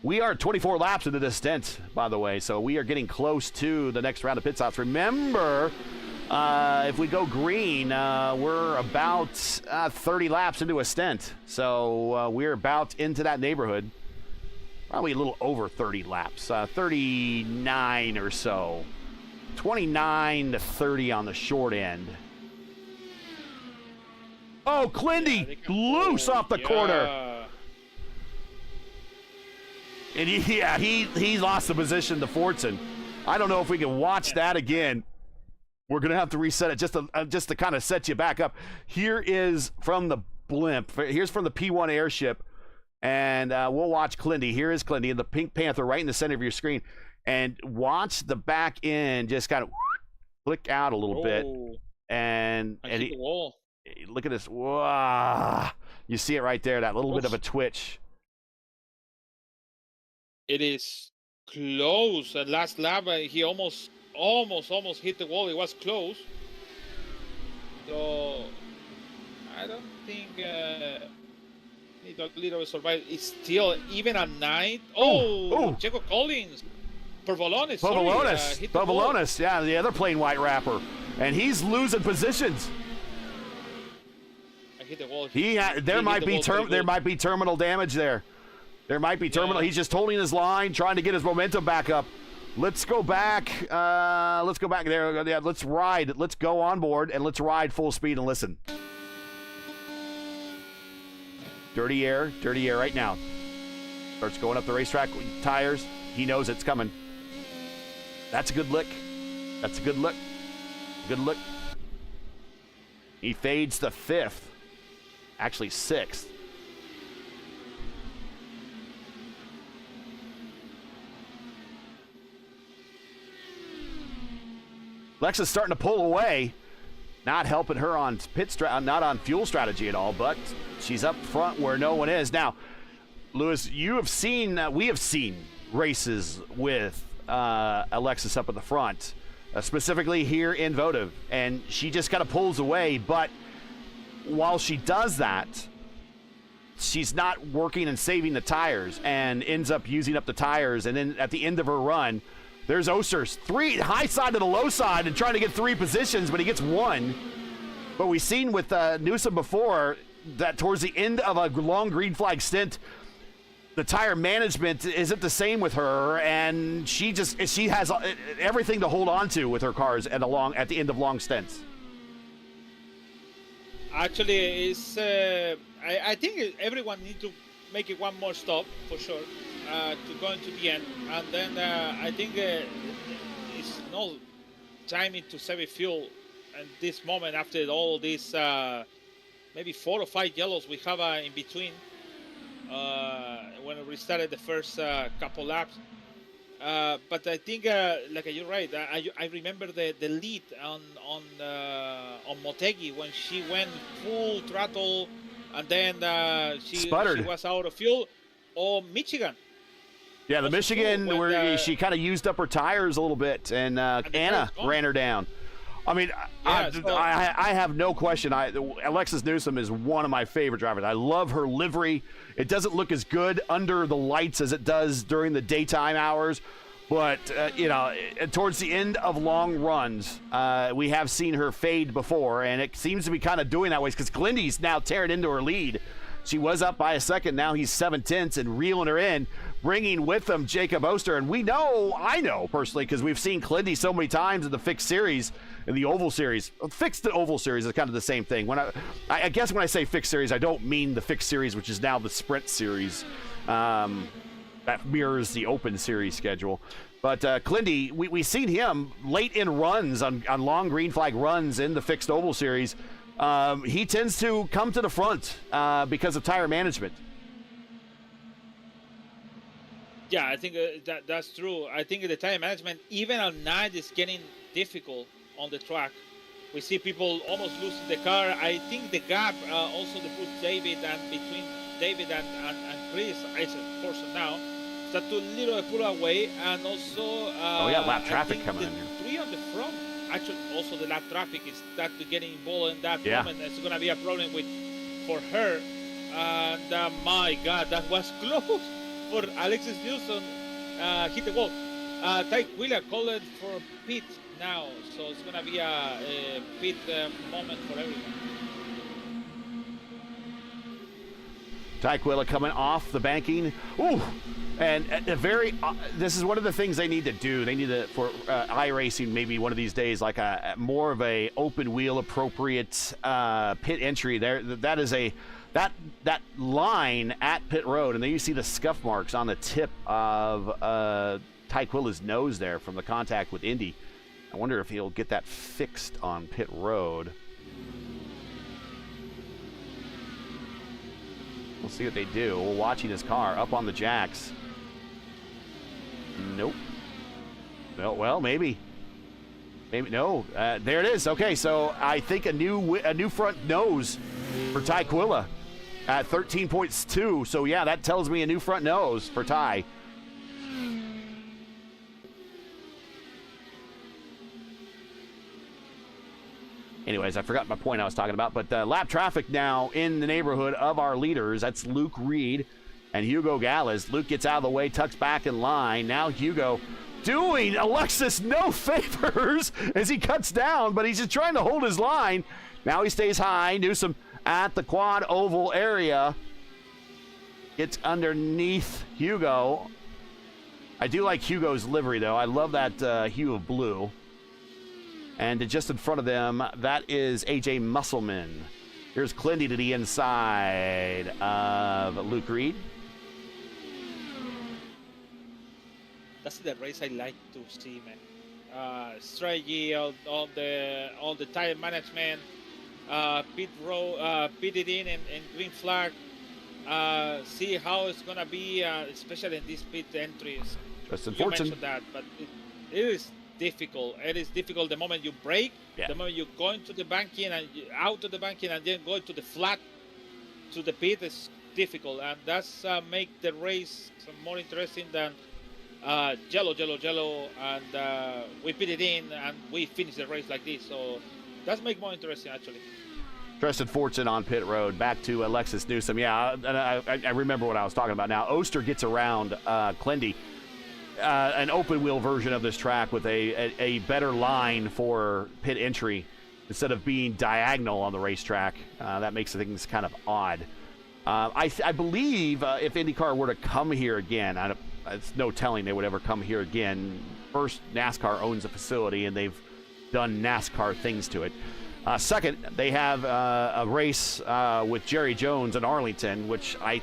We are 24 laps into this stint, by the way, so we are getting close to the next round of pit stops. Remember, if we go green, we're about 30 laps into a stint. So we're about into that neighborhood. Probably a little over 30 laps, 39 or so. 29 to 30 on the short end. Oh, Clindy, loose off the corner. And he lost the position to Fortson. I don't know if we can watch that again. We're going to have to reset it just to kind of set you back up. Here is from the blimp. Here's from the P1 airship. And we'll watch Clindy. Here is Clindy in the Pink Panther right in the center of your screen. And watch the back end just kind of flick out a little bit. And hit the wall. Look at this. Wow. You see it right there, that little bit of a twitch. It is close. At last lap, he almost hit the wall. It was close. So I don't think Need a little survival. It's still even at 9. Oh, Oh, Checo Collins. Provolones. Provolones, yeah, the other plain white wrapper. And he's losing positions. I hit the wall. There might be terminal damage there. There might be terminal. Yeah. He's just holding his line, trying to get his momentum back up. Let's go back. Let's go back there. Yeah, let's ride. Let's go on board and let's ride full speed and listen. Dirty air right now. Starts going up the racetrack tires. He knows it's coming. That's a good lick. That's a good look. Good look. He fades to 5th. Actually 6th. Lexa's starting to pull away. Not helping her on not on fuel strategy at all, but she's up front where no one is. Now, Lewis, we have seen races with Alexis up at the front, specifically here in Votive, and she just kind of pulls away. But while she does that, she's not working and saving the tires and ends up using up the tires. And then at the end of her run, there's Oster's high side to the low side and trying to get 3 positions, but he gets 1. But we've seen with Newsom before that towards the end of a long green flag stint, the tire management isn't the same with her, and she has everything to hold on to with her cars at the end of long stints. Actually, it's I think everyone needs to make it one more stop for sure to go into the end, and then I think it's no timing to save fuel at this moment after all these maybe 4 or 5 yellows we have in between when we started the first couple laps. But I think, like you're right. I remember the lead on Motegi when she went full throttle, and then she was out of fuel. Or Michigan. Yeah, the Michigan where she kind of used up her tires a little bit, and Anna ran her down. I mean, I have no question. Alexis Newsom is one of my favorite drivers. I love her livery. It doesn't look as good under the lights as it does during the daytime hours. But, towards the end of long runs, we have seen her fade before, and it seems to be kind of doing that way because Glindy's now tearing into her lead. She was up by a second. Now he's 7/10 and reeling her in, bringing with him Jacob Oster. And I know personally, because we've seen Clindy so many times in the fixed series, in the Oval Series. Fixed and Oval Series is kind of the same thing. When I guess when I say fixed series, I don't mean the fixed series, which is now the Sprint Series. That mirrors the Open Series schedule. But Clindy, we've seen him late in runs on long green flag runs in the fixed Oval Series. He tends to come to the front because of tire management. Yeah, I think that's true. I think the tire management, even at night, is getting difficult on the track. We see people almost losing the car. I think the gap also between David and Chris, of course now, start to little pull away, and also lap traffic coming in here. 3 on the front. Actually, also the lap traffic is start to get involved in that moment. It's going to be a problem for her. And my God, that was close for Alexis Newsom. Hit the wall. Ty Wheeler called for pit now, so it's going to be a pit moment for everyone. Tyquilla coming off the banking. Ooh, and this is one of the things they need to do. They need to, for iRacing, maybe one of these days, like a more of a open wheel appropriate pit entry. That is that line at pit road, and then you see the scuff marks on the tip of Tyquilla's nose there from the contact with Indy. I wonder if he'll get that fixed on pit road. We'll see what they do. We're watching his car up on the jacks. Nope. No, well, maybe. Maybe no. There it is. Okay, so I think a new front nose for Tyquilla at 13.2. So yeah, that tells me a new front nose for Ty. Anyways, I forgot my point I was talking about. But lap traffic now in the neighborhood of our leaders. That's Luke Reed and Hugo Gallas. Luke gets out of the way, tucks back in line. Now Hugo doing Alexis no favors as he cuts down, but he's just trying to hold his line. Now he stays high. Newsom at the quad oval area. Gets underneath Hugo. I do like Hugo's livery, though. I love that hue of blue. And just in front of them, that is AJ Musselman. Here's Clindy to the inside of Luke Reed. That's the race I like to see, man. Strategy, all the tire management, pit it in and green flag. See how it's gonna be, especially in these pit entries. Just You unfortunate. mentioned that, but it is difficult. It is difficult the moment you brake, the moment you go into the banking and out of the banking and then go to the flat to the pit is difficult, and that's make the race more interesting than yellow, and we pit it in and we finish the race like this. So that's make more interesting actually. Tristan Fortune on pit road. Back to Alexis Newsom. Yeah, and I remember what I was talking about now. Oster gets around Clindy. An open wheel version of this track with a better line for pit entry instead of being diagonal on the racetrack. That makes things kind of odd. I believe if INDYCAR were to come here again, it's no telling they would ever come here again. First, NASCAR owns a facility and they've done NASCAR things to it. Second, they have a race with Jerry Jones in Arlington, which I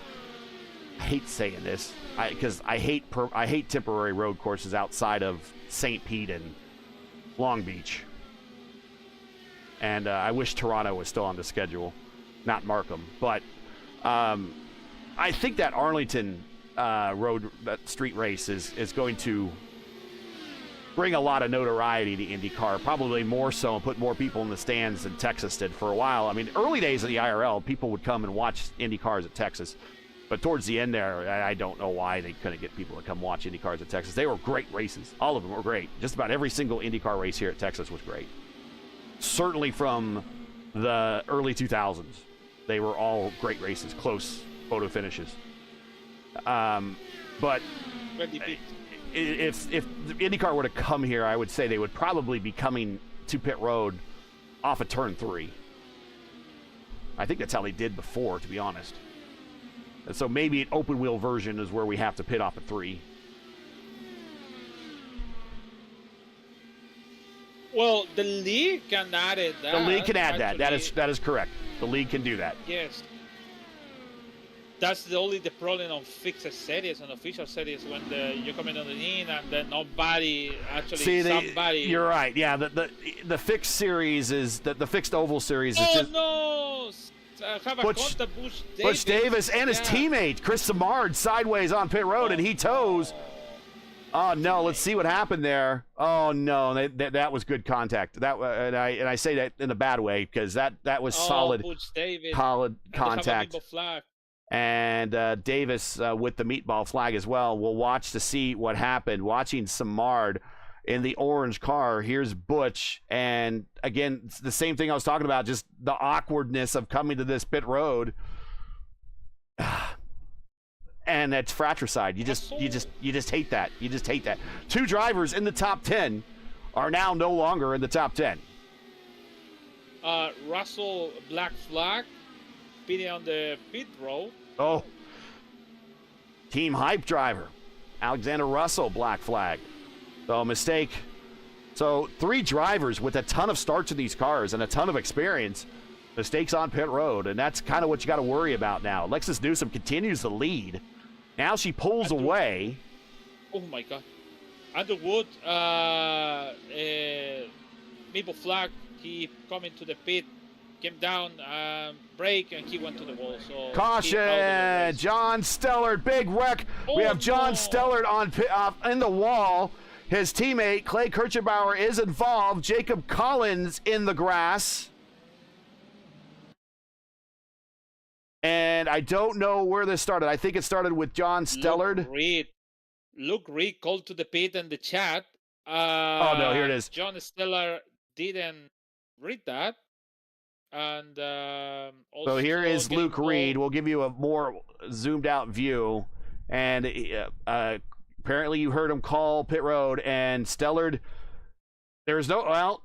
hate saying this because I hate temporary road courses outside of St. Pete and Long Beach. And I wish Toronto was still on the schedule, not Markham. But I think that Arlington that street race is going to bring a lot of notoriety to INDYCAR, probably more so and put more people in the stands than Texas did for a while. I mean, early days of the IRL, people would come and watch INDYCARs at Texas. But towards the end there, I don't know why they couldn't get people to come watch INDYCARs at Texas. They were great races. All of them were great. Just about every single INDYCAR race here at Texas was great. Certainly from the early 2000s. They were all great races, close photo finishes. But if INDYCAR were to come here, I would say they would probably be coming to pit road off of turn 3. I think that's how they did before, to be honest. And so maybe an open wheel version is where we have to pit off at 3. Well, the league can add it. The league can add that. That is correct. The league can do that. Yes. That's the problem on fixed series, on official series, when you're coming on the in and then nobody actually somebody. You're right. Yeah, the fixed series is the fixed oval series is just. Oh no! Have a contact, Butch Davis and his teammate Chris Samard sideways on pit road, and he toes. Oh no! Let's see what happened there. Oh no! That was good contact. And I say that in a bad way because that was solid contact. And Davis with the meatball flag as well. We'll watch to see what happened. Watching Samard in the orange car. Here's Butch. And again, it's the same thing I was talking about, just the awkwardness of coming to this pit road. And that's fratricide. You just hate that. You just hate that. 2 drivers in the top 10 are now no longer in the top 10. Russell black flag. Pitting on the pit road. Oh. Team hype driver. Alexander Russell, black flag. So, mistake. So, 3 drivers with a ton of starts in these cars and a ton of experience. Mistakes on pit road, and that's kind of what you got to worry about now. Alexis Newsom continues the lead. Now she pulls away. Oh, my God. Underwood, maple flag, he coming to the pit. Came down, brake, and he went to the wall. So caution! John Stellard, big wreck. We have John Stellard in the wall. His teammate, Clay Kirchenbauer, is involved. Jacob Collins in the grass. And I don't know where this started. I think it started with John Stellard. Luke Reed called to the pit in the chat. Oh, no, here it is. John Stellard didn't read that. And So here also is getting Luke Reed. gold. We'll give you a more zoomed out view. And apparently you heard him call pit road, and Stellard, there's no, well,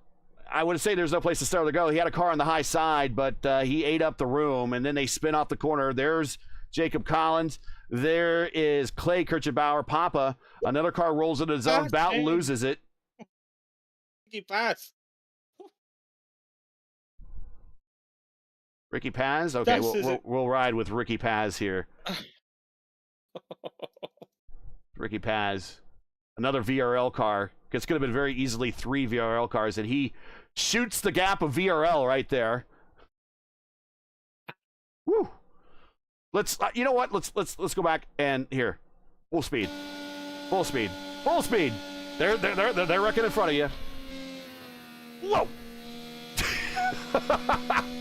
I would say there's no place to Stellard to go. He had a car on the high side, but he ate up the room, and then they spin off the corner. There's Jacob Collins. There is Clay Kirchenbauer. Papa, another car rolls into the zone, about Shane. loses it. He passed. Ricky Paz? Okay, That's his- we'll ride with Ricky Paz here. Ricky Paz, another VRL car. It's going to be very easily 3 VRL cars, and he shoots the gap of VRL right there. Woo! Let's, you know what? Let's go back and here, full speed, full speed, full speed. They're wrecking in front of you. Whoa!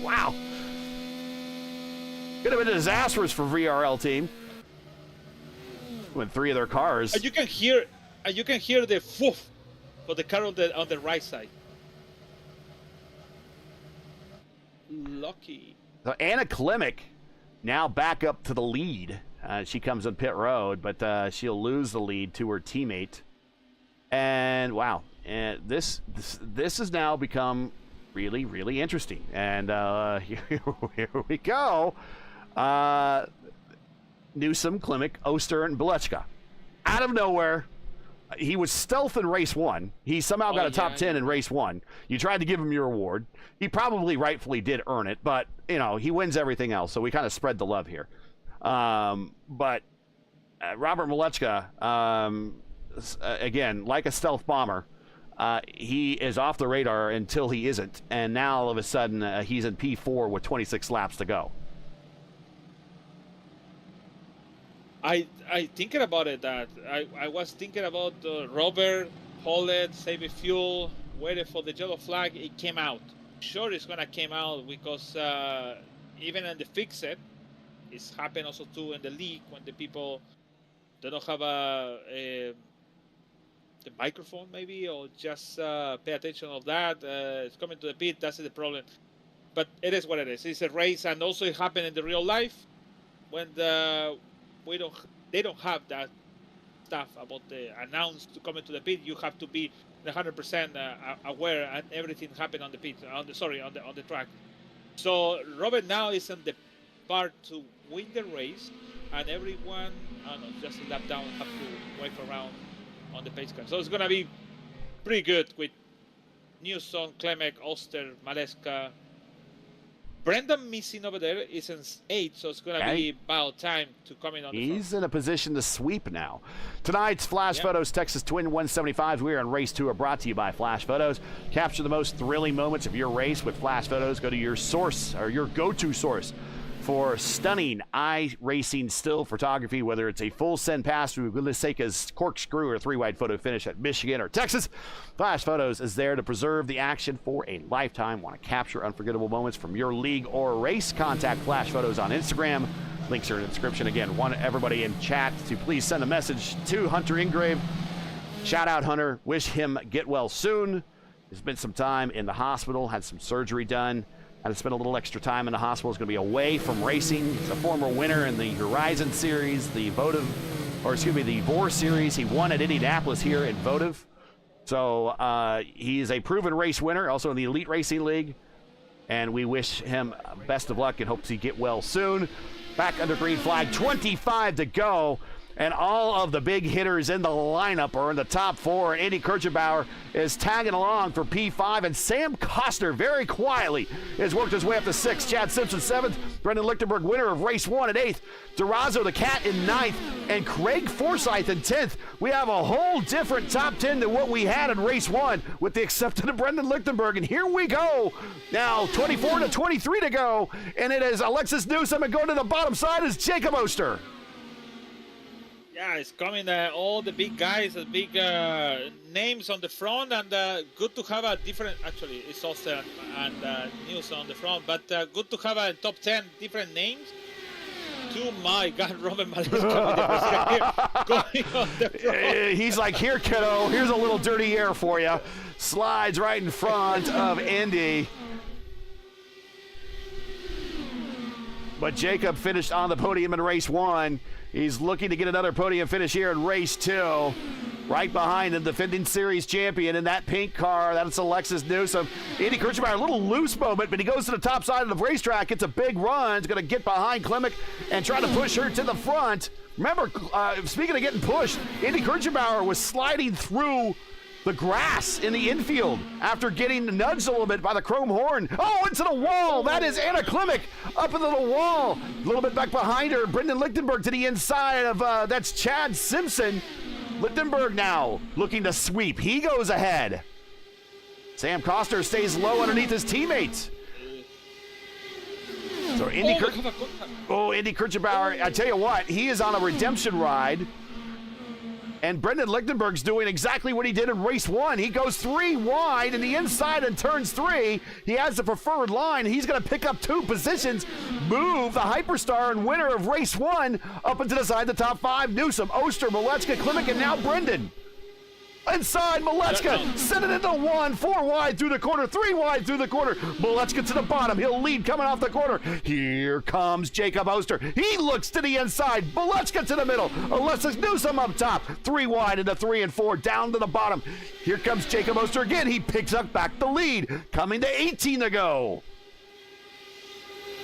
Wow! Could have been disastrous for VRL team. When 3 of their cars. And you can hear the woof for the car on the right side. Lucky. So Anna Klimek now back up to the lead. She comes on pit road, but she'll lose the lead to her teammate. And wow, and this has now become really, really interesting. And here we go. Newsom, Klimek, Oster, and Belechka. Out of nowhere, he was stealth in race 1. He somehow got a top 10 in race 1. You tried to give him your award. He probably rightfully did earn it, but, you know, he wins everything else, so we kind of spread the love here. But Robert Belechka, again, like a stealth bomber, he is off the radar until he isn't, and now all of a sudden he's in P4 with 26 laps to go. I thinking about it that I was thinking about Robert, hold it, save fuel, waiting for the yellow flag. It came out. Sure, it's gonna came out because even in the fix it's happened also too in the league when the people they don't have the microphone maybe, or just pay attention of that. It's coming to the pit. That's the problem. But it is what it is. It's a race, and also it happened in the real life when they don't have that stuff about the announced to come into the pit. You have to be 100% aware, and everything happened on the pit, on the track. So Robert now is in the part to win the race, and everyone, I don't know, just a lap down, have to wait around on the pace car. So it's gonna be pretty good with Newsom, Klimek, Oster, Maleska. Brendan missing over there is in 8, so it's going to be about time to come in on the front. He's in a position to sweep now. Tonight's Flash Photos Texas Twin 175s. We are in race 2 are brought to you by Flash Photos. Capture the most thrilling moments of your race with Flash Photos. Go to your source, or your go-to source, for stunning iRacing still photography, whether it's a full send pass through Guliseca's corkscrew or 3-wide photo finish at Michigan or Texas. Flash Photos is there to preserve the action for a lifetime. Want to capture unforgettable moments from your league or race? Contact Flash Photos on Instagram. Links are in the description. Again, want everybody in chat to please send a message to Hunter Ingrave. Shout out Hunter. Wish him get well soon. There's been some time in the hospital, had some surgery done. Had to spend a little extra time in the hospital. He's going to be away from racing. He's a former winner in the Horizon Series, the VOR Series. He won at Indianapolis here in Votive. So he is a proven race winner, also in the Elite Racing League. And we wish him best of luck and hope to get well soon. Back under green flag, 25 to go. And all of the big hitters in the lineup are in the top 4. And Andy Kirchenbauer is tagging along for P5. And Sam Costner, very quietly, has worked his way up to 6th. Chad Simpson, 7th. Brendan Lichtenberg, winner of race 1 at 8th. Durazo the Cat in 9th. And Craig Forsyth in 10th. We have a whole different top 10 than what we had in race 1, with the exception of Brendan Lichtenberg. And here we go. Now 24 to 23 to go. And it is Alexis Newsom, and going to the bottom side is Jacob Oster. Yeah, it's coming all the big guys, the big names on the front, and good to have a different, actually it's Oster and News on the front, but good to have a top 10 different names. To my God, Robert Maleska going on the front. He's like, here kiddo, here's a little dirty air for you. Slides right in front of Indy. But Jacob finished on the podium in race 1. He's looking to get another podium finish here in race 2. Right behind him, defending series champion in that pink car. That's Alexis Newsom. Andy Kirchmeier, a little loose moment, but he goes to the top side of the racetrack. Gets a big run. He's going to get behind Klimek and try to push her to the front. Remember, speaking of getting pushed, Andy Kirchmeier was sliding through the grass in the infield after getting nudged a little bit by the chrome horn. Oh, into the wall. That is Anna Klimek up into the wall. A little bit back behind her. Brendan Lichtenberg to the inside of, that's Chad Simpson. Lichtenberg now looking to sweep. He goes ahead. Sam Koster stays low underneath his teammates. So Andy Kirchbauer, I tell you what, he is on a redemption ride. And Brendan Lichtenberg's doing exactly what he did in race 1. He goes 3 wide in the inside and turns 3. He has the preferred line. He's going to pick up 2 positions, move the Hyperstar and winner of race 1 up into the side of the top 5. Newsom, Oster, Malechka, Klimek, and now Brendan. Inside, Malechka, send it into 1, 4 wide through the corner, 3 wide through the corner. Malechka to the bottom. He'll lead coming off the corner. Here comes Jacob Oster. He looks to the inside. Malechka to the middle. Alexis Newsom up top. 3 wide into 3 and 4, down to the bottom. Here comes Jacob Oster again. He picks up back the lead. Coming to 18 to go.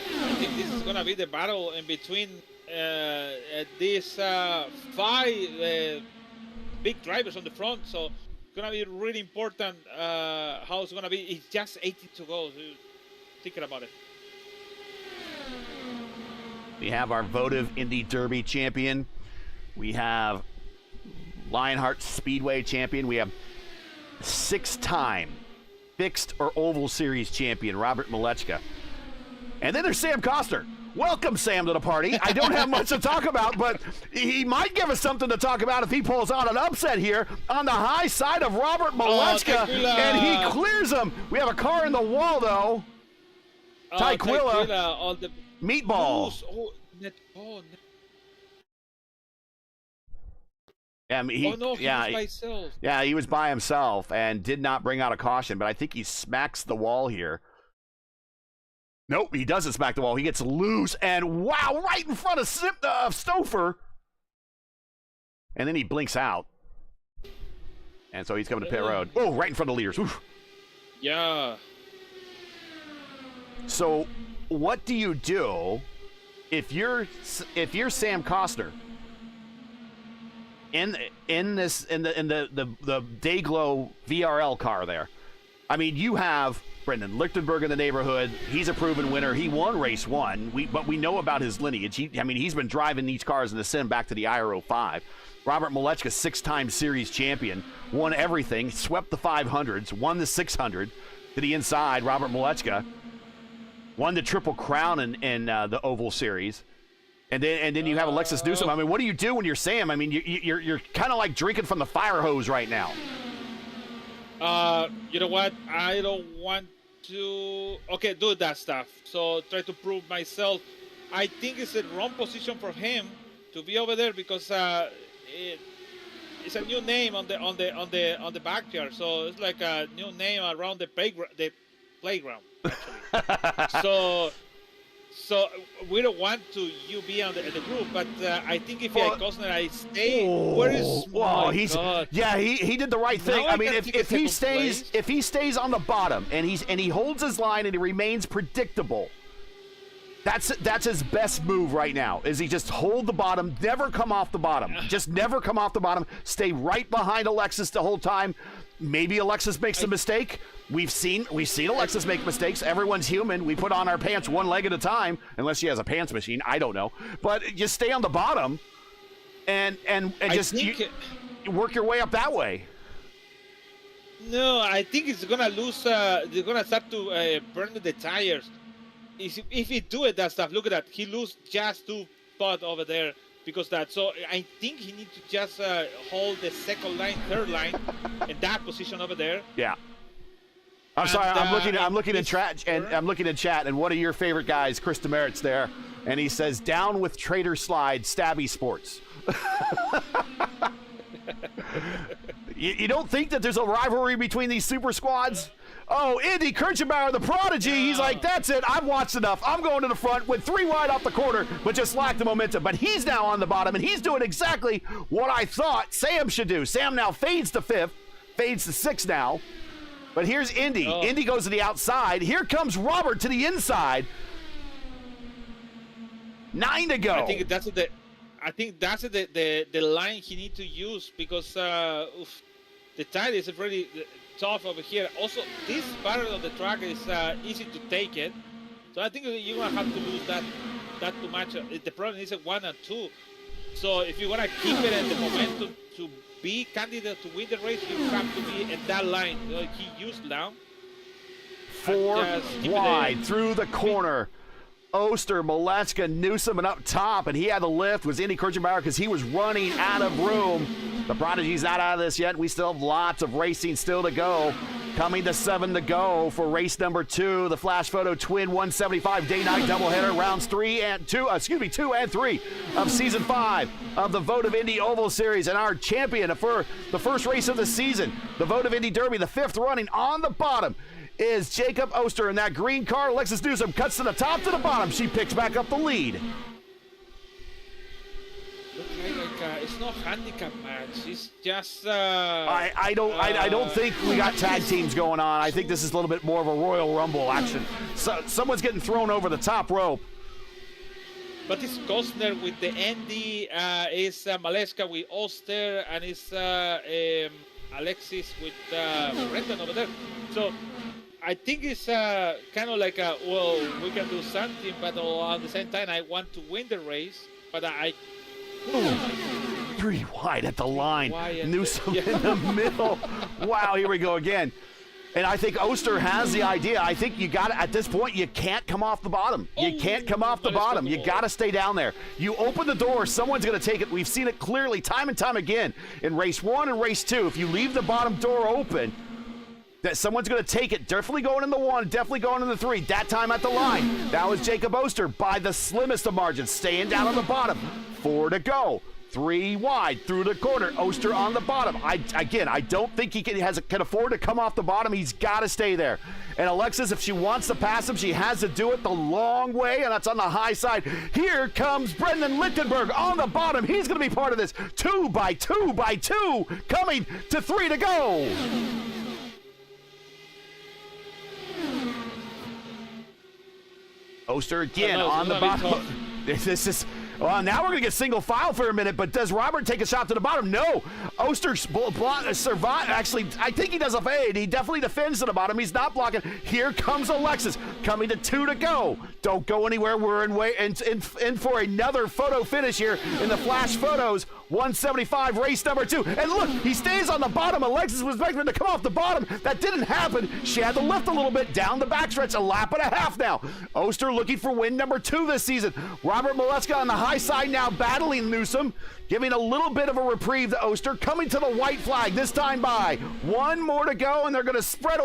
I think this is going to be the battle in between these 5 big drivers on the front, so it's gonna be really important how it's gonna be. It's just 80 to go. So thinking about it. We have our Votive Indy Derby champion. We have Lionheart Speedway champion. We have 6-time fixed or oval series champion Robert Malechka. And then there's Sam Koster. Welcome, Sam, to the party. I don't have much to talk about, but he might give us something to talk about if he pulls out an upset here on the high side of Robert Malechka, and he clears him. We have a car in the wall, though. Taquilla on the meatball. He was by himself and did not bring out a caution, but I think he smacks the wall here. Nope, he doesn't smack the wall. He gets loose, and wow, right in front of Stouffer. And then he blinks out. And so he's coming to pit road. Oh, right in front of the leaders. Oof. Yeah. So what do you do if you're Sam Koster in the Dayglow VRL car there? I mean, you have Brendan Lichtenberg in the neighborhood. He's a proven winner. He won race 1, but we know about his lineage. He's been driving these cars in the sim back to the IR05. Robert Malechka, 6-time series champion, won everything, swept the 500s, won the 600 to the inside. Robert Malechka won the Triple Crown in the Oval Series. And then you have Alexis Newsom. I mean, what do you do when you're Sam? I mean, you're kind of like drinking from the fire hose right now. You know what? I don't want to do that stuff. So try to prove myself. I think it's the wrong position for him to be over there because it's a new name on the backyard. So it's like a new name around the playground. Actually. So we don't want you be on the group, but I think if Costner I stay, where is? He did the right thing. Now I mean, if he stays on the bottom and he holds his line and he remains predictable, that's his best move right now. Is he just hold the bottom, never come off the bottom, just never come off the bottom, stay right behind Alexis the whole time. Maybe Alexis makes a mistake. We've seen Alexis make mistakes. Everyone's human. We put on our pants one leg at a time, unless she has a pants machine. I don't know. But just stay on the bottom and just work your way up that way. No, I think it's gonna lose. They're gonna start to burn the tires. If he do that stuff, look at that. He lose just 2 spots over there. Because that, so I think he needs to just hold the second line, third line, in that position over there. Yeah. I'm sorry. I'm looking in chat, and one of your favorite guys, Chris Demerit's there, and he says, "Down with Trader Slide, Stabby Sports." You don't think that there's a rivalry between these super squads? Oh, Indy Kirchenbauer, the prodigy, he's like, that's it, I've watched enough. I'm going to the front, went 3 wide off the corner, but just lacked the momentum. But he's now on the bottom, and he's doing exactly what I thought Sam should do. Sam now fades to 5th, fades to 6th now. But here's Indy. Oh. Indy goes to the outside. Here comes Robert to the inside. 9 to go. I think that's the line he needs to use, because the tire is really tough over here. Also, this part of the track is easy to take it, so I think you're gonna have to lose that too much. The problem is at 1 and 2. So if you wanna keep it at the momentum to be candidate to win the race, you have to be in that line. He used now. 4 wide through the corner. Oster, Maleska, Newsom, and up top, and he had the lift, was Indy Kirchenbauer, because he was running out of room. The prodigy's not out of this yet. We still have lots of racing still to go. Coming to 7 to go for race number 2, the Flash Photo Twin 175 day-night doubleheader, rounds 2 and 3 of season 5 of the Votive Indy Oval Series. And our champion for the first race of the season, the Votive Indy Derby, the 5th running on the bottom, is Jacob Oster in that green car. Alexis Newsom cuts to the top to the bottom. She picks back up the lead. It's not handicap match. It's just. I don't think we got tag teams going on. I think this is a little bit more of a Royal Rumble action. So someone's getting thrown over the top rope. But it's Costner with the Andy. It's Maleska with Oster, and it's Alexis with Brendan over there. So I think it's kind of like well, we can do something, but at the same time, I want to win the race, but I. Ooh, 3 wide at the line. Newsom in the middle. Wow, here we go again. And I think Oster has the idea. I think you got to, at this point, you can't come off the bottom. You can't come off the bottom. You got to stay down there. You open the door, someone's going to take it. We've seen it clearly time and time again in race 1 and race 2. If you leave the bottom door open, that someone's going to take it. Definitely going in the 1, definitely going in the 3. That time at the line. That was Jacob Oster by the slimmest of margins, staying down on the bottom. 4 to go. 3 wide through the corner. Oster on the bottom. I don't think he can afford to come off the bottom. He's got to stay there. And Alexis, if she wants to pass him, she has to do it the long way, and that's on the high side. Here comes Brendan Lichtenberg on the bottom. He's going to be part of this. 2 by 2 by 2, coming to 3 to go. Oster again on the bottom. This is. Well, now we're going to get single file for a minute, but does Robert take a shot to the bottom? No. Oster survived. Actually, I think he does a fade. He definitely defends to the bottom. He's not blocking. Here comes Alexis, coming to 2 to go. Don't go anywhere. We're in for another photo finish here in the Flash Photos 175 race number 2. And look, he stays on the bottom. Alexis was expecting to come off the bottom. That didn't happen. She had to lift a little bit down the backstretch, a lap and a half now. Oster looking for win number 2 this season. Robert Maleska on the high side now battling Newsom, giving a little bit of a reprieve to Oster, coming to the white flag this time by. 1 more to go, and they're going to spread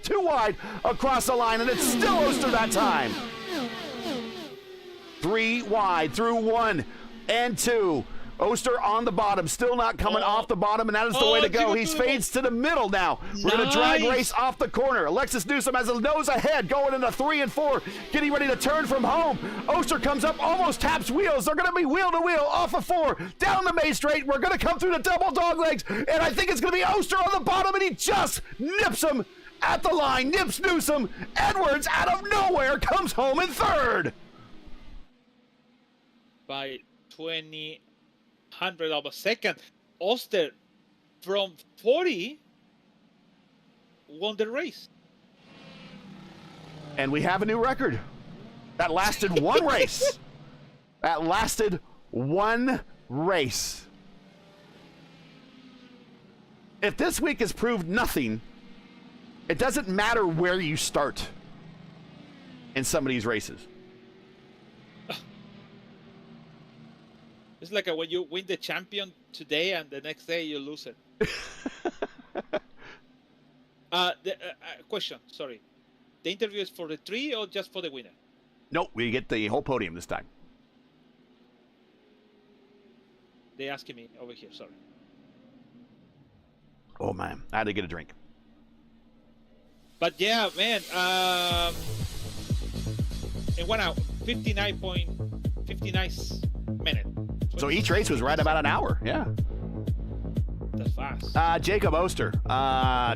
2 wide across the line, and it's still Oster that time. 3 wide through 1 and 2. Oster on the bottom, still not coming off the bottom, and that is the way to go. He fades to the middle now. We're going to drag race off the corner. Alexis Newsom has a nose ahead, going into 3 and 4, getting ready to turn from home. Oster comes up, almost taps wheels. They're going to be wheel to wheel off of 4, down the main straight. We're going to come through the double dog legs, and I think it's going to be Oster on the bottom, and he just nips him at the line, nips Newsom. Edwards, out of nowhere, comes home in 3rd. By 20 hundredth of a second. Oster from 40 won the race. And we have a new record. That lasted 1 race. That lasted 1 race. If this week has proved nothing, it doesn't matter where you start in some of these races. It's like when you win the champion today and the next day you lose it. Question, sorry. The interview is for the 3 or just for the winner? Nope, we get the whole podium this time. They're asking me over here, sorry. Oh, man. I had to get a drink. But yeah, man, it went out 59.59 minutes. So each race was right about an hour. Yeah. That's fast. Jacob Oster,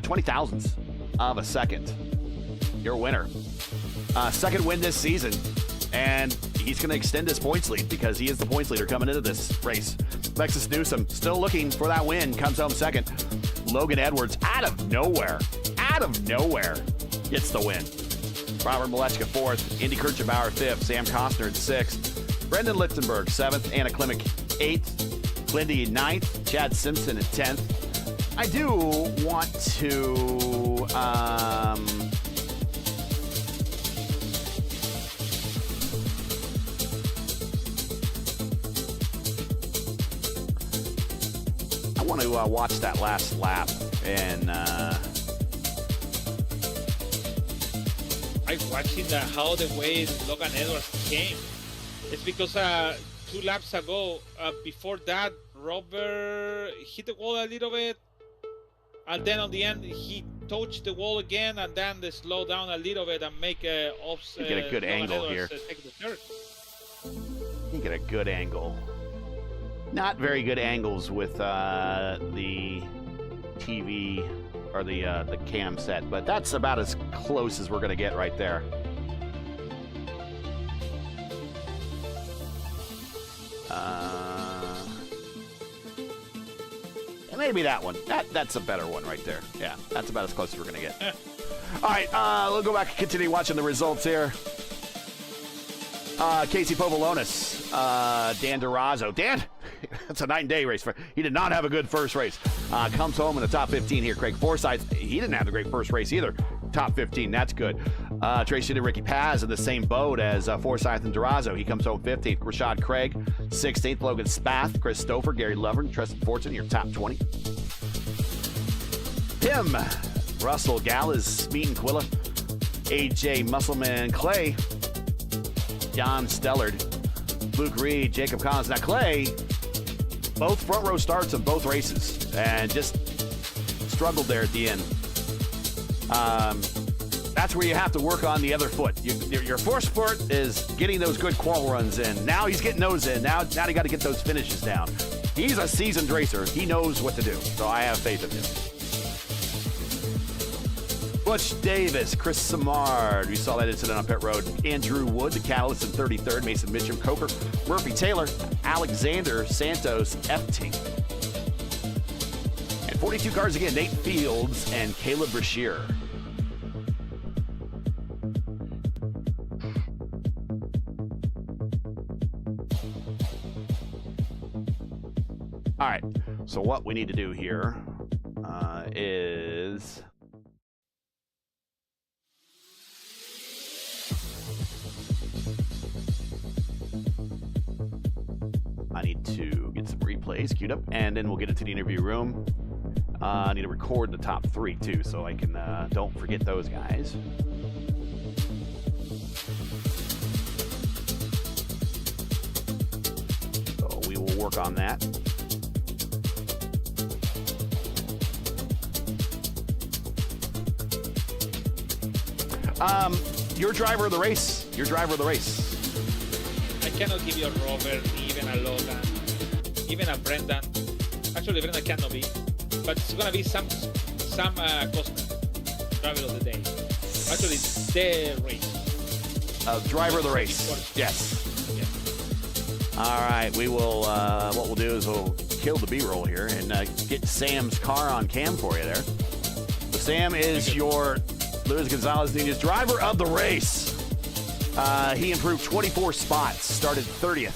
20 thousandths of a second. Your winner. Second win this season. And he's going to extend his points lead because he is the points leader coming into this race. Lexus Newsom still looking for that win. Comes home second. Logan Edwards out of nowhere, gets the win. Robert Malechka fourth. Indy Kirchenbauer fifth. Sam Costner at sixth. Brendan Lichtenberg seventh. Anna Klimek eighth. Glindy ninth. Chad Simpson at 10th. I do want to watch that last lap and I'm watching how the way Logan Edwards came. It's because 2 laps ago, before that, Robert hit the wall a little bit, and then on the end he touched the wall again, and then they slow down a little bit and make a offset. get a good angle here. Take the third. You get a good angle. Not very good angles with the TV or the cam set, but that's about as close as we're going to get right there. Maybe that one. That's a better one right there. Yeah, that's about as close as we're going to get. All right, we'll go back and continue watching the results here. Casey Povolonis, Dan Durazo. Dan, that's a night and day race. He did not have a good first race. Comes home in the top 15 here. Craig Forsyth, he didn't have a great first race either. Top 15, that's good. Tracy and Ricky Paz in the same boat as Forsyth and Durazo. He comes home 15th. Rashad Craig, 16th. Logan Spath, Chris Stouffer, Gary Lovern, Tristan Fortune, your top 20. Tim, Russell Gallas, Smeaton Quilla, AJ Musselman Clay, Jan Stellard, Luke Reed, Jacob Collins. Now Clay, both front row starts of both races and just struggled there at the end. That's where you have to work on the other foot. Your first foot is getting those good qual runs in. Now he's getting those in. Now you got to get those finishes down. He's a seasoned racer. He knows what to do. So I have faith in him. Butch Davis, Chris Samard. We saw that incident on pit road. Andrew Wood, the Catalyst in 33rd. Mason Mitchum, Coker, Murphy Taylor, Alexander Santos, F-Tink. And 42 cars again, Nate Fields and Caleb Brashear. All right, so what we need to do here is I need to get some replays queued up, and then we'll get into the interview room. I need to record the top 3 too, so I can don't forget those guys. So we will work on that. Your driver of the race. Your driver of the race. I cannot give you a Robert, even a Logan, even a Brendan. Actually, Brendan cannot be, but it's gonna be Sam Costner, driver of the day. Actually, the race. Driver of the race. Yes. All right, we will. What we'll do is we'll kill the B-roll here and get Sam's car on cam for you there. So Sam is your Luis Gonzalez Nunez driver of the race. He improved 24 spots, started 30th,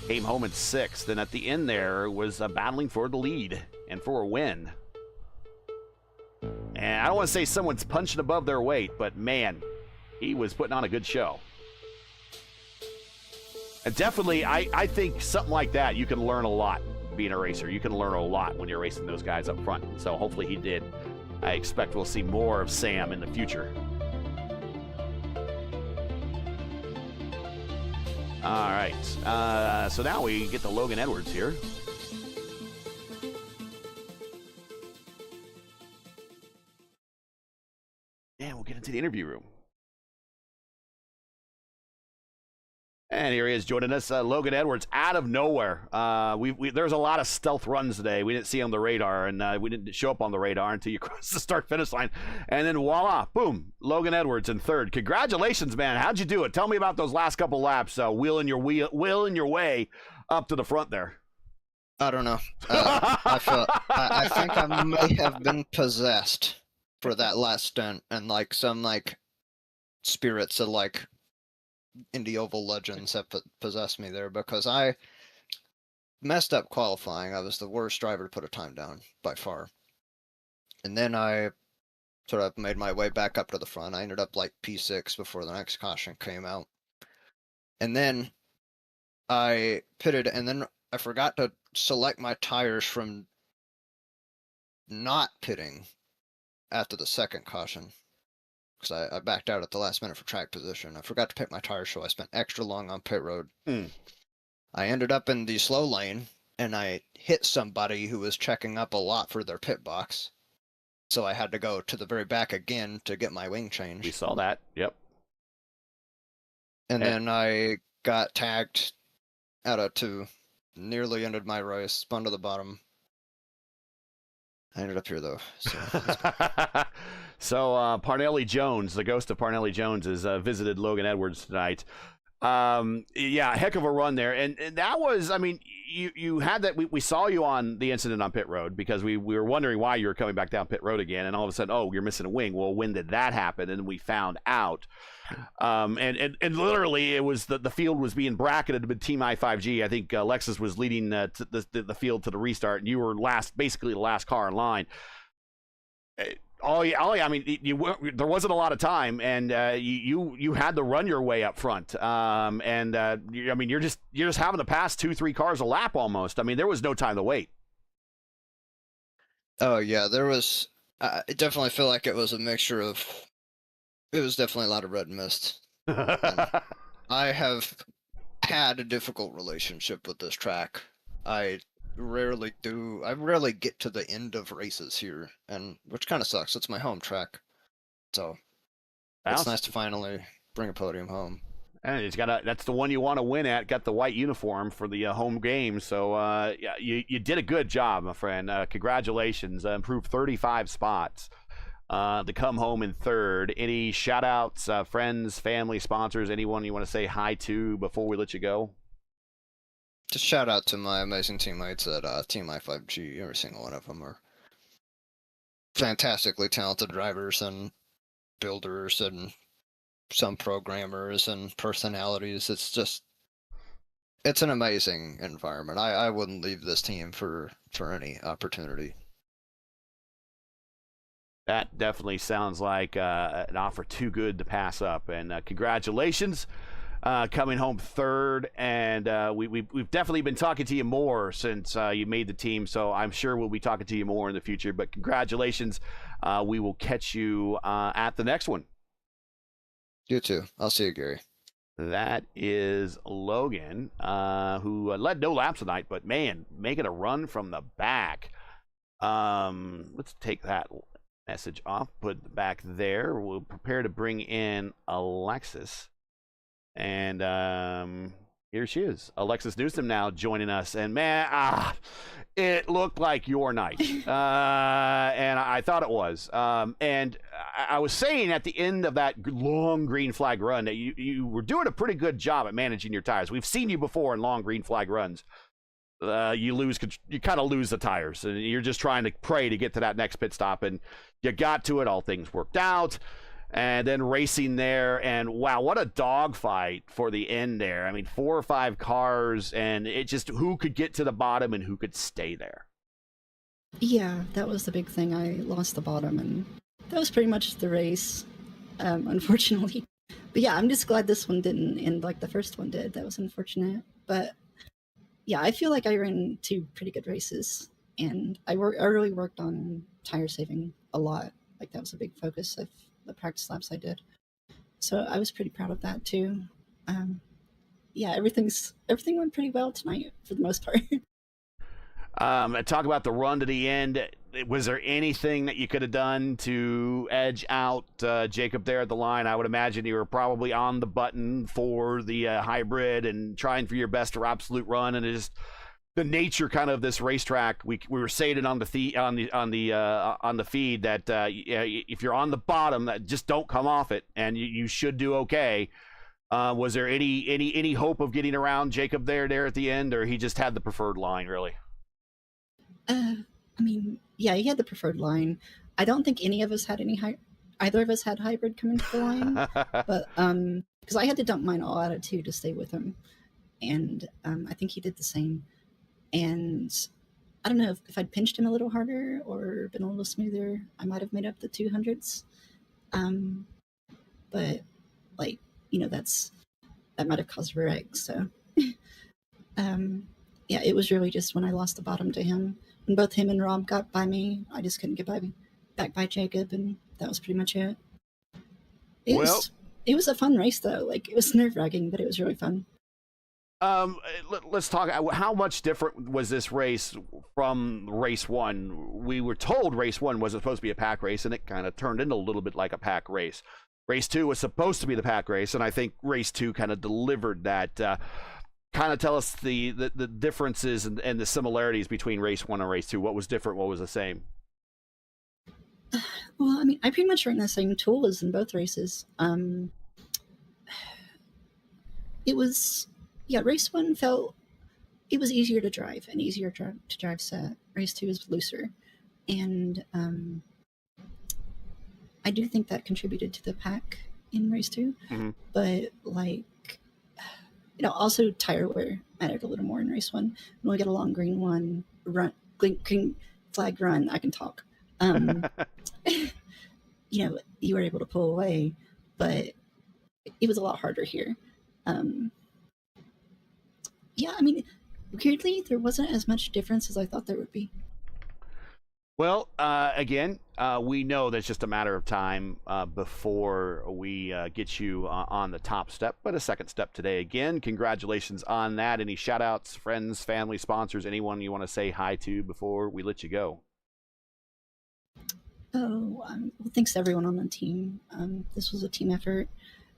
came home in 6th, and at the end there was battling for the lead and for a win. And I don't want to say someone's punching above their weight, but man, he was putting on a good show. And definitely, I think something like that, you can learn a lot being a racer. You can learn a lot when you're racing those guys up front. So hopefully he did. I expect we'll see more of Sam in the future. All right, so now we get to Logan Edwards here. to the interview room. And here he is joining us, Logan Edwards, out of nowhere. There's a lot of stealth runs today. We didn't see on the radar, and we didn't show up on the radar until you crossed the start-finish line. And then voila, boom, Logan Edwards in third. Congratulations, man. How'd you do it? Tell me about those last couple laps, wheeling your way up to the front there. I don't know. I think I may have been possessed for that last stunt, and like some like spirits of like Indy Oval legends have possessed me there, because I messed up qualifying. I was the worst driver to put a time down by far. And then I sort of made my way back up to the front. I ended up like P6 before the next caution came out. And then I pitted, and then I forgot to select my tires from not pitting after the second caution, because I backed out at the last minute for track position. I forgot to pick my tires, so I spent extra long on pit road. I ended up in the slow lane, and I hit somebody who was checking up a lot for their pit box. So I had to go to the very back again to get my wing change. We saw that, yep. And then I got tagged out of two, nearly ended my race, spun to the bottom. I ended up here, though. So, Parnelli Jones, the ghost of Parnelli Jones, has visited Logan Edwards tonight. Yeah, heck of a run there. And that was, I mean, you had that. We saw you on the incident on pit road, because we were wondering why you were coming back down pit road again. And all of a sudden, oh, you're missing a wing. Well, when did that happen? And we found out. And literally, it was the field was being bracketed with Team I5G. I think Lexus was leading the field to the restart, and you were basically the last car in line. I mean, there wasn't a lot of time, and you had to run your way up front. I mean, you're just having to pass 2-3 cars a lap almost. I mean, there was no time to wait. Oh yeah, there was. It definitely felt like it was a mixture of. It was definitely a lot of red mist. I have had a difficult relationship with this track. I rarely get to the end of races here, and which kind of sucks. It's my home track, so it's nice to finally bring a podium home. And that's the one you want to win at. Got the white uniform for the home game, so yeah, you did a good job, my friend. Congratulations, improved 35 spots to come home in third. Any shout outs, friends, family, sponsors, anyone you want to say hi to before we let you go? Just shout out to my amazing teammates at Team I5G. Every single one of them are fantastically talented drivers and builders, and some programmers and personalities. It's an amazing environment. I wouldn't leave this team for any opportunity. That definitely sounds like an offer too good to pass up. And congratulations. Coming home third, and we've definitely been talking to you more since you made the team, so I'm sure we'll be talking to you more in the future, but congratulations. We will catch you at the next one. You too. I'll see you, Gary. That is Logan, who led no laps tonight, but man, making a run from the back. Let's take that message off, put it back there. We'll prepare to bring in Alexis. And here she is, Alexis Newsom, now joining us. And man, it looked like your night, and I thought it was. And I was saying at the end of that long green flag run that you were doing a pretty good job at managing your tires. We've seen you before in long green flag runs. You kind of lose the tires, and you're just trying to pray to get to that next pit stop, and you got to it. All things worked out. And then racing there, and wow, what a dogfight for the end there. I mean, 4 or 5 cars, and it just who could get to the bottom and who could stay there. Yeah, that was the big thing. I lost the bottom, and that was pretty much the race, unfortunately. But yeah, I'm just glad this one didn't end like the first one did. That was unfortunate. But yeah, I feel like I ran 2 pretty good races, and I really worked on tire saving a lot. Like that was a big focus of the practice laps I did. So I was pretty proud of that too. Yeah, everything went pretty well tonight for the most part. Talk about the run to the end. Was there anything that you could have done to edge out Jacob there at the line? I would imagine you were probably on the button for the hybrid and trying for your best or absolute run, and it just the nature kind of this racetrack. We were saying it on the feed that if you're on the bottom, that just don't come off it, and you should do okay. Was there any hope of getting around Jacob there at the end, or he just had the preferred line really? I mean, yeah, he had the preferred line. I don't think any of us had either of us had hybrid come into the line, but because I had to dump mine all out of 2 to stay with him, and I think he did the same. And I don't know if I'd pinched him a little harder or been a little smoother, I might have made up the 200s. But like, that might have caused a wreck. So yeah, it was really just when I lost the bottom to him. When both him and Rob got by me, I just couldn't get back by Jacob, and that was pretty much it. It was a fun race though. Like, it was nerve-wracking, but it was really fun. Let's talk. How much different was this race from race 1? We were told race 1 was supposed to be a pack race, and it kind of turned into a little bit like a pack race. Race 2 was supposed to be the pack race, and I think race 2 kind of delivered that. Kind of tell us the differences and the similarities between race 1 and race 2. What was different? What was the same? Well, I mean, I pretty much ran the same tools in both races. It was, yeah, race 1 it was easier to drive and easier to drive set. Race 2 is looser. And I do think that contributed to the pack in race 2. Mm-hmm. But also tire wear mattered a little more in race 1. When we get a long green green flag run, I can talk. You were able to pull away, but it was a lot harder here. Yeah, I mean, weirdly, there wasn't as much difference as I thought there would be. Well, again, we know that's just a matter of time before we get you on the top step, but a second step today. Again, congratulations on that. Any shout outs, friends, family, sponsors, anyone you want to say hi to before we let you go? Well, thanks to everyone on the team. This was a team effort,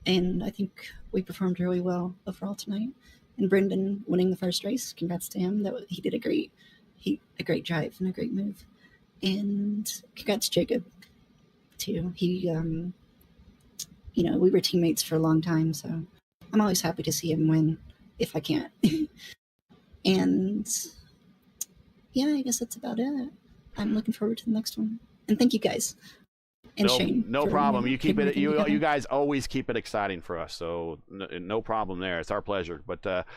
and I think we performed really well overall tonight. And Brendan winning the first race, congrats to him. He did a great drive and a great move. And congrats Jacob too. He, we were teammates for a long time, so I'm always happy to see him win if I can't. And yeah, I guess that's about it. I'm looking forward to the next one. And thank you guys. And Shane. No problem. You keep it. You guys always keep it exciting for us. So no problem there. It's our pleasure. But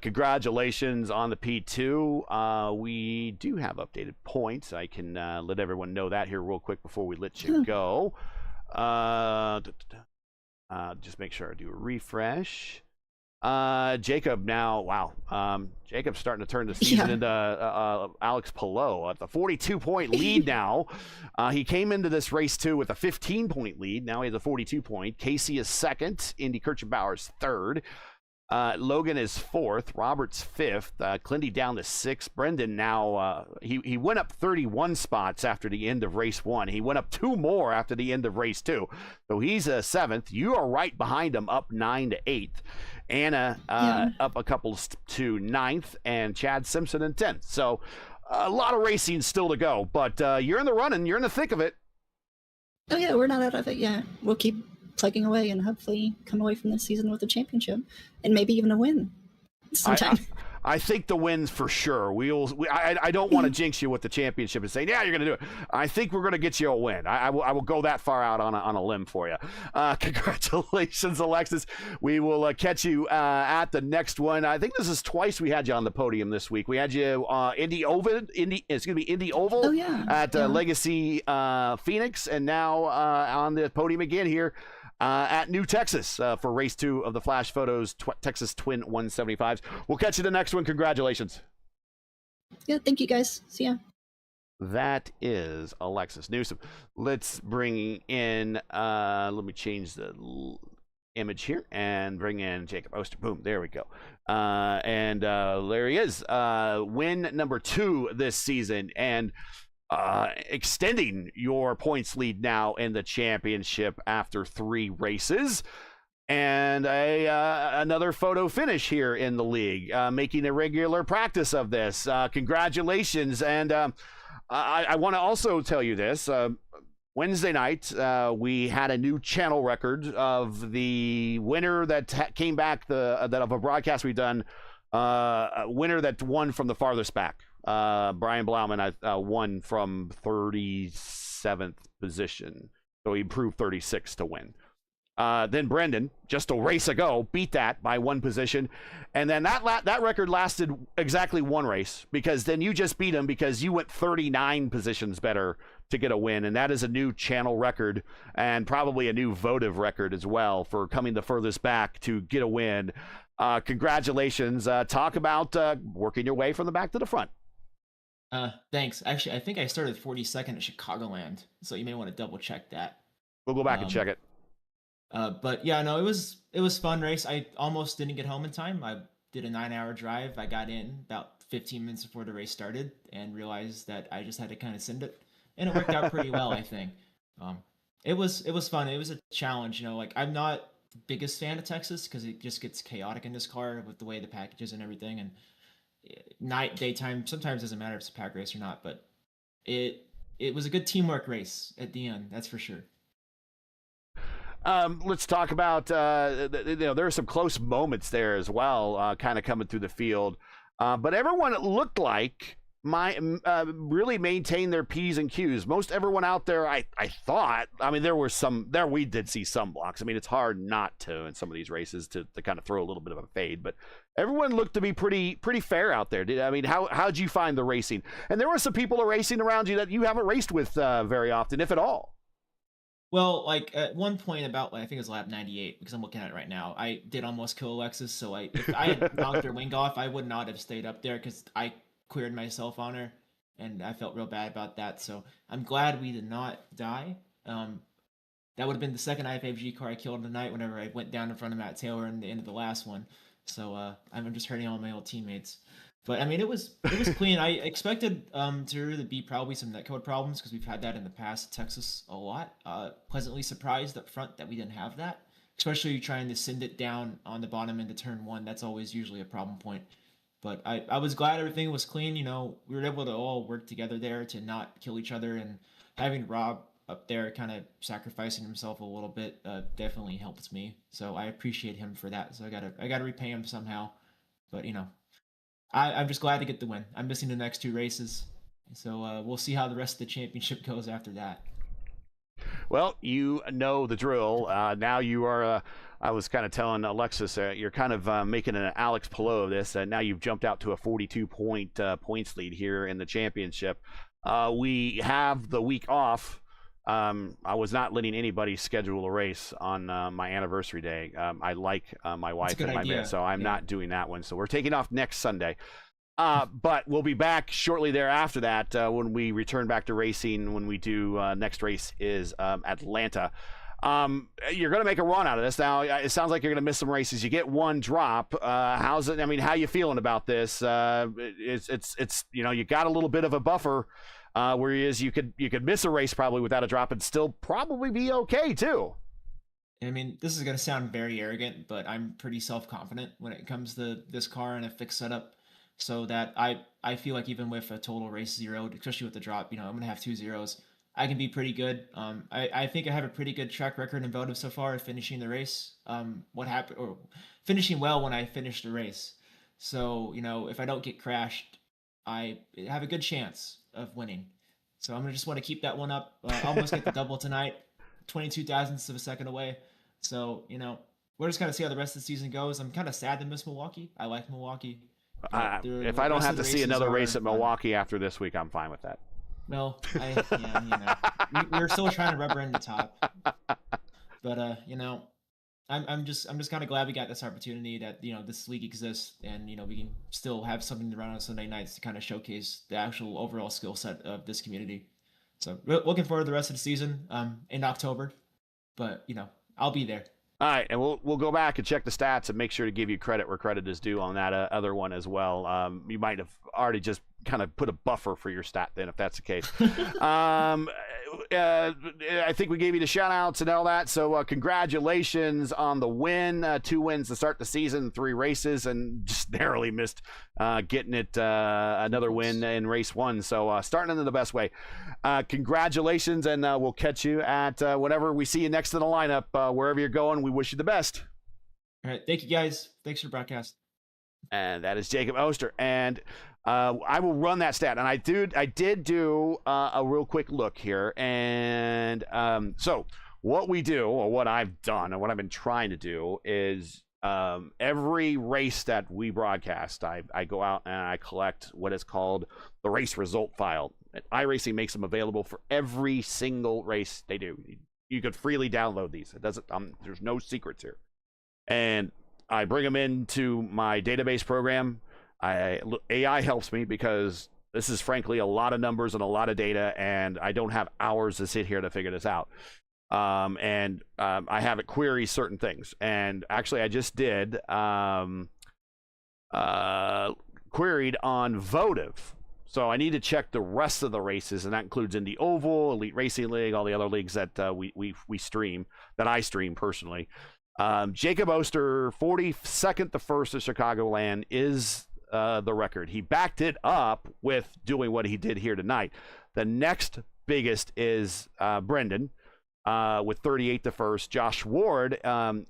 congratulations on the P2. We do have updated points. I can let everyone know that here real quick before we let you go. Just make sure I do a refresh. Jacob now, wow. Jacob's starting to turn the season into Alex Palou at the 42-point lead now. He came into this race, too, with a 15-point lead. Now he has a 42-point. Casey is second. Indy Kirchenbauer's third. Logan is fourth. Robert's fifth. Clindy down to sixth. Brendan now, he went up 31 spots after the end of race 1. He went up 2 more after the end of race 2. So he's seventh. You are right behind him, up 9 to 8th. Anna up a couple to 9th, and Chad Simpson in 10th. So a lot of racing still to go, but you're in the running. You're in the thick of it. Oh, yeah, we're not out of it yet. We'll keep plugging away and hopefully come away from this season with a championship and maybe even a win sometime. I think the wins for sure. I don't want to jinx you with the championship and say, yeah, you're going to do it. I think we're going to get you a win. I will go that far out on a limb for you. Congratulations, Alexis. We will catch you at the next one. I think this is twice we had you on the podium this week. We had you Indy Oval at Legacy Phoenix, and now on the podium again here at New Texas for race 2 of the Flash Photos Texas Twin 175s. We'll catch you the next one. Congratulations. Yeah, thank you guys. See ya. That is Alexis Newsom. Let's bring in, let me change the image here and bring in Jacob Oster. Boom, there we go. And there he is, win number 2 this season, and extending your points lead now in the championship after 3 races. And another photo finish here in the league, making a regular practice of this. Congratulations. And I want to also tell you this. Wednesday night, we had a new channel record of the winner that came back, that of a broadcast we've done, a winner that won from the farthest back. Brian Blauman won from 37th position, so he improved 36 to win. Then Brendan, just a race ago, beat that by 1 position. And then that record lasted exactly 1 race, because then you just beat him because you went 39 positions better to get a win. And that is a new channel record, and probably a new votive record as well, for coming the furthest back to get a win. Congratulations. Talk about working your way from the back to the front. Thanks. Actually, I think I started 42nd at Chicagoland, so you may want to double check that. We'll go back and check it. But yeah, no, it was fun race. I almost didn't get home in time. I did a 9-hour drive. I got in about 15 minutes before the race started and realized that I just had to kind of send it, and it worked out pretty well, I think. It was fun. It was a challenge, like, I'm not the biggest fan of Texas because it just gets chaotic in this car with the way the packages and everything, and night, daytime, sometimes doesn't matter if it's a pack race or not, but it was a good teamwork race at the end, that's for sure. Let's talk about, there are some close moments there as well, kind of coming through the field. But everyone, it looked like, really maintained their P's and Q's. Most everyone out there, I thought, we did see some blocks. I mean, it's hard not to in some of these races to kind of throw a little bit of a fade, but everyone looked to be pretty fair out there. How'd you find the racing? And there were some people racing around you that you haven't raced with very often, if at all. Well, like, at one point about, I think it was lap 98, because I'm looking at it right now, I did almost kill Alexis, so if I had knocked her wing off, I would not have stayed up there, because I cleared myself on her, and I felt real bad about that, so I'm glad we did not die. That would have been the second i5G car I killed tonight whenever I went down in front of Matt Taylor in the end of the last one, so I'm just hurting all my old teammates. But I mean, it was clean. I expected to really be probably some netcode problems, because we've had that in the past, Texas, a lot. Pleasantly surprised up front that we didn't have that, especially trying to send it down on the bottom into turn 1. That's always usually a problem point. But I was glad everything was clean. We were able to all work together there to not kill each other, and having Rob up there kind of sacrificing himself a little bit definitely helped me. So I appreciate him for that. So I gotta repay him somehow. But I'm just glad to get the win. I'm missing the next 2 races, so we'll see how the rest of the championship goes after that. Well, you know the drill. Now you are, I was kind of telling Alexis, you're kind of making an Alex Palou of this. Now you've jumped out to a 42-point points lead here in the championship. We have the week off. I was not letting anybody schedule a race on my anniversary day. I like my wife and my man, so I'm not doing that one. So we're taking off next Sunday. But we'll be back shortly thereafter that when we return back to racing. When we do next race is Atlanta. You're going to make a run out of this. Now, it sounds like you're going to miss some races. You get 1 drop. How's it? I mean, how you feeling about this? It's you got a little bit of a buffer. Whereas you could miss a race probably without a drop and still probably be okay too. I mean, this is going to sound very arrogant, but I'm pretty self-confident when it comes to this car and a fixed setup, so that I feel like even with a total race 0, especially with the drop, I'm going to have 2 zeros. I can be pretty good. I think I have a pretty good track record in Votive so far of finishing the race. Finishing well when I finish the race. So, if I don't get crashed, I have a good chance of winning. So I'm going to just want to keep that one up. Almost get the double tonight, 22 thousandths of a second away. So, we're just going to see how the rest of the season goes. I'm kind of sad to miss Milwaukee. I like Milwaukee. If I don't have to see another race at Milwaukee after this week, I'm fine with that. Well, we're still trying to rubber in the top. But, I'm just kind of glad we got this opportunity that this league exists, and we can still have something to run on Sunday nights to kind of showcase the actual overall skill set of this community. So looking forward to the rest of the season in October, but I'll be there. All right, and we'll go back and check the stats and make sure to give you credit where credit is due on that other one as well. You might have already just kind of put a buffer for your stat then, if that's the case. I think we gave you the shout outs and all that. So congratulations on the win. 2 wins to start the season, 3 races, and just narrowly missed getting it another win in race 1. So starting in the best way. Congratulations, and we'll catch you at whenever we see you next in the lineup, wherever you're going. We wish you the best. All right. Thank you, guys. Thanks for the broadcast. And that is Jacob Oster. And I will run that stat. And I did do a real quick look here. And so what we do, or what I've done, and what I've been trying to do is every race that we broadcast, I go out and I collect what is called the race result file. iRacing makes them available for every single race they do. You could freely download these. It doesn't. There's no secrets here. And I bring them into my database program. AI helps me because this is frankly a lot of numbers and a lot of data, and I don't have hours to sit here to figure this out. I have it query certain things. And actually, I just did queried on Votive. So I need to check the rest of the races, and that includes Indy Oval, Elite Racing League, all the other leagues that we stream, that I stream personally. Jacob Oster, 42nd to 1st at Chicagoland, is the record. He backed it up with doing what he did here tonight. The next biggest is Brendan with 38 to 1st. Josh Ward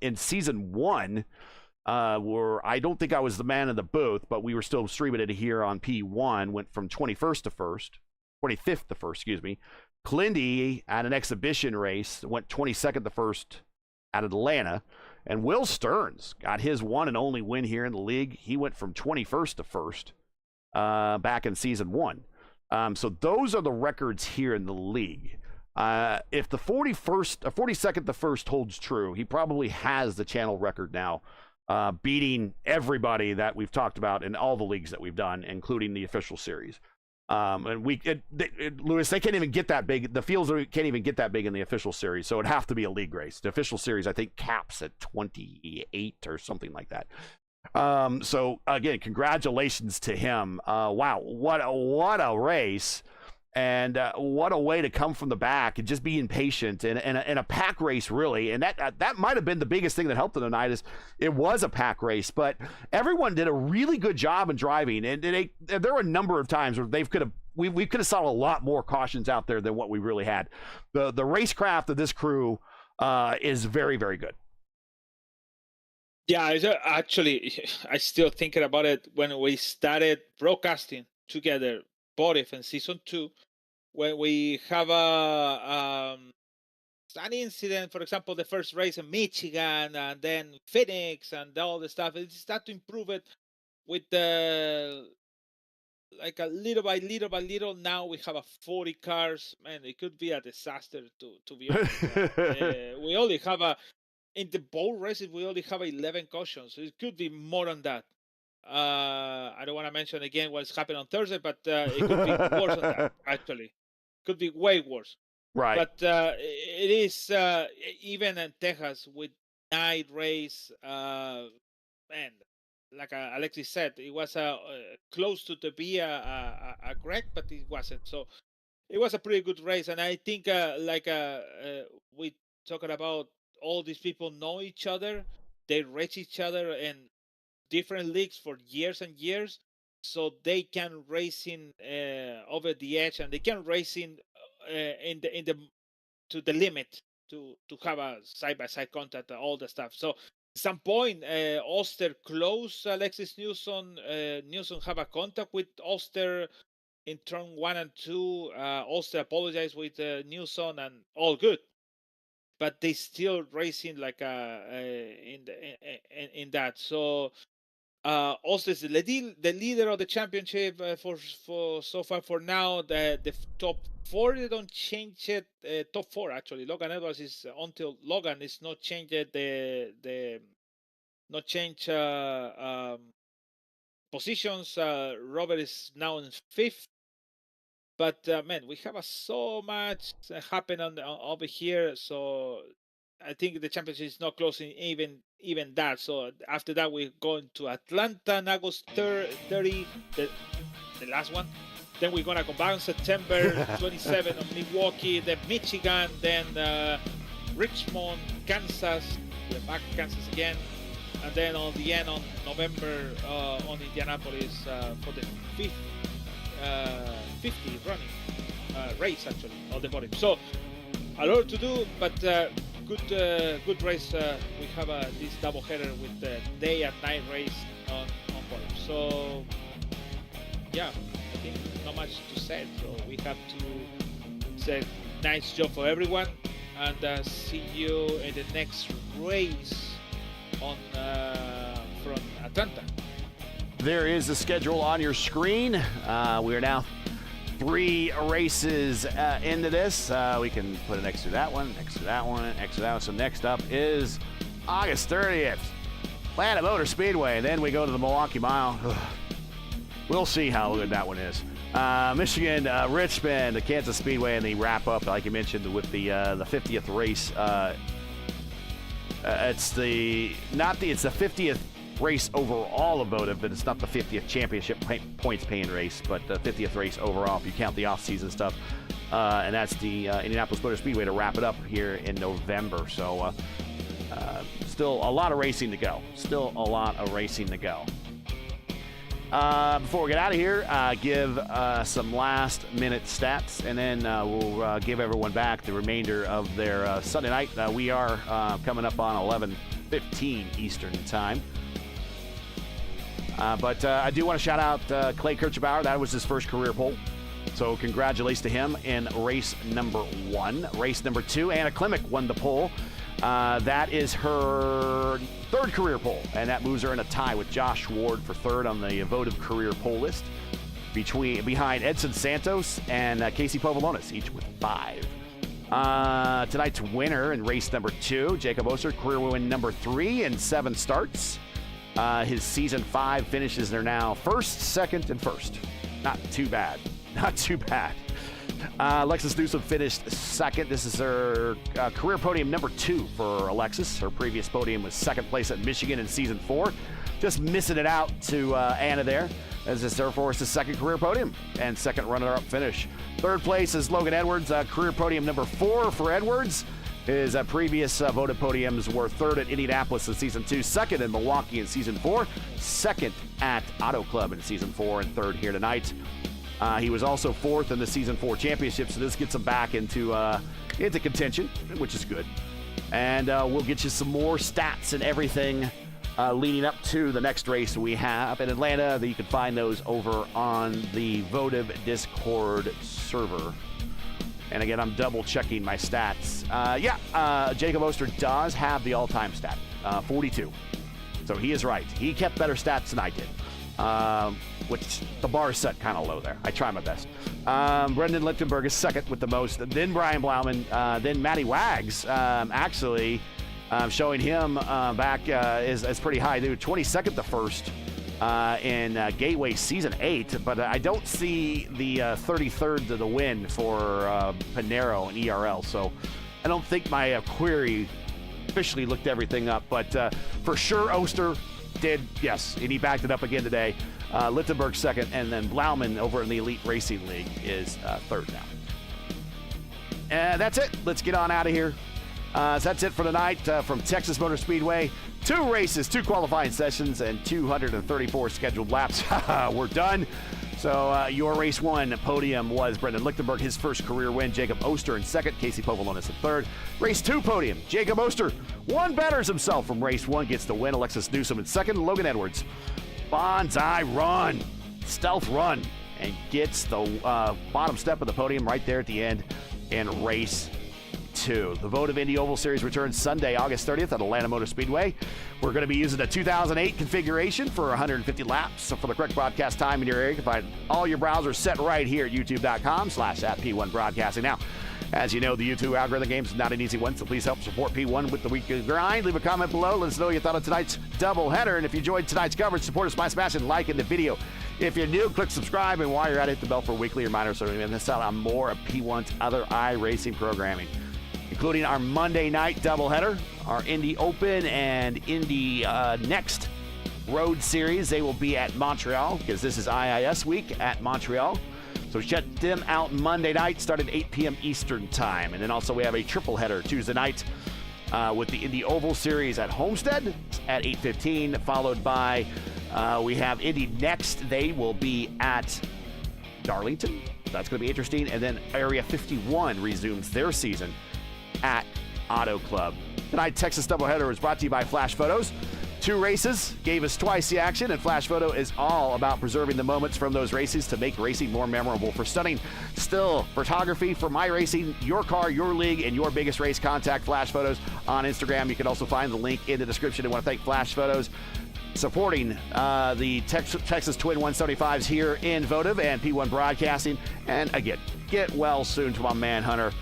in season 1, where I don't think I was the man in the booth, but we were still streaming it here on P1, went from 21st to 1st, 25th to 1st, excuse me. Clindy at an exhibition race went 22nd to 1st at Atlanta. And Will Stearns got his one and only win here in the league. He went from 21st to 1st back in season 1. So those are the records here in the league. If the 42nd to 1st holds true, he probably has the channel record now, beating everybody that we've talked about in all the leagues that we've done, including the official series. And Lewis, they can't even get that big. The fields can't even get that big in the official series, so it'd have to be a league race. The official series, I think, caps at 28 or something like that. So again, congratulations to him. Wow, what a race, and what a way to come from the back and just being patient and a pack race, really. And that might have been the biggest thing that helped him tonight, is it was a pack race, but everyone did a really good job in driving. And there were a number of times where we could have saw a lot more cautions out there than what we really had. The racecraft of this crew is very, very good. Yeah, actually, I still thinking about it when we started broadcasting together, Votive in season 2. When we have an incident, for example, the first race in Michigan, and then Phoenix, and all the stuff, it start to improve it with like a little by little by little. Now we have 40 cars. Man, it could be a disaster to be honest. We only have in the bowl races, we only have 11 cautions. So it could be more than that. I don't want to mention again what's happened on Thursday, but it could be worse than that, actually. Could be way worse. Right. But it is, even in Texas with night race, man, like Alexis said, it was close to be a wreck, but it wasn't. So it was a pretty good race. And I think, we talking about all these people know each other. They race each other in different leagues for years and years, so they can racing over the edge, and they can racing in the to the limit to have a side-by-side contact, all the stuff. So at some point, Oster close Alexis Newsom. Newsom have a contact with Oster in turn 1 and 2. Oster apologized with Newsom, and all good. But they still racing like in that. So Oster is the leader of the championship for so far. For now, the top 4, they don't change it. Top 4 actually. Logan Edwards is until Logan is not changed the not change positions. Robert is now in 5th. But man, we have so much happen over here. So I think the championship is not closing even that. So after that, we're going to Atlanta on August 30, the last one. Then we're gonna come back on September 27 on Milwaukee, then Michigan, then Richmond, Kansas. We're back to Kansas again, and then on the end on November on Indianapolis for the 50 running race actually of the Votive. So a lot to do, but good race. We have this doubleheader with the day and night race on Votive. So yeah, I think not much to say. So we have to say nice job for everyone, and see you in the next race on from Atlanta. There is the schedule on your screen. We are now 3 races into this. We can put it next to that one, next to that one, next to that one. So next up is August 30th, Atlanta Motor Speedway. Then we go to the Milwaukee Mile. We'll see how good that one is. Michigan, Richmond, the Kansas Speedway, and the wrap up, like you mentioned, with the 50th race. It's the 50th race overall of Votive, but it's not the 50th championship points paying race, but the 50th race overall if you count the off-season stuff. And that's the Indianapolis Motor Speedway to wrap it up here in November. So still a lot of racing to go. Before we get out of here, give some last-minute stats, and then we'll give everyone back the remainder of their Sunday night. We are coming up on 11:15 Eastern Time. But I do want to shout out Clay Kirchbauer. That was his first career pole. So congratulations to him in race number 1. Race number 2, Anna Klimek won the pole. That is her 3rd career pole, and that moves her in a tie with Josh Ward for 3rd on the Votive career pole list, behind Edson Santos and Casey Povolonis, each with 5. Tonight's winner in race number 2, Jacob Oster, career win number 3 in 7 starts. His season 5 finishes are now 1st, 2nd, and 1st. Not too bad. Alexis Newsom finished 2nd. This is her career podium number 2 for Alexis. Her previous podium was 2nd place at Michigan in season 4. Just missing it out to Anna there, as this therefore is the 2nd career podium and 2nd runner-up finish. 3rd place is Logan Edwards, career podium number 4 for Edwards. His previous Votive podiums were 3rd at Indianapolis in season 2, 2nd in Milwaukee in season 4, 2nd at Auto Club in season 4, and 3rd here tonight. He was also 4th in the season 4 championship, so this gets him back into contention, which is good. And we'll get you some more stats and everything leading up to the next race we have in Atlanta. You can find those over on the Votive Discord server. And again, I'm double checking my stats. Jacob Oster does have the all-time stat, 42. So he is right. He kept better stats than I did. Which the bar is set kind of low there. I try my best. Brendan Lichtenberg is 2nd with the most. Then Brian Blauman. Then Matty Wags. Showing him back is pretty high, dude. 22nd to 1st in Gateway Season 8. But I don't see the 33rd to the win for Panero and ERL. So I don't think my query officially looked everything up. But for sure, Oster did, yes, and he backed it up again today. Lichtenberg 2nd, and then Blauman over in the Elite Racing League is 3rd now. And that's it. Let's get on out of here. So that's it for tonight from Texas Motor Speedway. 2 races, 2 qualifying sessions, and 234 scheduled laps. We're done. So your race 1 podium was Brendan Lichtenberg, his first career win. Jacob Oster in 2nd, Casey Povolonis in 3rd. Race 2 podium, Jacob Oster. 1 betters himself from race 1, gets the win. Alexis Newsom in 2nd, Logan Edwards. Bonsai run, stealth run, and gets the bottom step of the podium right there at the end in race 2. The Votive Indy Oval Series returns Sunday, August 30th at Atlanta Motor Speedway. We're going to be using a 2008 configuration for 150 laps. So for the correct broadcast time in your area, you can find all your browsers set right here at youtube.com/@P1Broadcasting. Now, as you know, the YouTube algorithm game is not an easy one, so please help support P1 with the weekly grind. Leave a comment below. Let us know what you thought of tonight's doubleheader. And if you enjoyed tonight's coverage, support us by smashing like in the video. If you're new, click subscribe. And while you're at it, hit the bell for weekly reminders so you don't miss out on more of P1's other iRacing programming. including our Monday night doubleheader, our Indy Open and Indy Next Road Series. They will be at Montreal because this is IIS week at Montreal. So check them out Monday night, starting at 8 p.m. Eastern time. And then also we have a triple header Tuesday night with the Indy Oval Series at Homestead at 8:15, followed by we have Indy Next. They will be at Darlington. That's going to be interesting. And then Area 51 resumes their season at Auto Club. Tonight, Texas doubleheader was brought to you by Flash Photos. 2 races gave us twice the action, and Flash Photo is all about preserving the moments from those races to make racing more memorable. For stunning still photography for iRacing, your car, your league, and your biggest race, contact Flash Photos on Instagram. You can also find the link in the description. I want to thank Flash Photos supporting the Texas Twin 175s here in Votive and P1 Broadcasting. And again, get well soon to my man Hunter.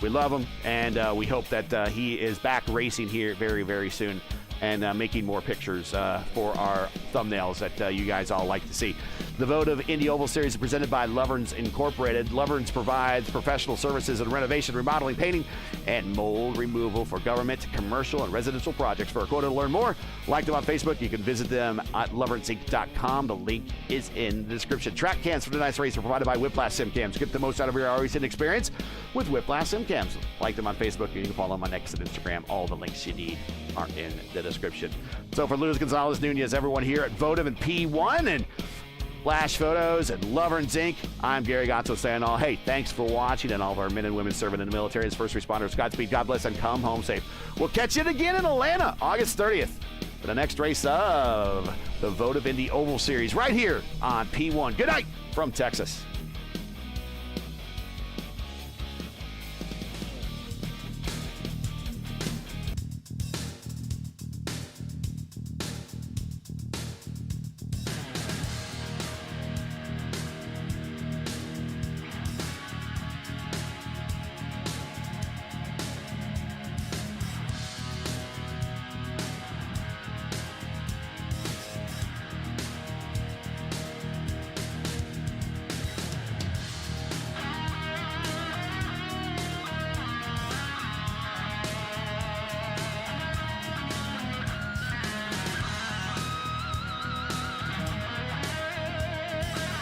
We love him, and we hope that he is back racing here very, very soon and making more pictures for our thumbnails that you guys all like to see. The Votive Indy Oval Series is presented by Loverns Incorporated. Loverns provides professional services in renovation, remodeling, painting, and mold removal for government, commercial, and residential projects. For a quote to learn more, like them on Facebook. You can visit them at loversinc.com. The link is in the description. Track cams for tonight's race are provided by Whiplash Sim Cams. Get the most out of your racing experience with Whiplash Sim Cams. Like them on Facebook. You can follow them on X and Instagram. All the links you need are in the description. So for Luis Gonzalez Nunez, everyone here at Votive and P1 and Flash Photos and Loverns Inc., I'm Gary Gatto saying all, hey, thanks for watching, and all of our men and women serving in the military as first responders. Godspeed, God bless, and come home safe. We'll catch you again in Atlanta, August 30th, for the next race of the Votive Indy Oval Series right here on P1. Good night from Texas.